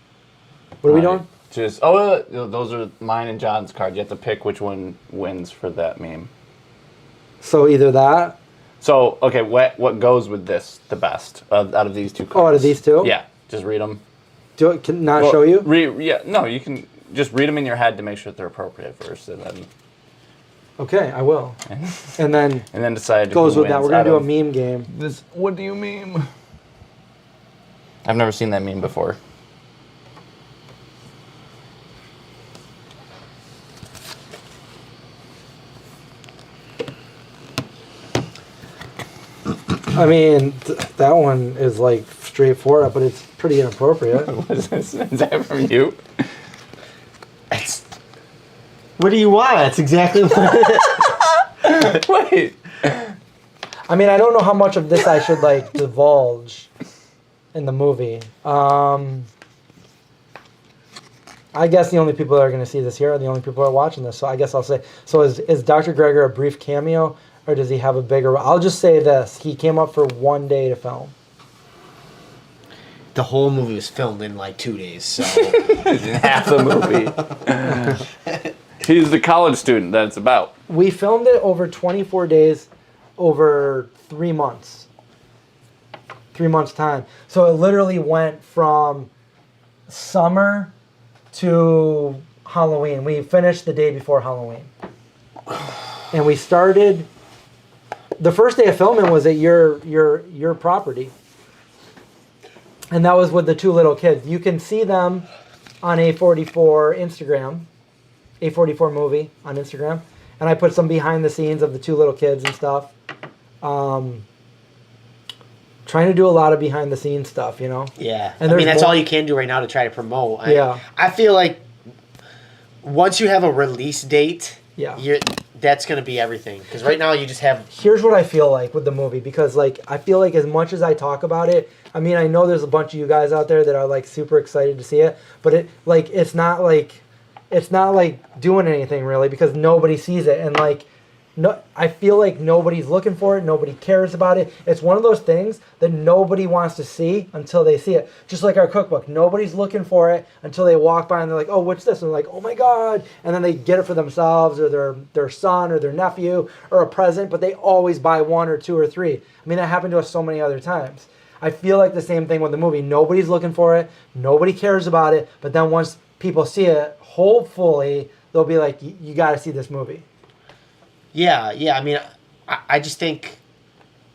What are we doing? Those are mine and John's cards. You have to pick which one wins for that meme. So either that. So, okay, what goes with this the best out of these two cards? Oh, out of these two? Yeah, just read them. Can not show you? You can just read them in your head to make sure that they're appropriate first, and then. Okay, I will. And then decide. Goes who with that. wins We're gonna do out a of meme game. This. What do you meme? I've never seen that meme before. I mean, that one is like straightforward, but it's pretty inappropriate. What is this? Is that from you? What do you want? That's exactly what. Wait. I mean, I don't know how much of this I should divulge in the movie. I guess the only people that are going to see this here are the only people that are watching this. So I guess I'll say, so is Dr. Gregor a brief cameo, or does he have a bigger... I'll just say this. He came up for 1 day to film. The whole movie was filmed in 2 days, so... Half the movie. He's the college student that it's about. We filmed it over 24 days, over 3 months. 3 months' time. So it literally went from summer to Halloween. We finished the day before Halloween. And we started, the first day of filming was at your property. And that was with the 2 little kids. You can see them on A44 Instagram, A44 Movie on Instagram. And I put some behind the scenes of the 2 little kids and stuff. Trying to do a lot of behind the scenes stuff, you know? Yeah. And I mean, that's more, all you can do right now to try to promote. Yeah. I feel like once you have a release date, yeah. That's going to be everything. Because right now you just have... Here's what I feel like with the movie. Because, like, I feel like as much as I talk about it, I mean, I know there's a bunch of you guys out there that are, like, super excited to see it. But, it's not like doing anything, really, because nobody sees it. And, like, no, I feel like nobody's looking for it. Nobody cares about it. It's one of those things that nobody wants to see until they see it. Just like our cookbook. Nobody's looking for it until they walk by and they're like, oh, what's this? And they're like, oh, my God. And then they get it for themselves or their son or their nephew or a present, but they always buy 1 or 2 or 3. I mean, that happened to us so many other times. I feel like the same thing with the movie. Nobody's looking for it. Nobody cares about it. But then once people see it, hopefully they'll be like, you got to see this movie. Yeah. I mean, I just think...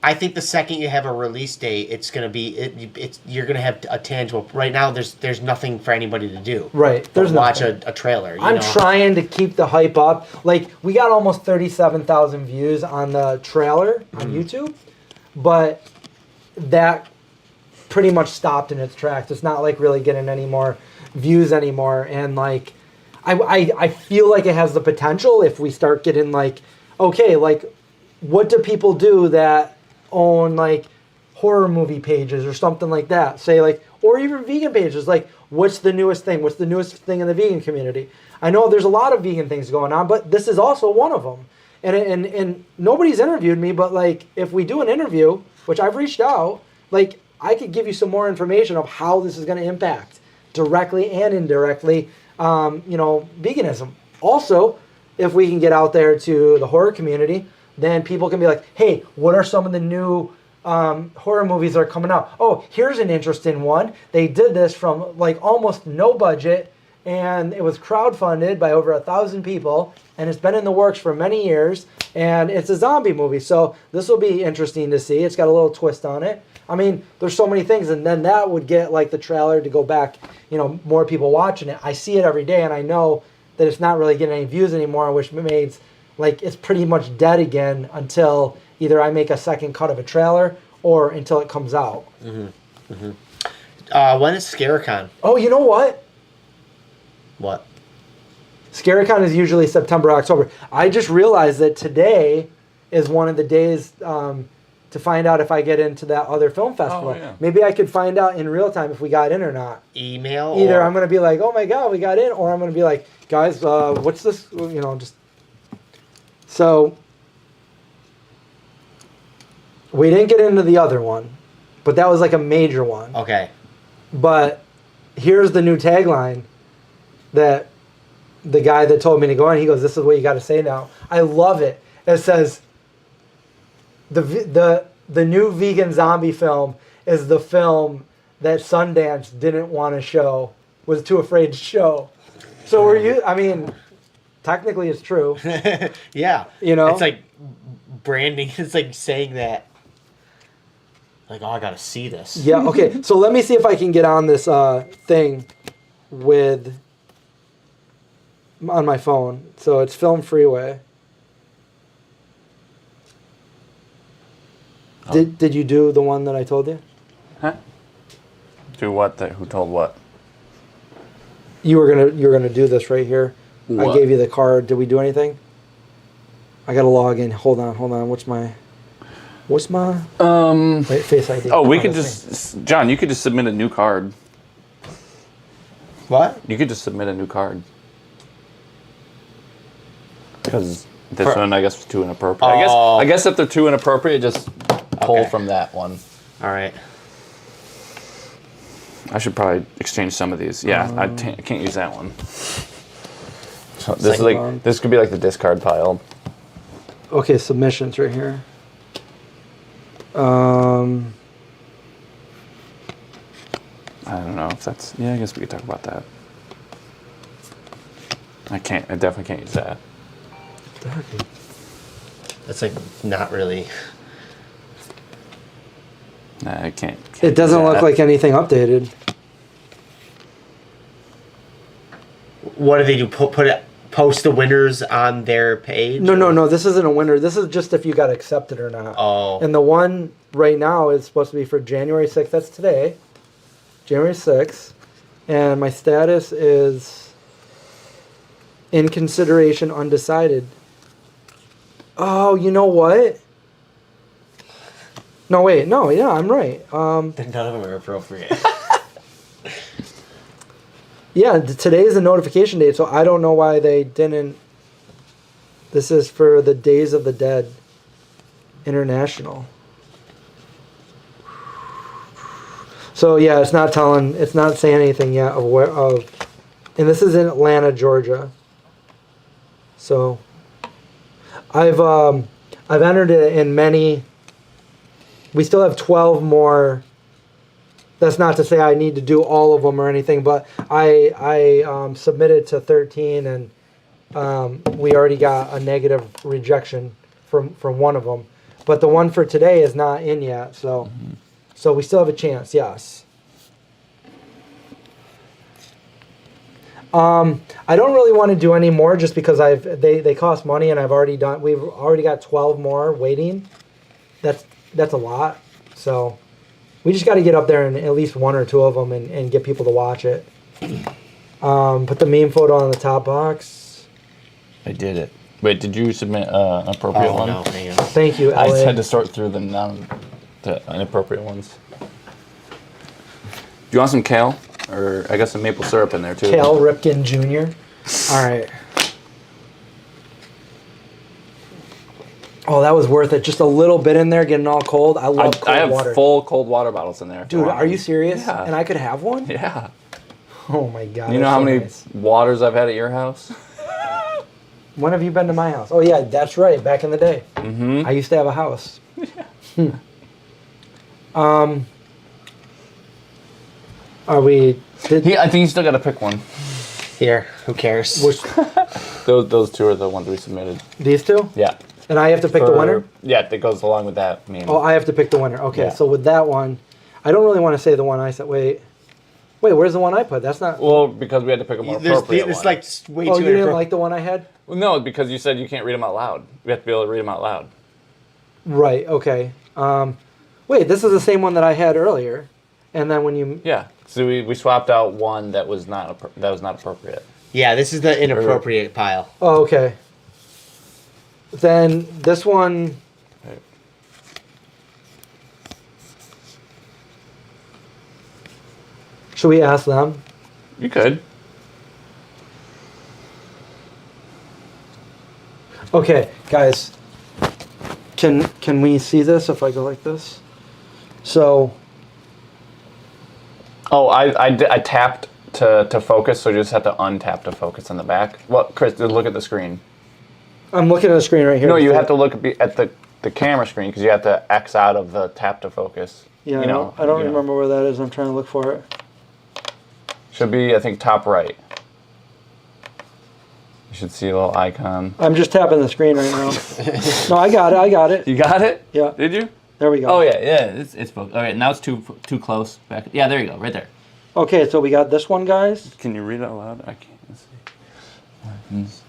I think the second you have a release date, it's going to be... you're going to have a tangible... Right now, there's nothing for anybody to do. Right. There's watch a trailer. I'm trying to keep the hype up. Like, we got almost 37,000 views on the trailer on YouTube. But that pretty much stopped in its tracks. It's not, like, really getting any more views anymore. And, like, I feel like it has the potential if we start getting, like... Okay, like, what do people do that own, like, horror movie pages or something like that? Say, like, or even vegan pages. Like, what's the newest thing? What's the newest thing in the vegan community? I know there's a lot of vegan things going on, but this is also one of them. And nobody's interviewed me, but, like, if we do an interview, which I've reached out, like, I could give you some more information of how this is going to impact directly and indirectly, veganism. Also, if we can get out there to the horror community, then people can be like, hey, what are some of the new horror movies that are coming out? Oh, here's an interesting one. They did this from, like, almost no budget, and it was crowdfunded by over 1,000 people, and it's been in the works for many years, and it's a zombie movie. So this will be interesting to see. It's got a little twist on it. I mean, there's so many things, and then that would get, like, the trailer to go back, more people watching it. I see it every day, and I know that it's not really getting any views anymore, which means, like, it's pretty much dead again until either I make a second cut of a trailer or until it comes out. Mm-hmm. Mm-hmm. When is Scaricon? Oh, you know what? What? Scaricon is usually September, October. I just realized that today is one of the days to find out if I get into that other film festival. Oh, yeah. Maybe I could find out in real time if we got in or not. Email? Either I'm going to be like, oh my God, we got in, or I'm going to be like, guys, what's this? Just... So, we didn't get into the other one, but that was like a major one. Okay. But here's the new tagline that the guy that told me to go in, he goes, this is what you got to say now. I love it. It says, the new Vegan Zombie film is the film that Sundance didn't want to show, was too afraid to show. So technically it's true. Yeah. It's like branding. It's like saying that. Like, oh, I got to see this. Yeah, okay. So let me see if I can get on this thing on my phone. So it's Film Freeway. Did you do the one that I told you? Huh? Do what? Who told what? You were gonna do this right here. What? I gave you the card. Did we do anything? I gotta log in. Hold on. What's my wait, Face ID? Oh, we could just John. You could just submit a new card. What? You could just submit a new card. Because this one, I guess, was too inappropriate. I guess if they're too inappropriate, just pull from that one. All right. I should probably exchange some of these. Yeah, I can't use that one. So this could be like the discard pile. Okay, submissions right here. I don't know if that's... Yeah, I guess we could talk about that. I definitely can't use that. That's like not really. Nah, I can't It doesn't use look that. like anything updated. What do they do? Post the winners on their page? No. This isn't a winner. This is just if you got accepted or not. Oh. And the one right now is supposed to be for January 6th. That's today. January 6th. And my status is in consideration, undecided. Oh, you know what? No, wait. No, yeah, I'm right. None of them are appropriate. Yeah, today is the notification date, so I don't know why they didn't. This is for the Days of the Dead International. So yeah, it's not saying anything yet and this is in Atlanta, Georgia. So I've entered it in many. We still have 12 more. That's not to say I need to do all of them or anything, but I submitted to 13 and we already got a negative rejection from one of them. But the one for today is not in yet, so so we still have a chance. Yes. I don't really want to do any more just because they cost money and we've already got 12 more waiting. That's a lot. So we just got to get up there and at least one or two of them and get people to watch it. Put the meme photo on the top box. I did it. Wait, did you submit an appropriate one? No, hang on. Thank you, I LA. just had to sort through the inappropriate ones. Do you want some kale? Or I guess some maple syrup in there too. Cal Ripken Jr. All right. Oh, that was worth it. Just a little bit in there, getting all cold. I love cold I have water. full cold water bottles in there. Dude, are you serious? Yeah. And I could have one? Yeah. Oh my god. You know that's how so many nice. waters I've had at your house? When have you been to my house? Oh yeah, that's right. Back in the day, Mm-hmm. I used to have a house. Are we? I think you still got to pick one. Here, who cares? Which, Those two are the ones we submitted. these two? Yeah. And I have to pick the winner? Yeah, that goes along with that meme. Oh, I have to pick the winner. Okay, Yeah. so with that one, I don't really want to say the one I said. Wait, where's the one I put? That's not. Well, because we had to pick a more appropriate It's one. like way Oh, too you didn't inappropriate. like the one I had? Well, no, because you said you can't read them out loud. We have to be able to read them out loud. Right. Okay. Wait, this is the same one that I had earlier, and then when you. Yeah. So we swapped out one that was not appropriate. Yeah, this is the inappropriate pile. Oh, okay. Then this one. Right. Should we ask them? You could. Okay, guys. Can we see this if I go like this? So. Oh, I tapped to focus, so you just have to untap to focus on the back. Well, Chris, look at the screen. I'm looking at the screen right here. No, you have to look at the camera screen because you have to X out of the tap to focus. Yeah, you know, I don't remember where that is. I'm trying to look for it. Should be, I think, top right. You should see a little icon. I'm just tapping the screen right now. No, I got it. You got it? Yeah. Did you? There we go. Oh yeah, it's focused. Okay, now it's too close. Back. Yeah, there you go, right there. Okay, so we got this one, guys. Can you read it out loud? I can't see.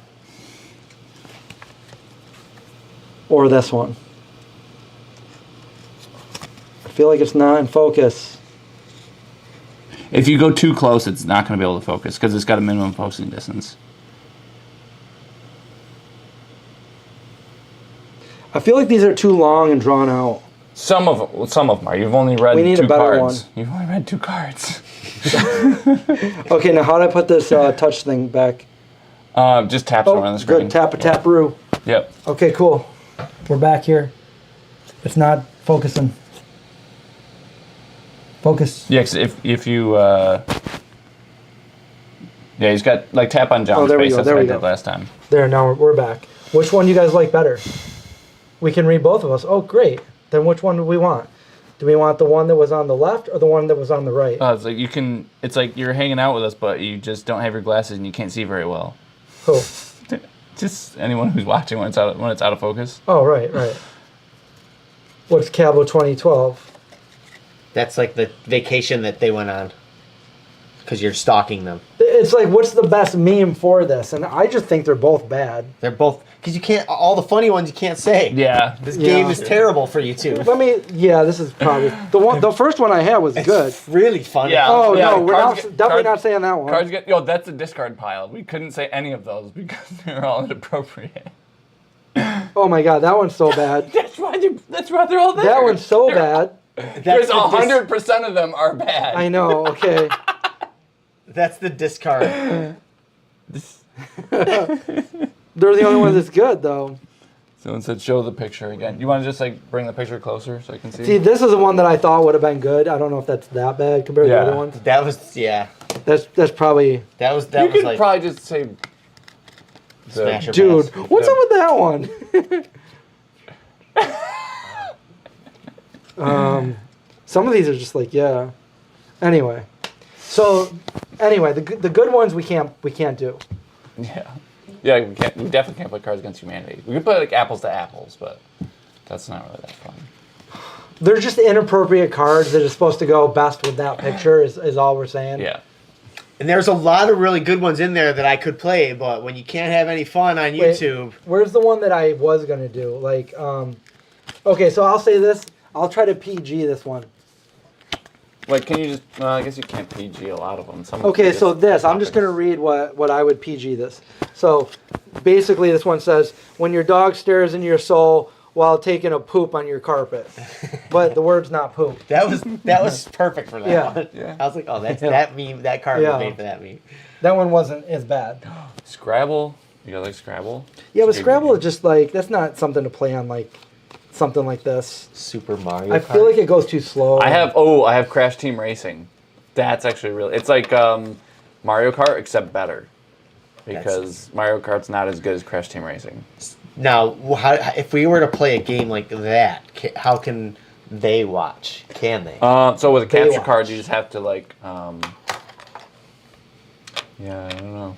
Or this one. I feel like it's not in focus. If you go too close, it's not going to be able to focus because it's got a minimum focusing distance. I feel like these are too long and drawn out. Some of them are. You've only read We need two a better cards. one. You've only read 2 cards. Okay, now how do I put this touch thing back? Just tap somewhere on the screen. Good. Tap-a-tap-roo. Yep. Okay, cool. We're back here. It's not focusing. Focus. Yeah, 'cause if you yeah, he's got like tap on John's there we face. go, That's there what I we did go. last time. There, now we're back. Which one do you guys like better? We can read both of us. Oh, great. Then which one do we want? Do we want the one that was on the left or the one that was on the right? It's like you can. It's like you're hanging out with us, but you just don't have your glasses and you can't see very well. Who? Just anyone who's watching when it's out of focus. Oh, right. What's Cabo 2012? That's like the vacation that they went on. Because you're stalking them. It's like, what's the best meme for this? And I just think they're both bad. They're both... Because you can't... All the funny ones you can't say. Yeah. This game is terrible for you two. This is probably... The first one I had was good. It's really funny. Yeah. Oh, Yeah, no, we're cards definitely not saying that one. That's a discard pile. We couldn't say any of those because they're all inappropriate. Oh my god, that one's so bad. That's why they're all there. That one's so bad. There's 100% of them are bad. I know, okay. That's the discard. They're the only one that's good, though. Someone said show the picture again. You want to just like bring the picture closer so I can see? See, this is the one that I thought would have been good. I don't know if that's that bad compared to the other ones. That was, yeah. That's probably... That was You could like... probably just say... Smash or Dude, pass. what's up with that one? Some of these are just like, yeah. Anyway. So, anyway, the good ones we can't do. Yeah. Yeah, we definitely can't play Cards Against Humanity. We could play like apples to apples, but that's not really that fun. They're just inappropriate cards that are supposed to go best with that picture is all we're saying. Yeah. And there's a lot of really good ones in there that I could play, but when you can't have any fun on YouTube... Where's the one that I was going to do? Like, okay, so I'll say this. I'll try to PG this one. Like, can you just... I guess you can't PG a lot of them. Okay, so this. I'm just going to read what I would PG this. So, basically, this one says, when your dog stares into your soul while taking a poop on your carpet. But the word's not poop. That was perfect for that one. Yeah. I was like, oh, that meme, that card was made for that meme. That one wasn't as bad. Scrabble. You guys like Scrabble? Yeah, but Scrabble is just like, that's not something to play on like something like this. Super Mario I feel like it goes too slow. I have Crash Team Racing. That's actually really... It's like Mario Kart, except better. Because Mario Kart's not as good as Crash Team Racing. Now, if we were to play a game like that, how can they watch? Can they? So with the capture cards, you just have to like... yeah, I don't know.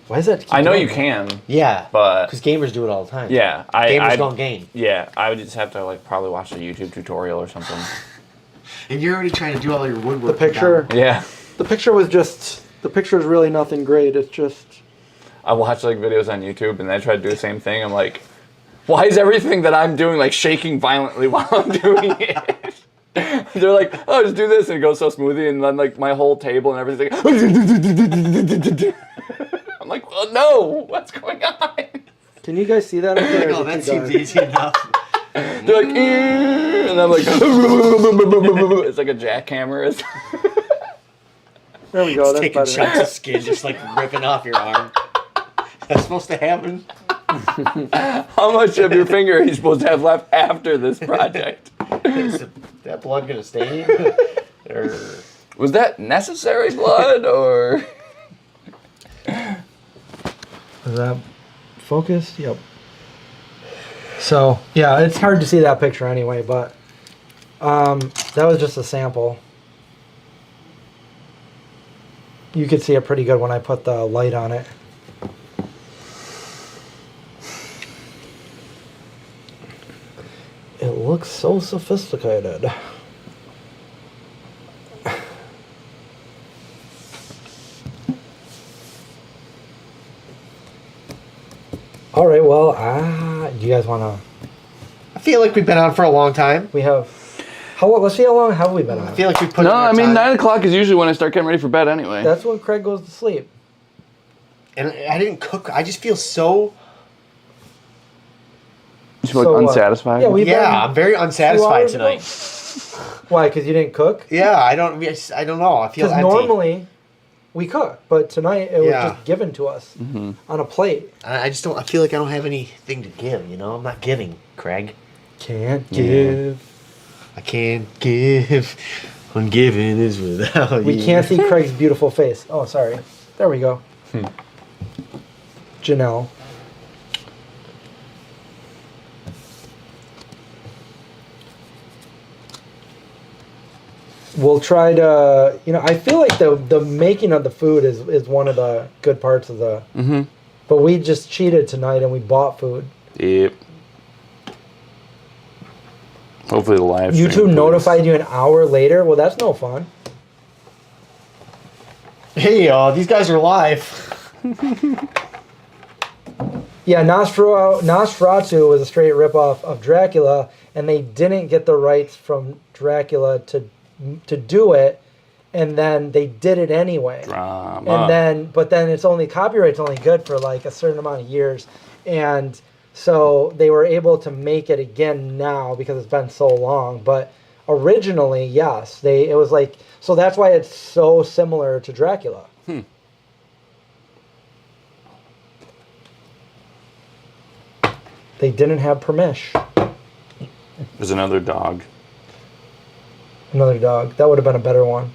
Why is that? I know you can. Yeah, but because gamers do it all the time. Yeah, gamers don't game. Yeah, I would just have to like probably watch a YouTube tutorial or something. And you're already trying to do all your woodwork. The picture. Yeah. The picture was just. The picture is really nothing great. It's just. I watch like videos on YouTube and I try to do the same thing. I'm like, why is everything that I'm doing like shaking violently while I'm doing it? They're like, oh, just do this, and it goes so smoothly, and then like my whole table and everything. I'm like, well, no, what's going on? Can you guys see that? Up there? No, that seems easy enough. They're like, and I'm like, it's like a jackhammer. There we go. That's Taking better. chunks of skin, just like ripping off your arm. That's supposed to happen. How much of your finger are you supposed to have left after this project? Is that blood gonna stain? Or was that necessary blood, or? Is that focused? Yep. So yeah, it's hard to see that picture anyway, but that was just a sample. You could see it pretty good when I put the light on it. It looks so sophisticated. All right, well, do you guys want to... I feel like we've been on for a long time. We have... Let's see how long have we been on? I feel like we put. No, in our I mean time. 9 o'clock is usually when I start getting ready for bed anyway. That's when Craig goes to sleep. And I didn't cook. I just feel so. You feel like unsatisfied? Yeah, I'm very unsatisfied tonight. Why? Because you didn't cook? Yeah, I don't know. I feel empty. Because normally we cook, but tonight it was just given to us on a plate. I just don't. I feel like I don't have anything to give. You know, I'm not giving, Craig. Can't give. I can't give. When giving is without We you. can't see Craig's beautiful face. Oh, sorry. There we go. Janelle. we'll try to, I feel like the making of the food is one of the good parts of the. Mm-hmm. But we just cheated tonight and we bought food. Yep. Hopefully the live stream, YouTube notified you an hour later. Well, that's no fun. Hey, these guys are live. Yeah, Nosferatu was a straight ripoff of Dracula, and they didn't get the rights from Dracula to do it, and then they did it anyway. Drama. But then copyright's only good for like a certain amount of years, and so they were able to make it again now because it's been so long. But originally, yes, it was like, so that's why it's so similar to Dracula. They didn't have permission. There's another dog. Another dog. That would have been a better one.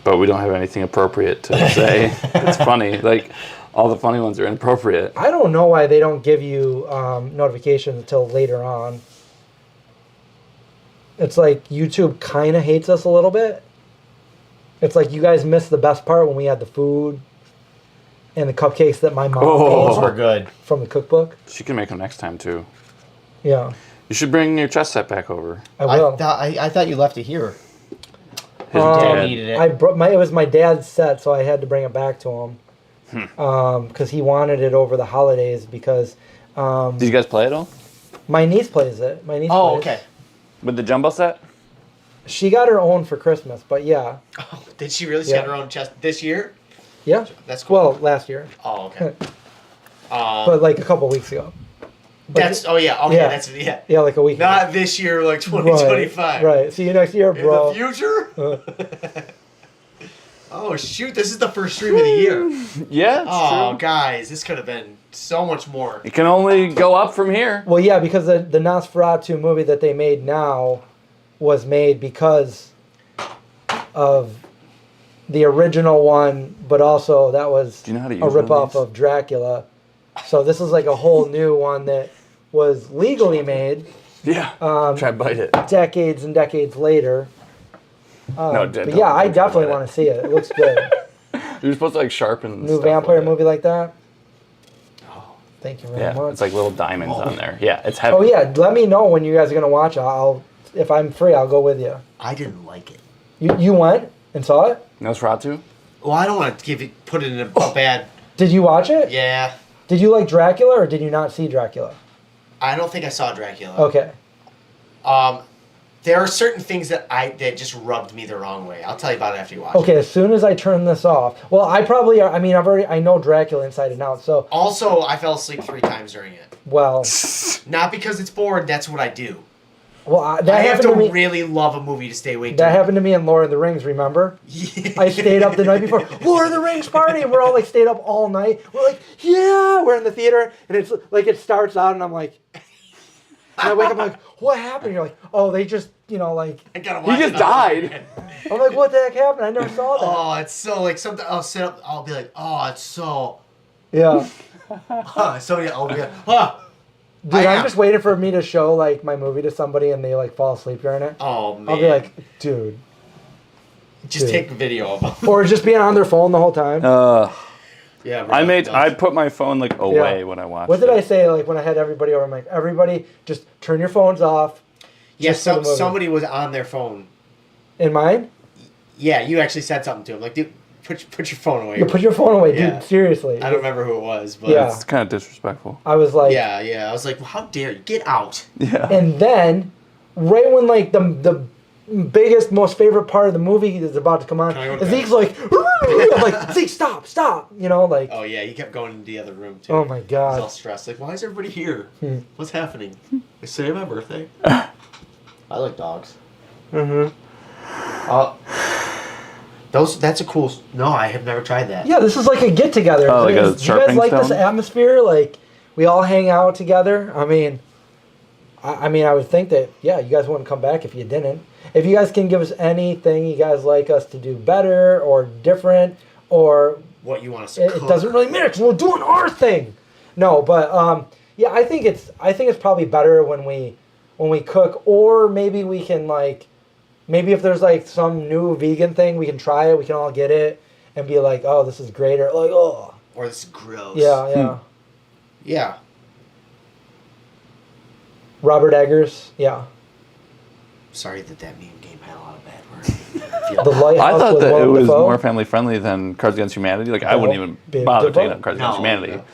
But we don't have anything appropriate to say. It's funny. Like, all the funny ones are inappropriate. I don't know why they don't give you notifications until later on. It's like YouTube kind of hates us a little bit. It's like you guys missed the best part when we had the food and the cupcakes that my mom Those made were good. from the cookbook. She can make them next time, too. Yeah, You should bring your chess set back over. I will. I thought you left it here. His Dad needed it. It was my dad's set, so I had to bring it back to him because he wanted it over the holidays. Because Did you guys play it all? my niece plays it. My niece. Oh, plays. okay. With the jumbo set? She got her own for Christmas, but yeah, Oh, did she really Yeah. set her own chest this year? yeah. That's cool. Well, last year, Oh, okay. but like a couple weeks ago. That's okay. Yeah. That's Yeah, like a week ago. Not this year, like 2025. Right. See you next year, In bro. the future. Oh shoot! This is the first stream of the year. Yeah, it's Oh, true. guys, this could have been so much more. It can only go up from here. Well, yeah, because the Nosferatu movie that they made now was made because of the original one, but also that was Do you know how to a use one of ripoff these? of Dracula. So this is like a whole new one that was legally made Yeah. Try to bite it. decades and decades later. No, But don't- yeah, I don't definitely bite it. want to see it. It looks good. You're supposed to like sharpen New stuff vampire with it. movie like that. Thank you very Yeah, much. it's like little diamonds on there. Yeah, it's heavy. Oh yeah, let me know when you guys are gonna watch it. If I'm free, I'll go with you. I didn't like it. You went and saw it? Nosferatu? Well, I don't want to put it in a bad. Did you watch it? Yeah, Did you like Dracula or did you not see Dracula? I don't think I saw Dracula. Okay. There are certain things that just rubbed me the wrong way. I'll tell you about it after you watch. Okay, as soon as I turn this off. Well, I probably are. I mean, I know Dracula inside and out. So, Also, I fell asleep 3 times during it. well, Not because it's bored. That's what I do. that I have happened to to me. really love a movie to stay awake. That happened to me in Lord of the Rings. Remember? I stayed up the night before Lord of the Rings party, and we're all like stayed up all night. We're like, yeah, we're in the theater, and it's like it starts out, and I'm like, and I wake up, I'm like, what happened? You're like, oh, they just, like, I gotta watch He just it. died. I'm like, what the heck happened? I never saw that. Oh, it's so like something. I'll sit up. I'll be like, oh, it's so. Yeah. So yeah, I'll be like, huh. Dude, I I'm am. just waiting for me to show like my movie to somebody and they like fall asleep during it. Oh man. I'll be like, dude. just dude. take a video of them. Or just being on their phone the whole time. Yeah. I put my phone like away when I watched What did it. I say like when I had everybody over? I'm like, everybody just turn your phones off. Yes, just for the movie. somebody was on their phone. In mine? Yeah, you actually said something to him. Like, dude, put your phone away. You put your phone away, Yeah. dude. Seriously. I don't remember who it was, but Yeah. It's kind of disrespectful. I was like, yeah. I was like, well, how dare you? Get out. Yeah. and then right when like the biggest, most favorite part of the movie is about to come on, Can I go to Zeke's like, I'm like, Zeke, stop. Like, Oh yeah, he kept going into the other room too. oh my I was god. all stressed. Like, why is everybody here? What's happening? They say my birthday. I like dogs. Mm-hmm. That's a cool. No, I have never tried that. Yeah, this is like a get together. Oh, like a Do you guys sharpening like this stone? atmosphere? Like we all hang out together. I mean, I would think that you guys wouldn't come back if you didn't. If you guys can give us anything you guys like us to do better or different, or What you want us to it cook? doesn't really matter because we're doing our thing. No, but yeah, I think it's probably better when we cook, or maybe we can like Maybe if there's like some new vegan thing, we can try it. We can all get it and be like, "Oh, this is great," or like, "Oh, Or this is gross. yeah." Yeah. Robert Eggers, yeah. Sorry that meme game had a lot of bad words. The Lighthouse. I thought with that it Willem was Dafoe. more family friendly than Cards Against Humanity. Like I wouldn't even Big bother Devoe. taking up Cards Against No, Humanity. no.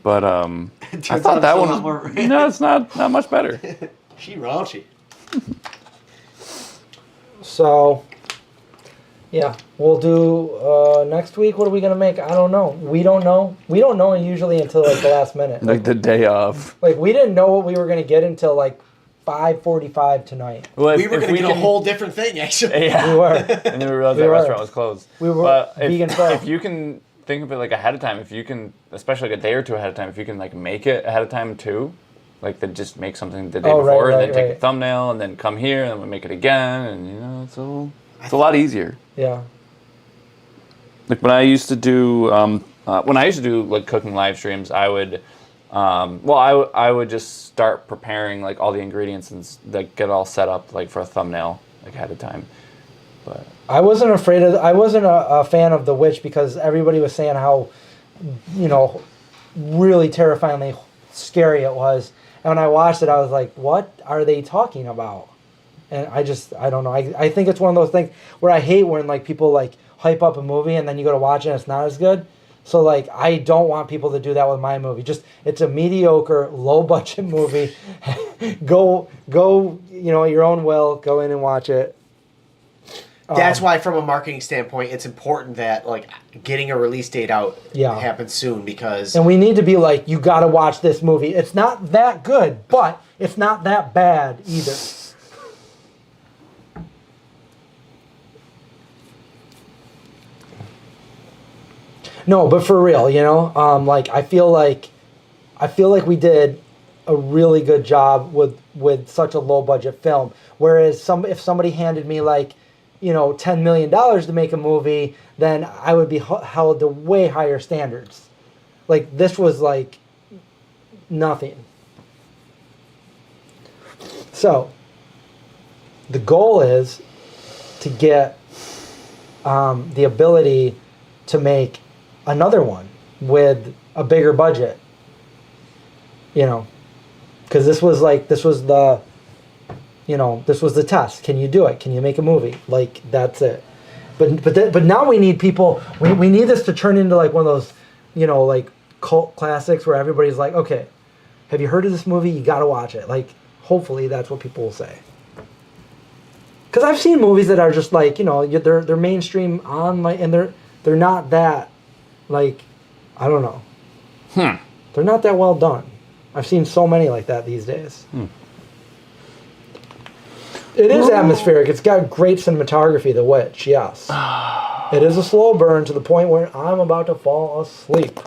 But I Turns thought out that it's a one lot was, more- no, it's not much better. She raunchy. So, yeah, we'll do next week. What are we gonna make? I don't know. We don't know. We don't know usually until like the last minute. Like the day of. Like we didn't know what we were gonna get until like 5:45 tonight. Well, We were going to get a whole different thing, actually. Yeah. We were. And then we realized We that were. restaurant was closed. We were But vegan pho. if you can think of it like ahead of time, if you can, especially like a day or two ahead of time, if you can like make it ahead of time too, like then just make something the day Oh, right, before and then right, take right. a thumbnail and then come here and then we make it again and it's a lot easier. Yeah. Like when I used to do like cooking live streams, I would I would just start preparing like all the ingredients and like get it all set up like for a thumbnail like ahead of time. But I wasn't a fan of The Witch because everybody was saying how, really terrifyingly scary it was. And when I watched it, I was like, what are they talking about? And I don't know. I think it's one of those things where I hate when like people like hype up a movie and then you go to watch it and it's not as good. So like I don't want people to do that with my movie. Just it's a mediocre, low budget movie. go at your own will, go in and watch it. That's why, from a marketing standpoint, it's important that like getting a release date out Yeah. happens soon because And we need to be like, you got to watch this movie. It's not that good, but it's not that bad either. No, but for real, like I feel like we did a really good job with such a low budget film. Whereas if somebody handed me like, $10 million to make a movie, then I would be held to way higher standards. Like this was like nothing. So the goal is to get the ability to make another one with a bigger budget. Because this was the test. Can you do it? Can you make a movie? Like that's it. But now we need people. We need this to turn into like one of those, like cult classics where everybody's like, okay, have you heard of this movie? You got to watch it. Like hopefully that's what people will say. Because I've seen movies that are just like they're mainstream and they're not that like I don't know. They're not that well done. I've seen so many like that these days. It is atmospheric. It's got great cinematography, The Witch, yes. It is a slow burn to the point where I'm about to fall asleep.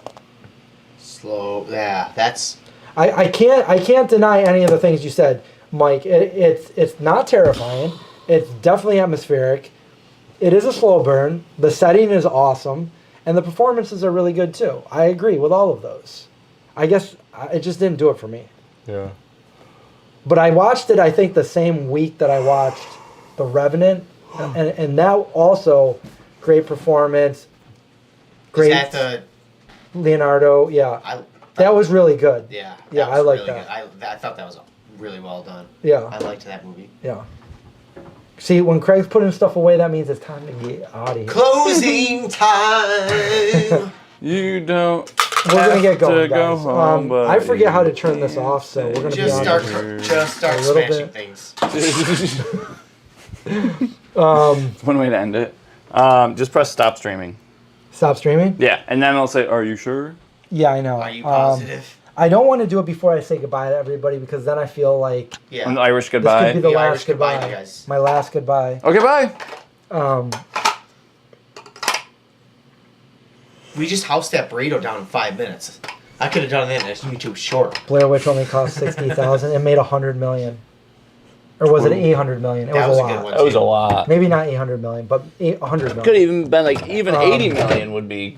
slow. Yeah, that's. I can't deny any of the things you said, Mike. It's not terrifying. It's definitely atmospheric. It is a slow burn. The setting is awesome. And the performances are really good too. I agree with all of those. I guess it just didn't do it for me. yeah. But I watched it, I think, the same week that I watched The Revenant. And that also, great performance. Great. Is that the? Leonardo, yeah. That was really good. Yeah. Yeah, was I like really that. Good. I thought that was really well done. Yeah. I liked that movie. Yeah. See, when Craig's putting stuff away, that means it's time to get out of here. Closing time. You don't. We're gonna get going, to go guys. home, but I forget how to turn you this off, so we're gonna Just be start. on. Just start A little smashing bit. things. One way to end it. Just press stop streaming. Stop streaming? Yeah, and then it'll say, "Are you sure?" Yeah, I know. Are you positive? I don't want to do it before I say goodbye to everybody because then I feel like Yeah. An Irish this could goodbye. be the The last Irish goodbye, goodbye. guys. My last goodbye. Okay, bye. We just housed that burrito down in 5 minutes. I could have done that in a YouTube short. Blair Witch only cost $60,000 and made $100 million, or was it $800 million? It That was was a a good lot. one. That was a lot. Maybe not $800 million, but $100 Could million. even been like even 80 million would be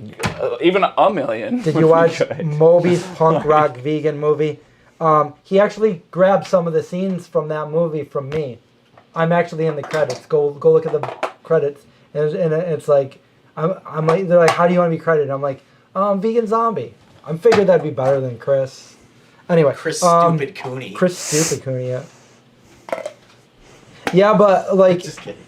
even a million. Did would you be watch good. Moby's punk rock vegan movie? He actually grabbed some of the scenes from that movie from me. I'm actually in the credits. Go look at the credits, and it's like, I'm like, they're like, how do you want to be credited? I'm like, Vegan Zombie. I figured that'd be better than Chris. Anyway, Chris Stupid Cooney. Chris Stupid Cooney, yeah. Yeah, but like, Just kidding.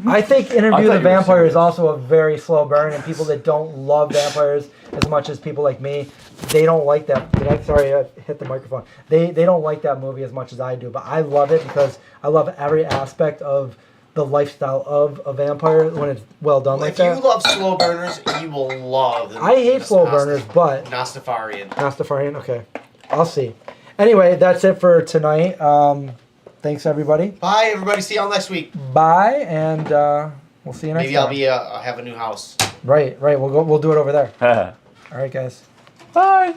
I think I Interview thought the you were Vampire serious. is also a very slow burn, and people that don't love vampires as much as people like me, they don't like that. Sorry, I hit the microphone. They don't like that movie as much as I do, but I love it because I love every aspect of the lifestyle of a vampire when it's well done like If that. you love slow burners, you will love them. I hate slow burners, but Nostafarian. Rastafarian. Okay, I'll see. Anyway, that's it for tonight. Thanks everybody. Bye, everybody. See y'all next week. Bye, and we'll see you next Maybe time. I'll be have a new house. Right. We'll do it over there. All right, guys. Bye.